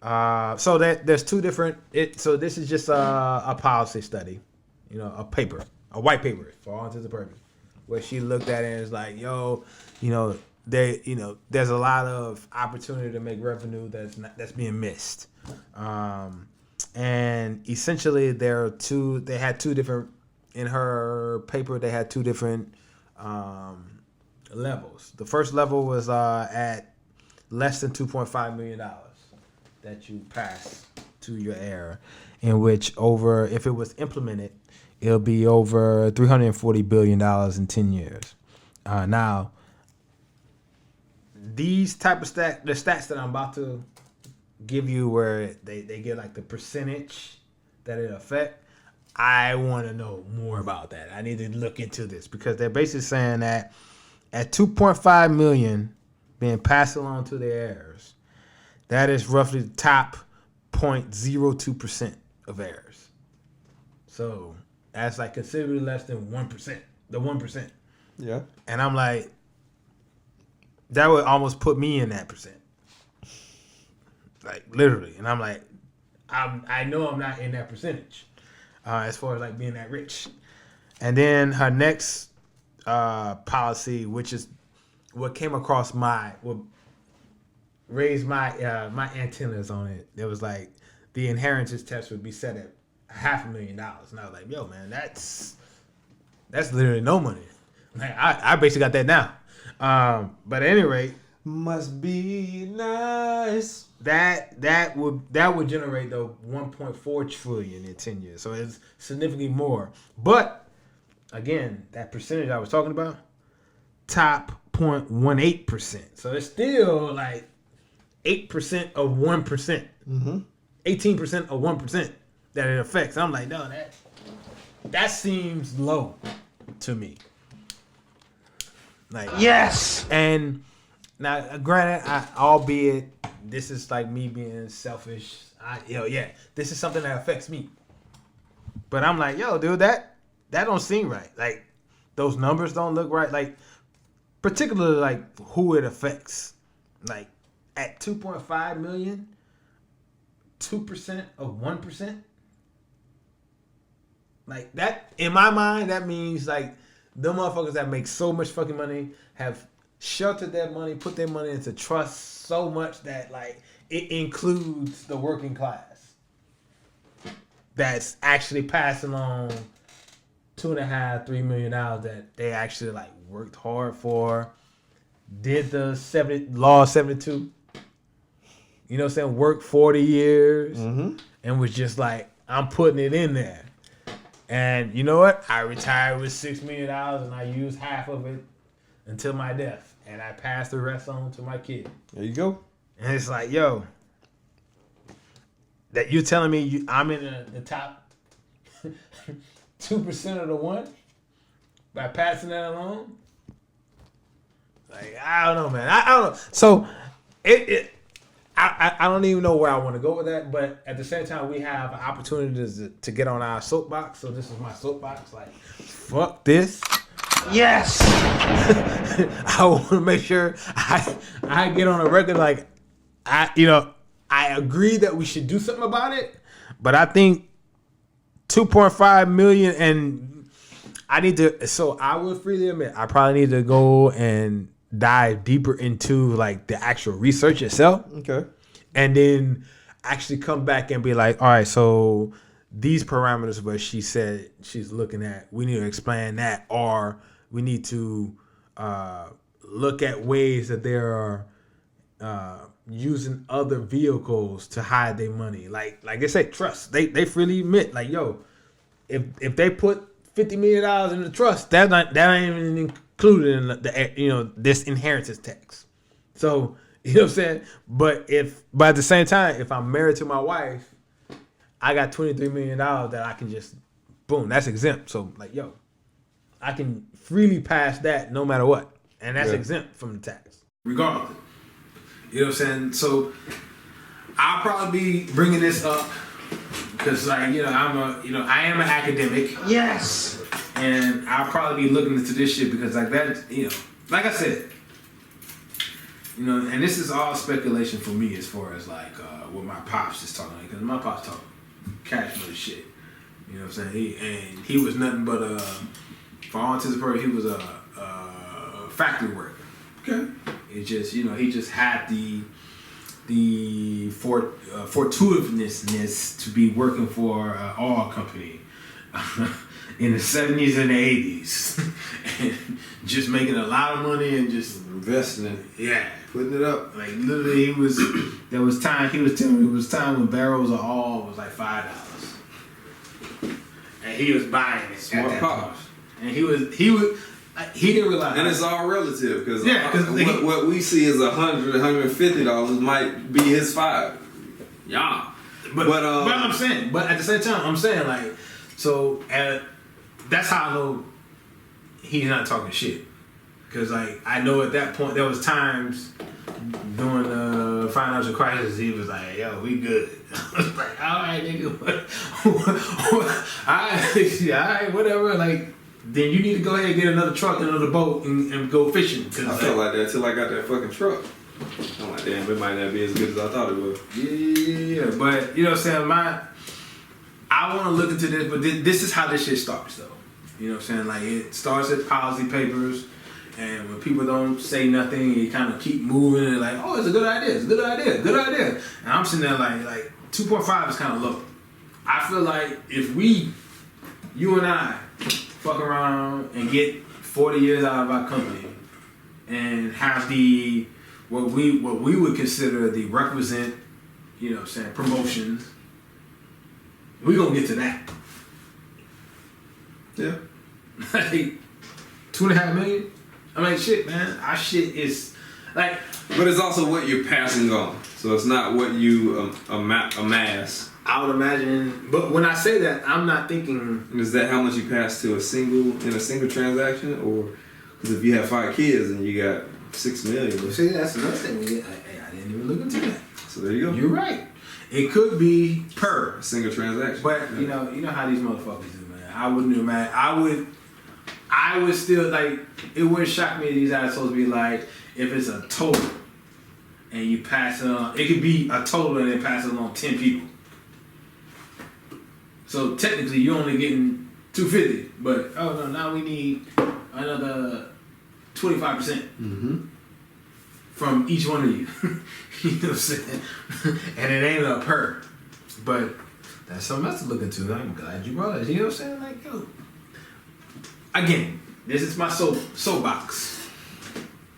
so that there's two different. So this is just a policy study, a white paper for all intents and purposes, where she looked at it and was like, there's a lot of opportunity to make revenue that's being missed. And essentially, they had two different, in her paper, they had two different levels. The first level was at less than $2.5 million that you pass to your heir, in which if it was implemented, it'll be over $340 billion in 10 years. Now, these type of the stats that I'm about to give you, where they get like the percentage that it affect, I want to know more about that. I need to look into this, because they're basically saying that at 2.5 million being passed along to their heirs, that is roughly the top 0.02% of heirs. So that's like considerably less than 1%, the 1%. Yeah. And I'm like, that would almost put me in that percent. Like, literally. And I'm like, I know I'm not in that percentage as far as like being that rich. And then her next policy, which is what came across what raised my antennas on it. It was like the inheritance test would be set at $500,000. And I was like, yo, man, that's literally no money. Like, I basically got that now. But at any rate, must be nice. That would generate though 1.4 trillion in 10 years. So it's significantly more. But again, that percentage I was talking about, top 0.18%. So it's still like 8% of 1%. 18% of 1% that it affects. I'm like, no, that seems low to me. Like, Yes. And now, granted, albeit this is like me being selfish, this is something that affects me. But I'm like, yo, dude, that don't seem right. Like, those numbers don't look right. Like, particularly like who it affects. Like, at 2.5 million, 2% of 1%. Like, that, in my mind, that means like the motherfuckers that make so much fucking money have sheltered their money, put their money into trust so much that like it includes the working class that's actually passing on $2.5-3 million that they actually like worked hard for, did the law 72, you know what I'm saying, worked 40 years and was just like, I'm putting it in there. And you know what? I retired with $6 million and I used half of it until my death. And I passed the rest on to my kid. There you go. And it's like, yo, that you're telling me I'm in the top 2% of the one by passing that along? Like, I don't know, man. I don't know. So I don't even know where I want to go with that. But at the same time, we have opportunities to get on our soapbox. So this is my soapbox. Like, fuck this. Yes. I want to make sure I get on a record like I agree that we should do something about it, but I think 2.5 million, and I need to. So I will freely admit I probably need to go and dive deeper into like the actual research itself. Okay. And then actually come back and be like, all right, so these parameters where she said she's looking at, we need to explain that, or we need to look at ways that they are using other vehicles to hide their money. Like they say, trust. They freely admit, like, yo, if they put $50 million in the trust, that ain't even included in the this inheritance tax. So you know what I'm saying. But at the same time, if I'm married to my wife, I got $23 million that I can just boom, that's exempt. So like, yo, I can freely pass that no matter what. And that's exempt from the tax. Regardless. You know what I'm saying? So I'll probably be bringing this up because I am an academic. Yes. And I'll probably be looking into this shit because like that, like I said, and this is all speculation for me as far as like what my pops is talking, because my pops talk cash money shit. You know what I'm saying? He was nothing but for all intents and purposes, he was a factory worker. Okay. It just, he just had the the fortuitousness to be working for an oil company in the 70s and the 80s, and just making a lot of money and just investing it, yeah, putting it up. like literally, he was telling me it was time when barrels of oil was like $5, and he was buying it Smart at that pops. point. And he didn't realize. And it's all relative because because what we see is $100, $150 might be his $5. Yeah, but I'm saying, but at the same time, I'm saying like, so that's how I know he's not talking shit. Cause like I know at that point there was times during the financial crisis he was like, "Yo, we good." I was like, "All right, nigga, all right, whatever." Like, then you need to go ahead and get another truck, another boat, and go fishing. Cause I felt like that till I got that fucking truck. I'm like, damn, it might not be as good as I thought it was. Yeah. But you know what I'm saying? I want to look into this, but this is how this shit starts, though. You know what I'm saying? Like, it starts at policy papers, and when people don't say nothing, you kind of keep moving, and like, oh, it's a good idea, good idea. And I'm sitting there like 2.5 is kind of low. I feel like if you and I, fuck around and get 40 years out of our company, and have what we would consider the requisite, you know what I'm saying, promotions, we're gonna get to that. Yeah. Like $2.5 million. I mean, shit, man. Our shit is like. But it's also what you're passing on, so it's not what you amass. I would imagine, but when I say that, I'm not thinking. Is that how much you pass to a single transaction, or because if you have 5 kids and you got $6 million? See, that's another thing. I didn't even look into that. So there you go. You're right. It could be per A single transaction. but you know how these motherfuckers do, man. I wouldn't imagine. I would still like. It would shock me if these assholes be like, if it's a total, and you pass it on. It could be a total and then pass it on 10 people. So technically, you're only getting $250, but now we need another 25% from each one of you. You know what I'm saying? And it ain't a per, but that's something else to look into. I'm glad you brought it. You know what I'm saying? Like, yo, again, this is my soapbox.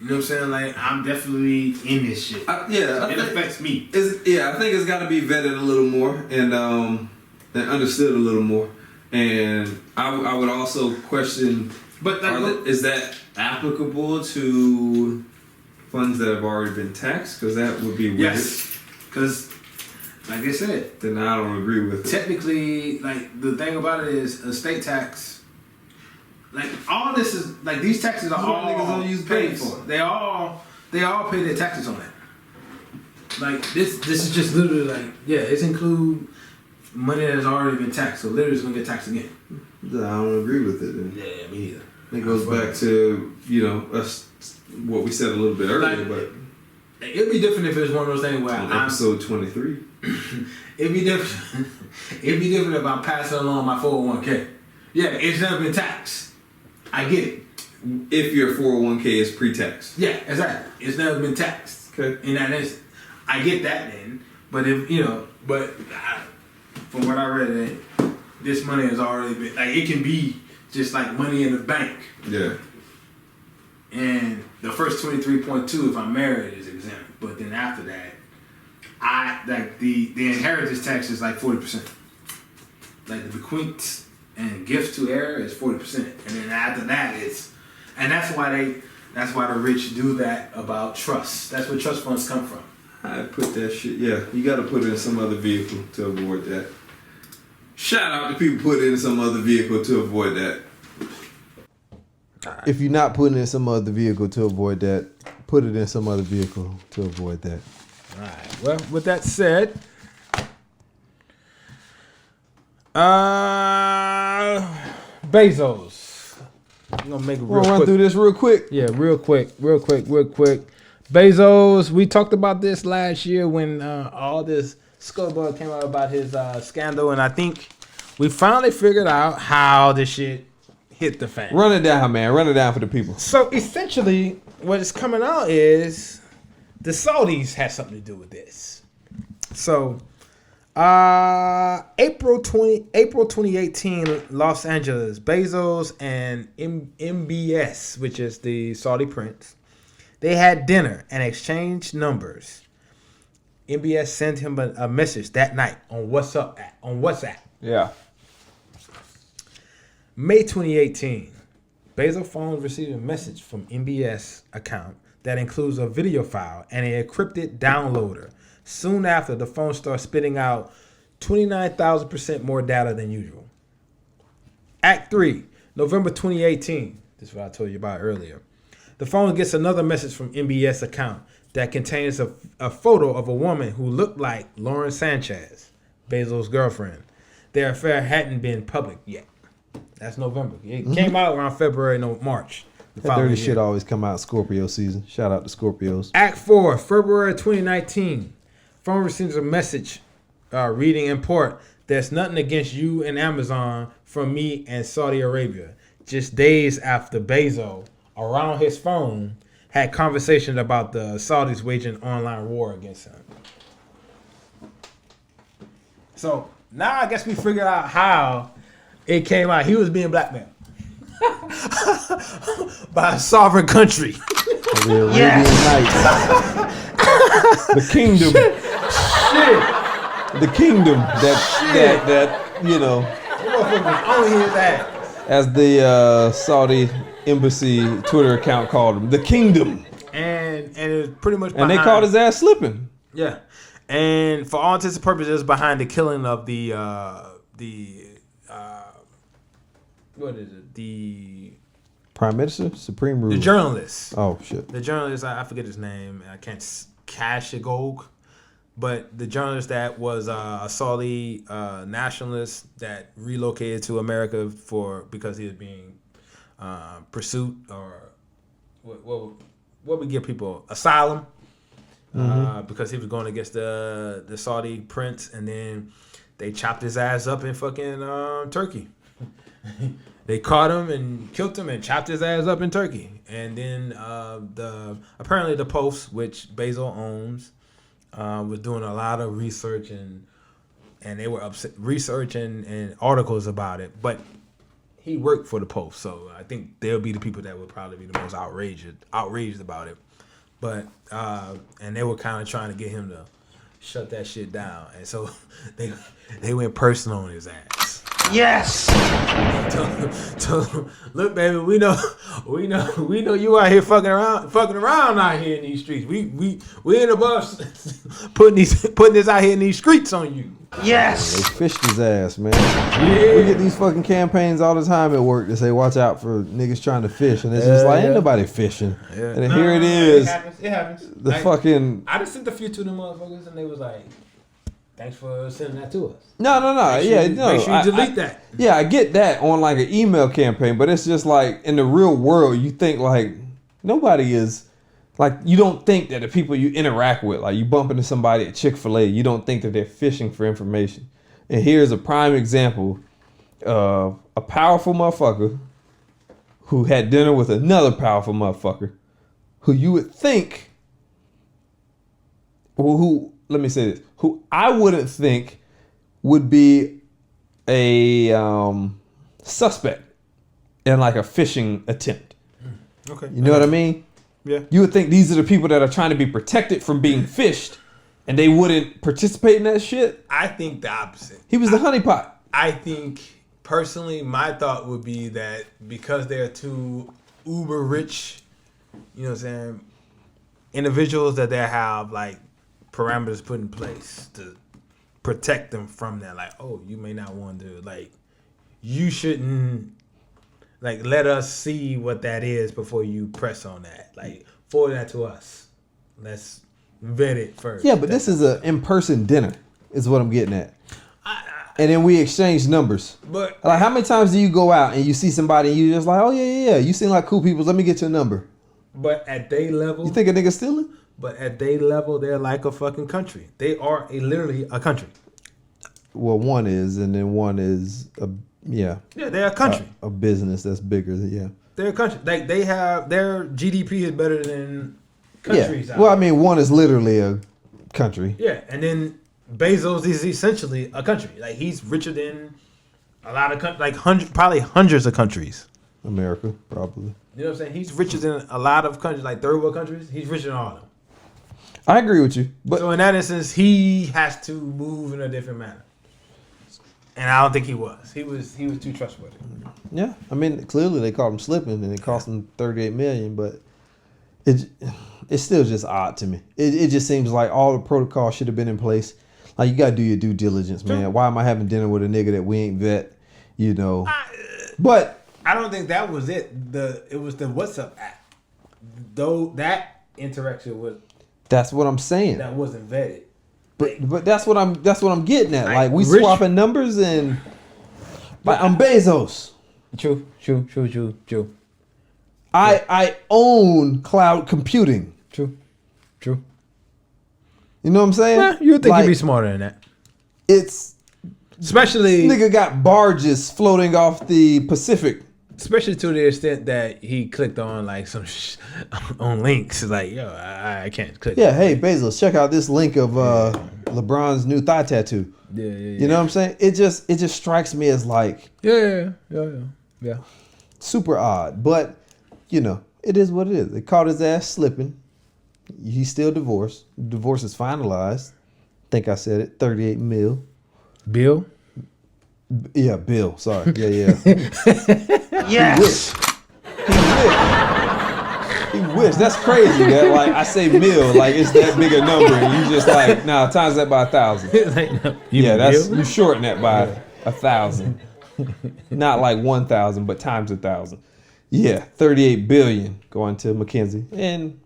You know what I'm saying? Like, I'm definitely in this shit. It affects me. I think it's got to be vetted a little more and understood a little more. And I would also question, But is that applicable to funds that have already been taxed? Because that would be weird. yes, because like I said, Then I don't agree with it. technically, like the thing about it is estate tax. Like all this is like these taxes are all niggas don't use paid banks. for. They all pay their taxes on that. Like this is just literally like it's include money that has already been taxed. So literally it's gonna get taxed again. I don't agree with it. Then. Yeah, me neither. It goes back to us what we said a little bit earlier, but it'd be different if it was one of those things where on episode 23. It'd be different. It'd be different if I'm passing along my 401k. Yeah, it's never been taxed. I get it. If your 401k is pre-tax. Yeah, exactly. It's never been taxed. Okay. In that instant, I get that then. But if from what I read, this money has already been like it can be just like money in the bank. Yeah. And the first 23.2, if I'm married, is exempt. But then after that, the inheritance tax is like 40%. Like the bequeath and gifts to heir is 40%, and then after that and that's why the rich do that about trusts. That's where trust funds come from. I put that shit. Yeah, you got to put it in some other vehicle to avoid that. Shout out to people put it in some other vehicle to avoid that. If you're not putting in some other vehicle to avoid that, put it in some other vehicle to avoid that. All right. Well, with that said, Bezos. I'm gonna make it We'll real run quick. through this real quick. Yeah, real quick. Bezos, we talked about this last year when all this scuttlebutt came out about his scandal, and I think we finally figured out how this shit hit the fan. Run it down, man. Run it down for the people. So essentially, what is coming out is the Saudis had something to do with this. So, April 2018, Los Angeles, Bezos and MBS, which is the Saudi prince, they had dinner and exchanged numbers. MBS sent him a message that night on WhatsApp. Yeah. May 2018, Bezos' phone received a message from MBS account that includes a video file and an encrypted downloader. Soon after, the phone starts spitting out 29,000% more data than usual. Act 3, November 2018. This is what I told you about earlier. The phone gets another message from MBS account that contains a photo of a woman who looked like Lauren Sanchez, Bezos' girlfriend. Their affair hadn't been public yet. That's November. It came out around February, no, March. That dirty shit always come out Scorpio season. Shout out to Scorpios. Act 4, February 2019. Phone receives a message reading in part, "There's nothing against you and Amazon from me and Saudi Arabia." Just days after Bezos, around his phone, had conversation about the Saudis waging online war against him. So now I guess we figured out how it came out. He was being blackmailed by a sovereign country. The Arabian Nights. The kingdom. Shit. The kingdom that you know, On his ass. as the Saudi embassy Twitter account called him, the kingdom. And it was pretty much And they behind- caught his ass slipping. Yeah. And for all intents and purposes, behind the killing of what is it? The Prime Minister, Supreme Ruler. journalist. Oh shit. The journalist, I forget his name. I can't. Khashoggi. But the journalist that was a Saudi nationalist that relocated to America because he was being pursued, or what we give people, asylum, because he was going against the Saudi prince, and then they chopped his ass up in fucking Turkey. They caught him and killed him and chopped his ass up in Turkey. And then apparently the Post, which Bezos owns, was doing a lot of research and they were researching and articles about it. But he worked for the Post, so I think they'll be the people that would probably be the most outraged about it. But and they were kind of trying to get him to shut that shit down, and so they went personal on his ass. Yes. Look, baby, we know you out here fucking around out here in these streets. We ain't above putting this out here in these streets on you. Yes. They fished his ass, man. Yeah. We get these fucking campaigns all the time at work that say, "Watch out for niggas trying to fish," and it's just like, ain't nobody fishing. Yeah. And then here it is. It happens. The fucking I just sent a few to them motherfuckers, and they was like, "Thanks for sending that to us." no. Make sure you delete that. Yeah, I get that on like an email campaign, but it's just like in the real world, you think like nobody is like, you don't think that the people you interact with, like you bump into somebody at Chick-fil-A, you don't think that they're fishing for information. And here's a prime example of a powerful motherfucker who had dinner with another powerful motherfucker who you would think, let me say this, who I wouldn't think would be a suspect in like a phishing attempt. Okay. You know what I mean? Yeah. You would think these are the people that are trying to be protected from being fished, and they wouldn't participate in that shit. I think the opposite. He was the honeypot. I think personally, my thought would be that because they're two uber rich, you know what I'm saying, individuals, that they have like parameters put in place to protect them from that. Like, oh, you may not want to, like, you shouldn't, like, let us see what that is before you press on that. Like, forward that to us. Let's vet it first. Yeah, but this is an in-person dinner, is what I'm getting at. And then we exchange numbers. But Like, how many times do you go out and you see somebody and you just like, oh yeah, you seem like cool people, let me get your number. But at their level, You think a nigga stealing? but at their level, they're like a fucking country. They are literally a country. Well, one is, and then one is Yeah, they're a country. a business that's bigger. Yeah. They're a country. Like, they have, their GDP is better than countries. Yeah. Well, I mean, one is literally a country. Yeah, and then Bezos is essentially a country. Like he's richer than a lot of probably hundreds of countries. America, probably. You know what I'm saying? He's richer than a lot of countries, like third world countries. He's richer than all of them. I agree with you, but So in that instance, he has to move in a different manner. And I don't think he was. He was too trustworthy. yeah, I mean, clearly they caught him slipping, and it cost him $38 million. But it's still just odd to me. It just seems like all the protocol should have been in place. Like you gotta do your due diligence, man. Why am I having dinner with a nigga that we ain't vet? You know, but. I don't think that was it. It was the WhatsApp app. Though that interaction was That's what I'm saying. that wasn't vetted. But that's what I'm getting at. Like we Rich- swapping numbers and like I'm Bezos. True. I own cloud computing. True. You know what I'm saying? Yeah, you would think like, you'd be smarter than that. It's Especially nigga got barges floating off the Pacific. Especially to the extent that he clicked on like some on links. Like, yo, I can't click. Yeah, hey Bezos, check out this link of LeBron's new thigh tattoo. Yeah. You know what I'm saying? It just strikes me as like Yeah. super odd. But you know, it is what it is. They caught his ass slipping. He's still divorced. Divorce is finalized. Think I said it. 38 mil. Bill. Yeah, Bill. Sorry. Yeah. Yes. He wished. That's crazy. That like I say mil, like it's that big a number, and you just like times that by 1,000. Like, no, Yeah, that's Bill? you shorten that by 1,000. Not like 1,000, but times 1,000. Yeah, 38 billion going to McKinsey, and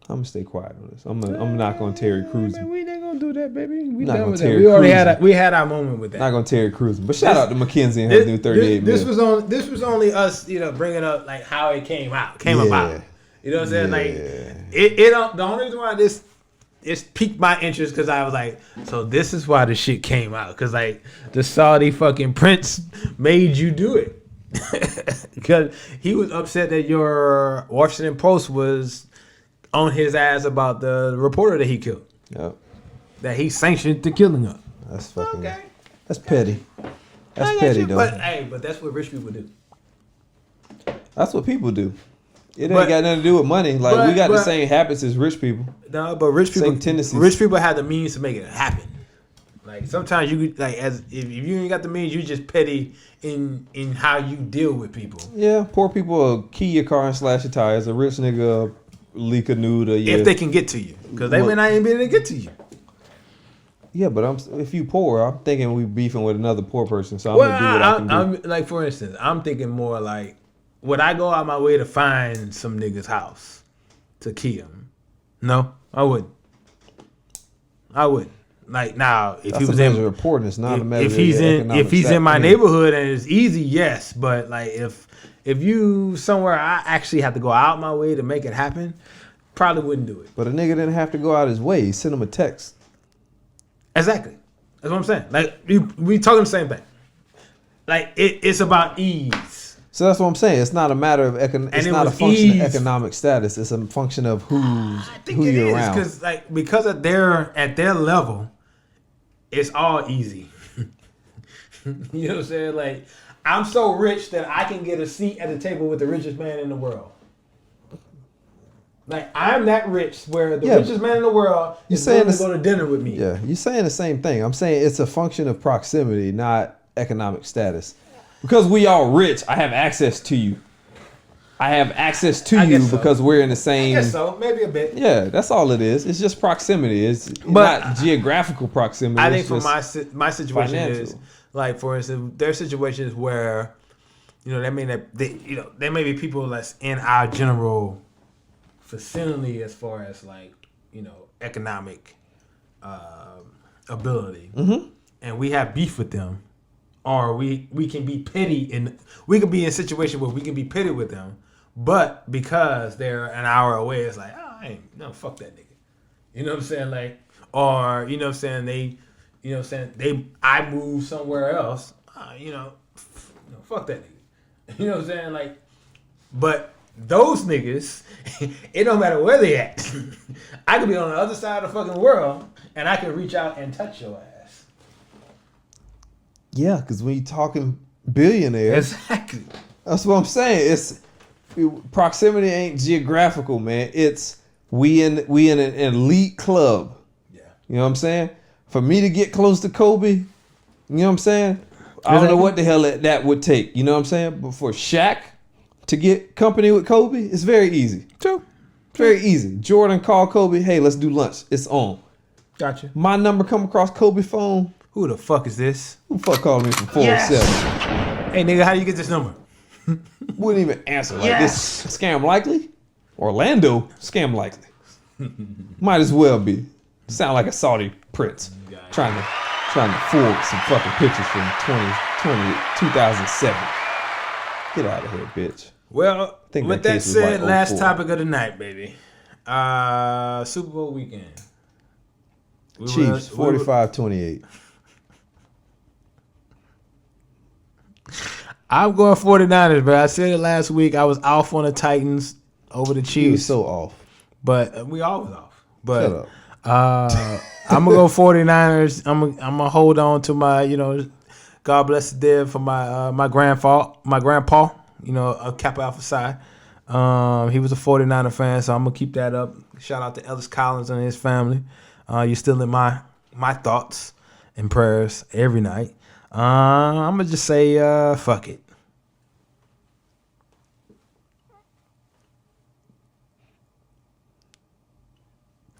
I'm gonna stay quiet on this. I'm not gonna Terry Crews. Man, we ain't gonna do that, baby. We Not done gonna with Terry that. We already Crews. we had our moment with that. Not gonna Terry Crews, but shout out to McKinsey and her new 38 this mil. this was only us, bringing up like how it came about. You know what I'm saying? Like it don't. The only reason why it's piqued my interest because I was like, so this is why the shit came out because like the Saudi fucking prince made you do it because he was upset that your Washington Post was on his ass about the reporter that he killed. Yep. That he sanctioned the killing of. That's fucking. Okay. That's petty. I That's got petty you, though. but that's what rich people do. That's what people do. It ain't But- got nothing to do with money. Like we got the same habits as rich people. No, but rich people, Same tendencies. rich people have the means to make it happen. Like sometimes you like as if you ain't got the means, you just petty in how you deal with people. Yeah, poor people will key your car and slash your tires. A rich nigga leak a nude. Yeah. If they can get to you, because they may not even be able to get to you. Yeah, but if you poor, I'm thinking we beefing with another poor person, so I'm gonna do what I can do. I'm like for instance, I'm thinking more like, would I go out my way to find some nigga's house to key him? No, I wouldn't. Like now, if That's he was a in measure of poorness, not a measure if he's of in economic if he's in my status. neighborhood and it's easy, yes. But like if you somewhere I actually have to go out my way to make it happen, probably wouldn't do it. But a nigga didn't have to go out his way. He sent him a text. Exactly. That's what I'm saying. Like we talking the same thing. Like it's about ease. So that's what I'm saying. It's not a matter of it's it not a was function ease. of economic status. It's a function of who It you're is around. because at their level, it's all easy. You know what I'm saying? Like I'm so rich that I can get a seat at the table with the richest man in the world. Like I'm that rich where the richest man in the world is willing to go to dinner with me. Yeah, you're saying the same thing. I'm saying it's a function of proximity, not economic status. Because we all rich, I have access to you. I have access to you guess so. because we're in the same. I guess so, maybe a bit. Yeah, that's all it is. It's just proximity. It's But not geographical proximity. I think it's for just my situation financial. is like, for instance, there are situations where, there may be people that's in our general vicinity as far as like, economic ability, and we have beef with them, or we can be petty and we can be in a situation where we can be petty with them, but because they're an hour away, it's like, fuck that nigga. You know what I'm saying? Like, or you know what I'm saying, I move somewhere else, fuck that nigga. You know what I'm saying? Like, but those niggas, it don't matter where they at. I could be on the other side of the fucking world, and I can reach out and touch your ass. Yeah, because when you're talking billionaires, Exactly. that's what I'm saying. It's proximity ain't geographical, man. It's we in an elite club. Yeah. You know what I'm saying? For me to get close to Kobe, you know what I'm saying? I don't know what the hell that would take. You know what I'm saying? But for Shaq to get company with Kobe, it's very easy. True. Very easy. Jordan called Kobe, hey, let's do lunch. It's on. Gotcha. My number come across Kobe's phone. Who the fuck is this? Who the fuck called me from 407? Hey, nigga, how do you get this number? Wouldn't even answer. Like, this scam likely? Orlando, scam likely. Might as well be. Sound like a Saudi prince trying to fool some fucking pictures from 2007. Get out of here, bitch. Well, think with that that case was said, like last 04. topic of the night, baby. Super Bowl weekend. Chiefs, 45-28. I'm going 49ers, bro. I said it last week. I was off on the Titans over the He was Chiefs. so off. But we all was off. But Shut up. I'm gonna go 49ers. I'm gonna hold on to my, God bless the dead for my grandpa, Kappa Alpha Psi. He was a 49er fan, so I'm gonna keep that up. Shout out to Ellis Collins and his family. You're still in my thoughts and prayers every night. I'm gonna just say fuck it.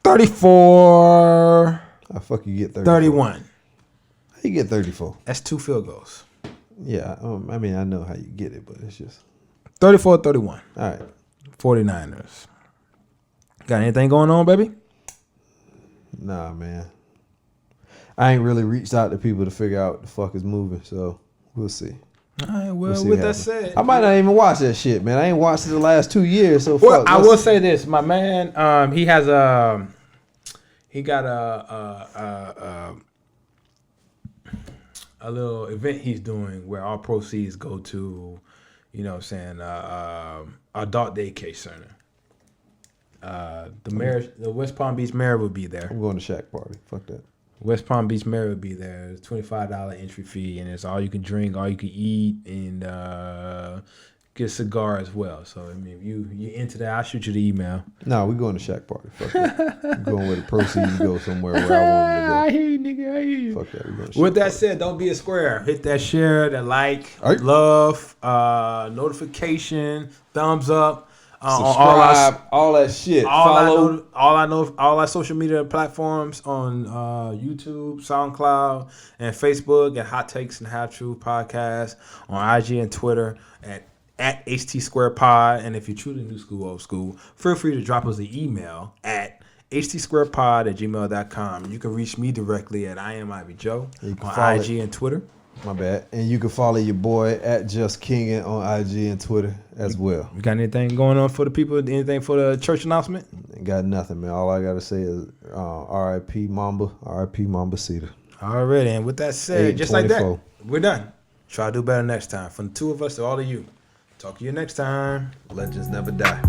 $34. How fuck you get 34? 31. How you get 34? That's 2 field goals. Yeah, I mean, I know how you get it, but it's just... 34-31. All right. 49ers. Got anything going on, baby? Nah, man. I ain't really reached out to people to figure out what the fuck is moving, so we'll see. All right, well, We'll see with what that happens. said. I might not even watch that shit, man. I ain't watched it the last 2 years, so Well, fuck. I will say this. My man, he has he got a little event he's doing where all proceeds go to, adult daycare center. The West Palm Beach mayor will be there. I'm going to Shaq party. Fuck that. West Palm Beach mayor will be there. It's $25 entry fee, and it's all you can drink, all you can eat, and get a cigar as well. So I mean, if you into that, I'll shoot you the email. No, we going to Shaq party. Fuck that. I'm going where the proceeds go somewhere where I want I them hear you, nigga. I hear you. to go. Fuck that. We going to With Shaq that party. said, don't be a square. Hit that share, that like, All right. love, notification, thumbs up. On Subscribe, all that shit. Follow. all our social media platforms on YouTube, SoundCloud, and Facebook at Hot Takes and Half Truth Podcast, on IG and Twitter at HT Square Pod. And if you're truly new school, old school, feel free to drop us an email at htsquarepod@gmail.com. You can reach me directly at I am Ivy Joe You can on follow IG and Twitter. My bad. And you can follow your boy at Just Kingin on IG and Twitter as well. You got anything going on for the people? Anything for the church announcement? Ain't got nothing, man. All I gotta say is R.I.P. Mamba, R.I.P. Mamba Cedar. Alright, and with that said, just like that, 8/24. we're done. Try to do better next time. From the two of us to all of you. Talk to you next time. Legends never die.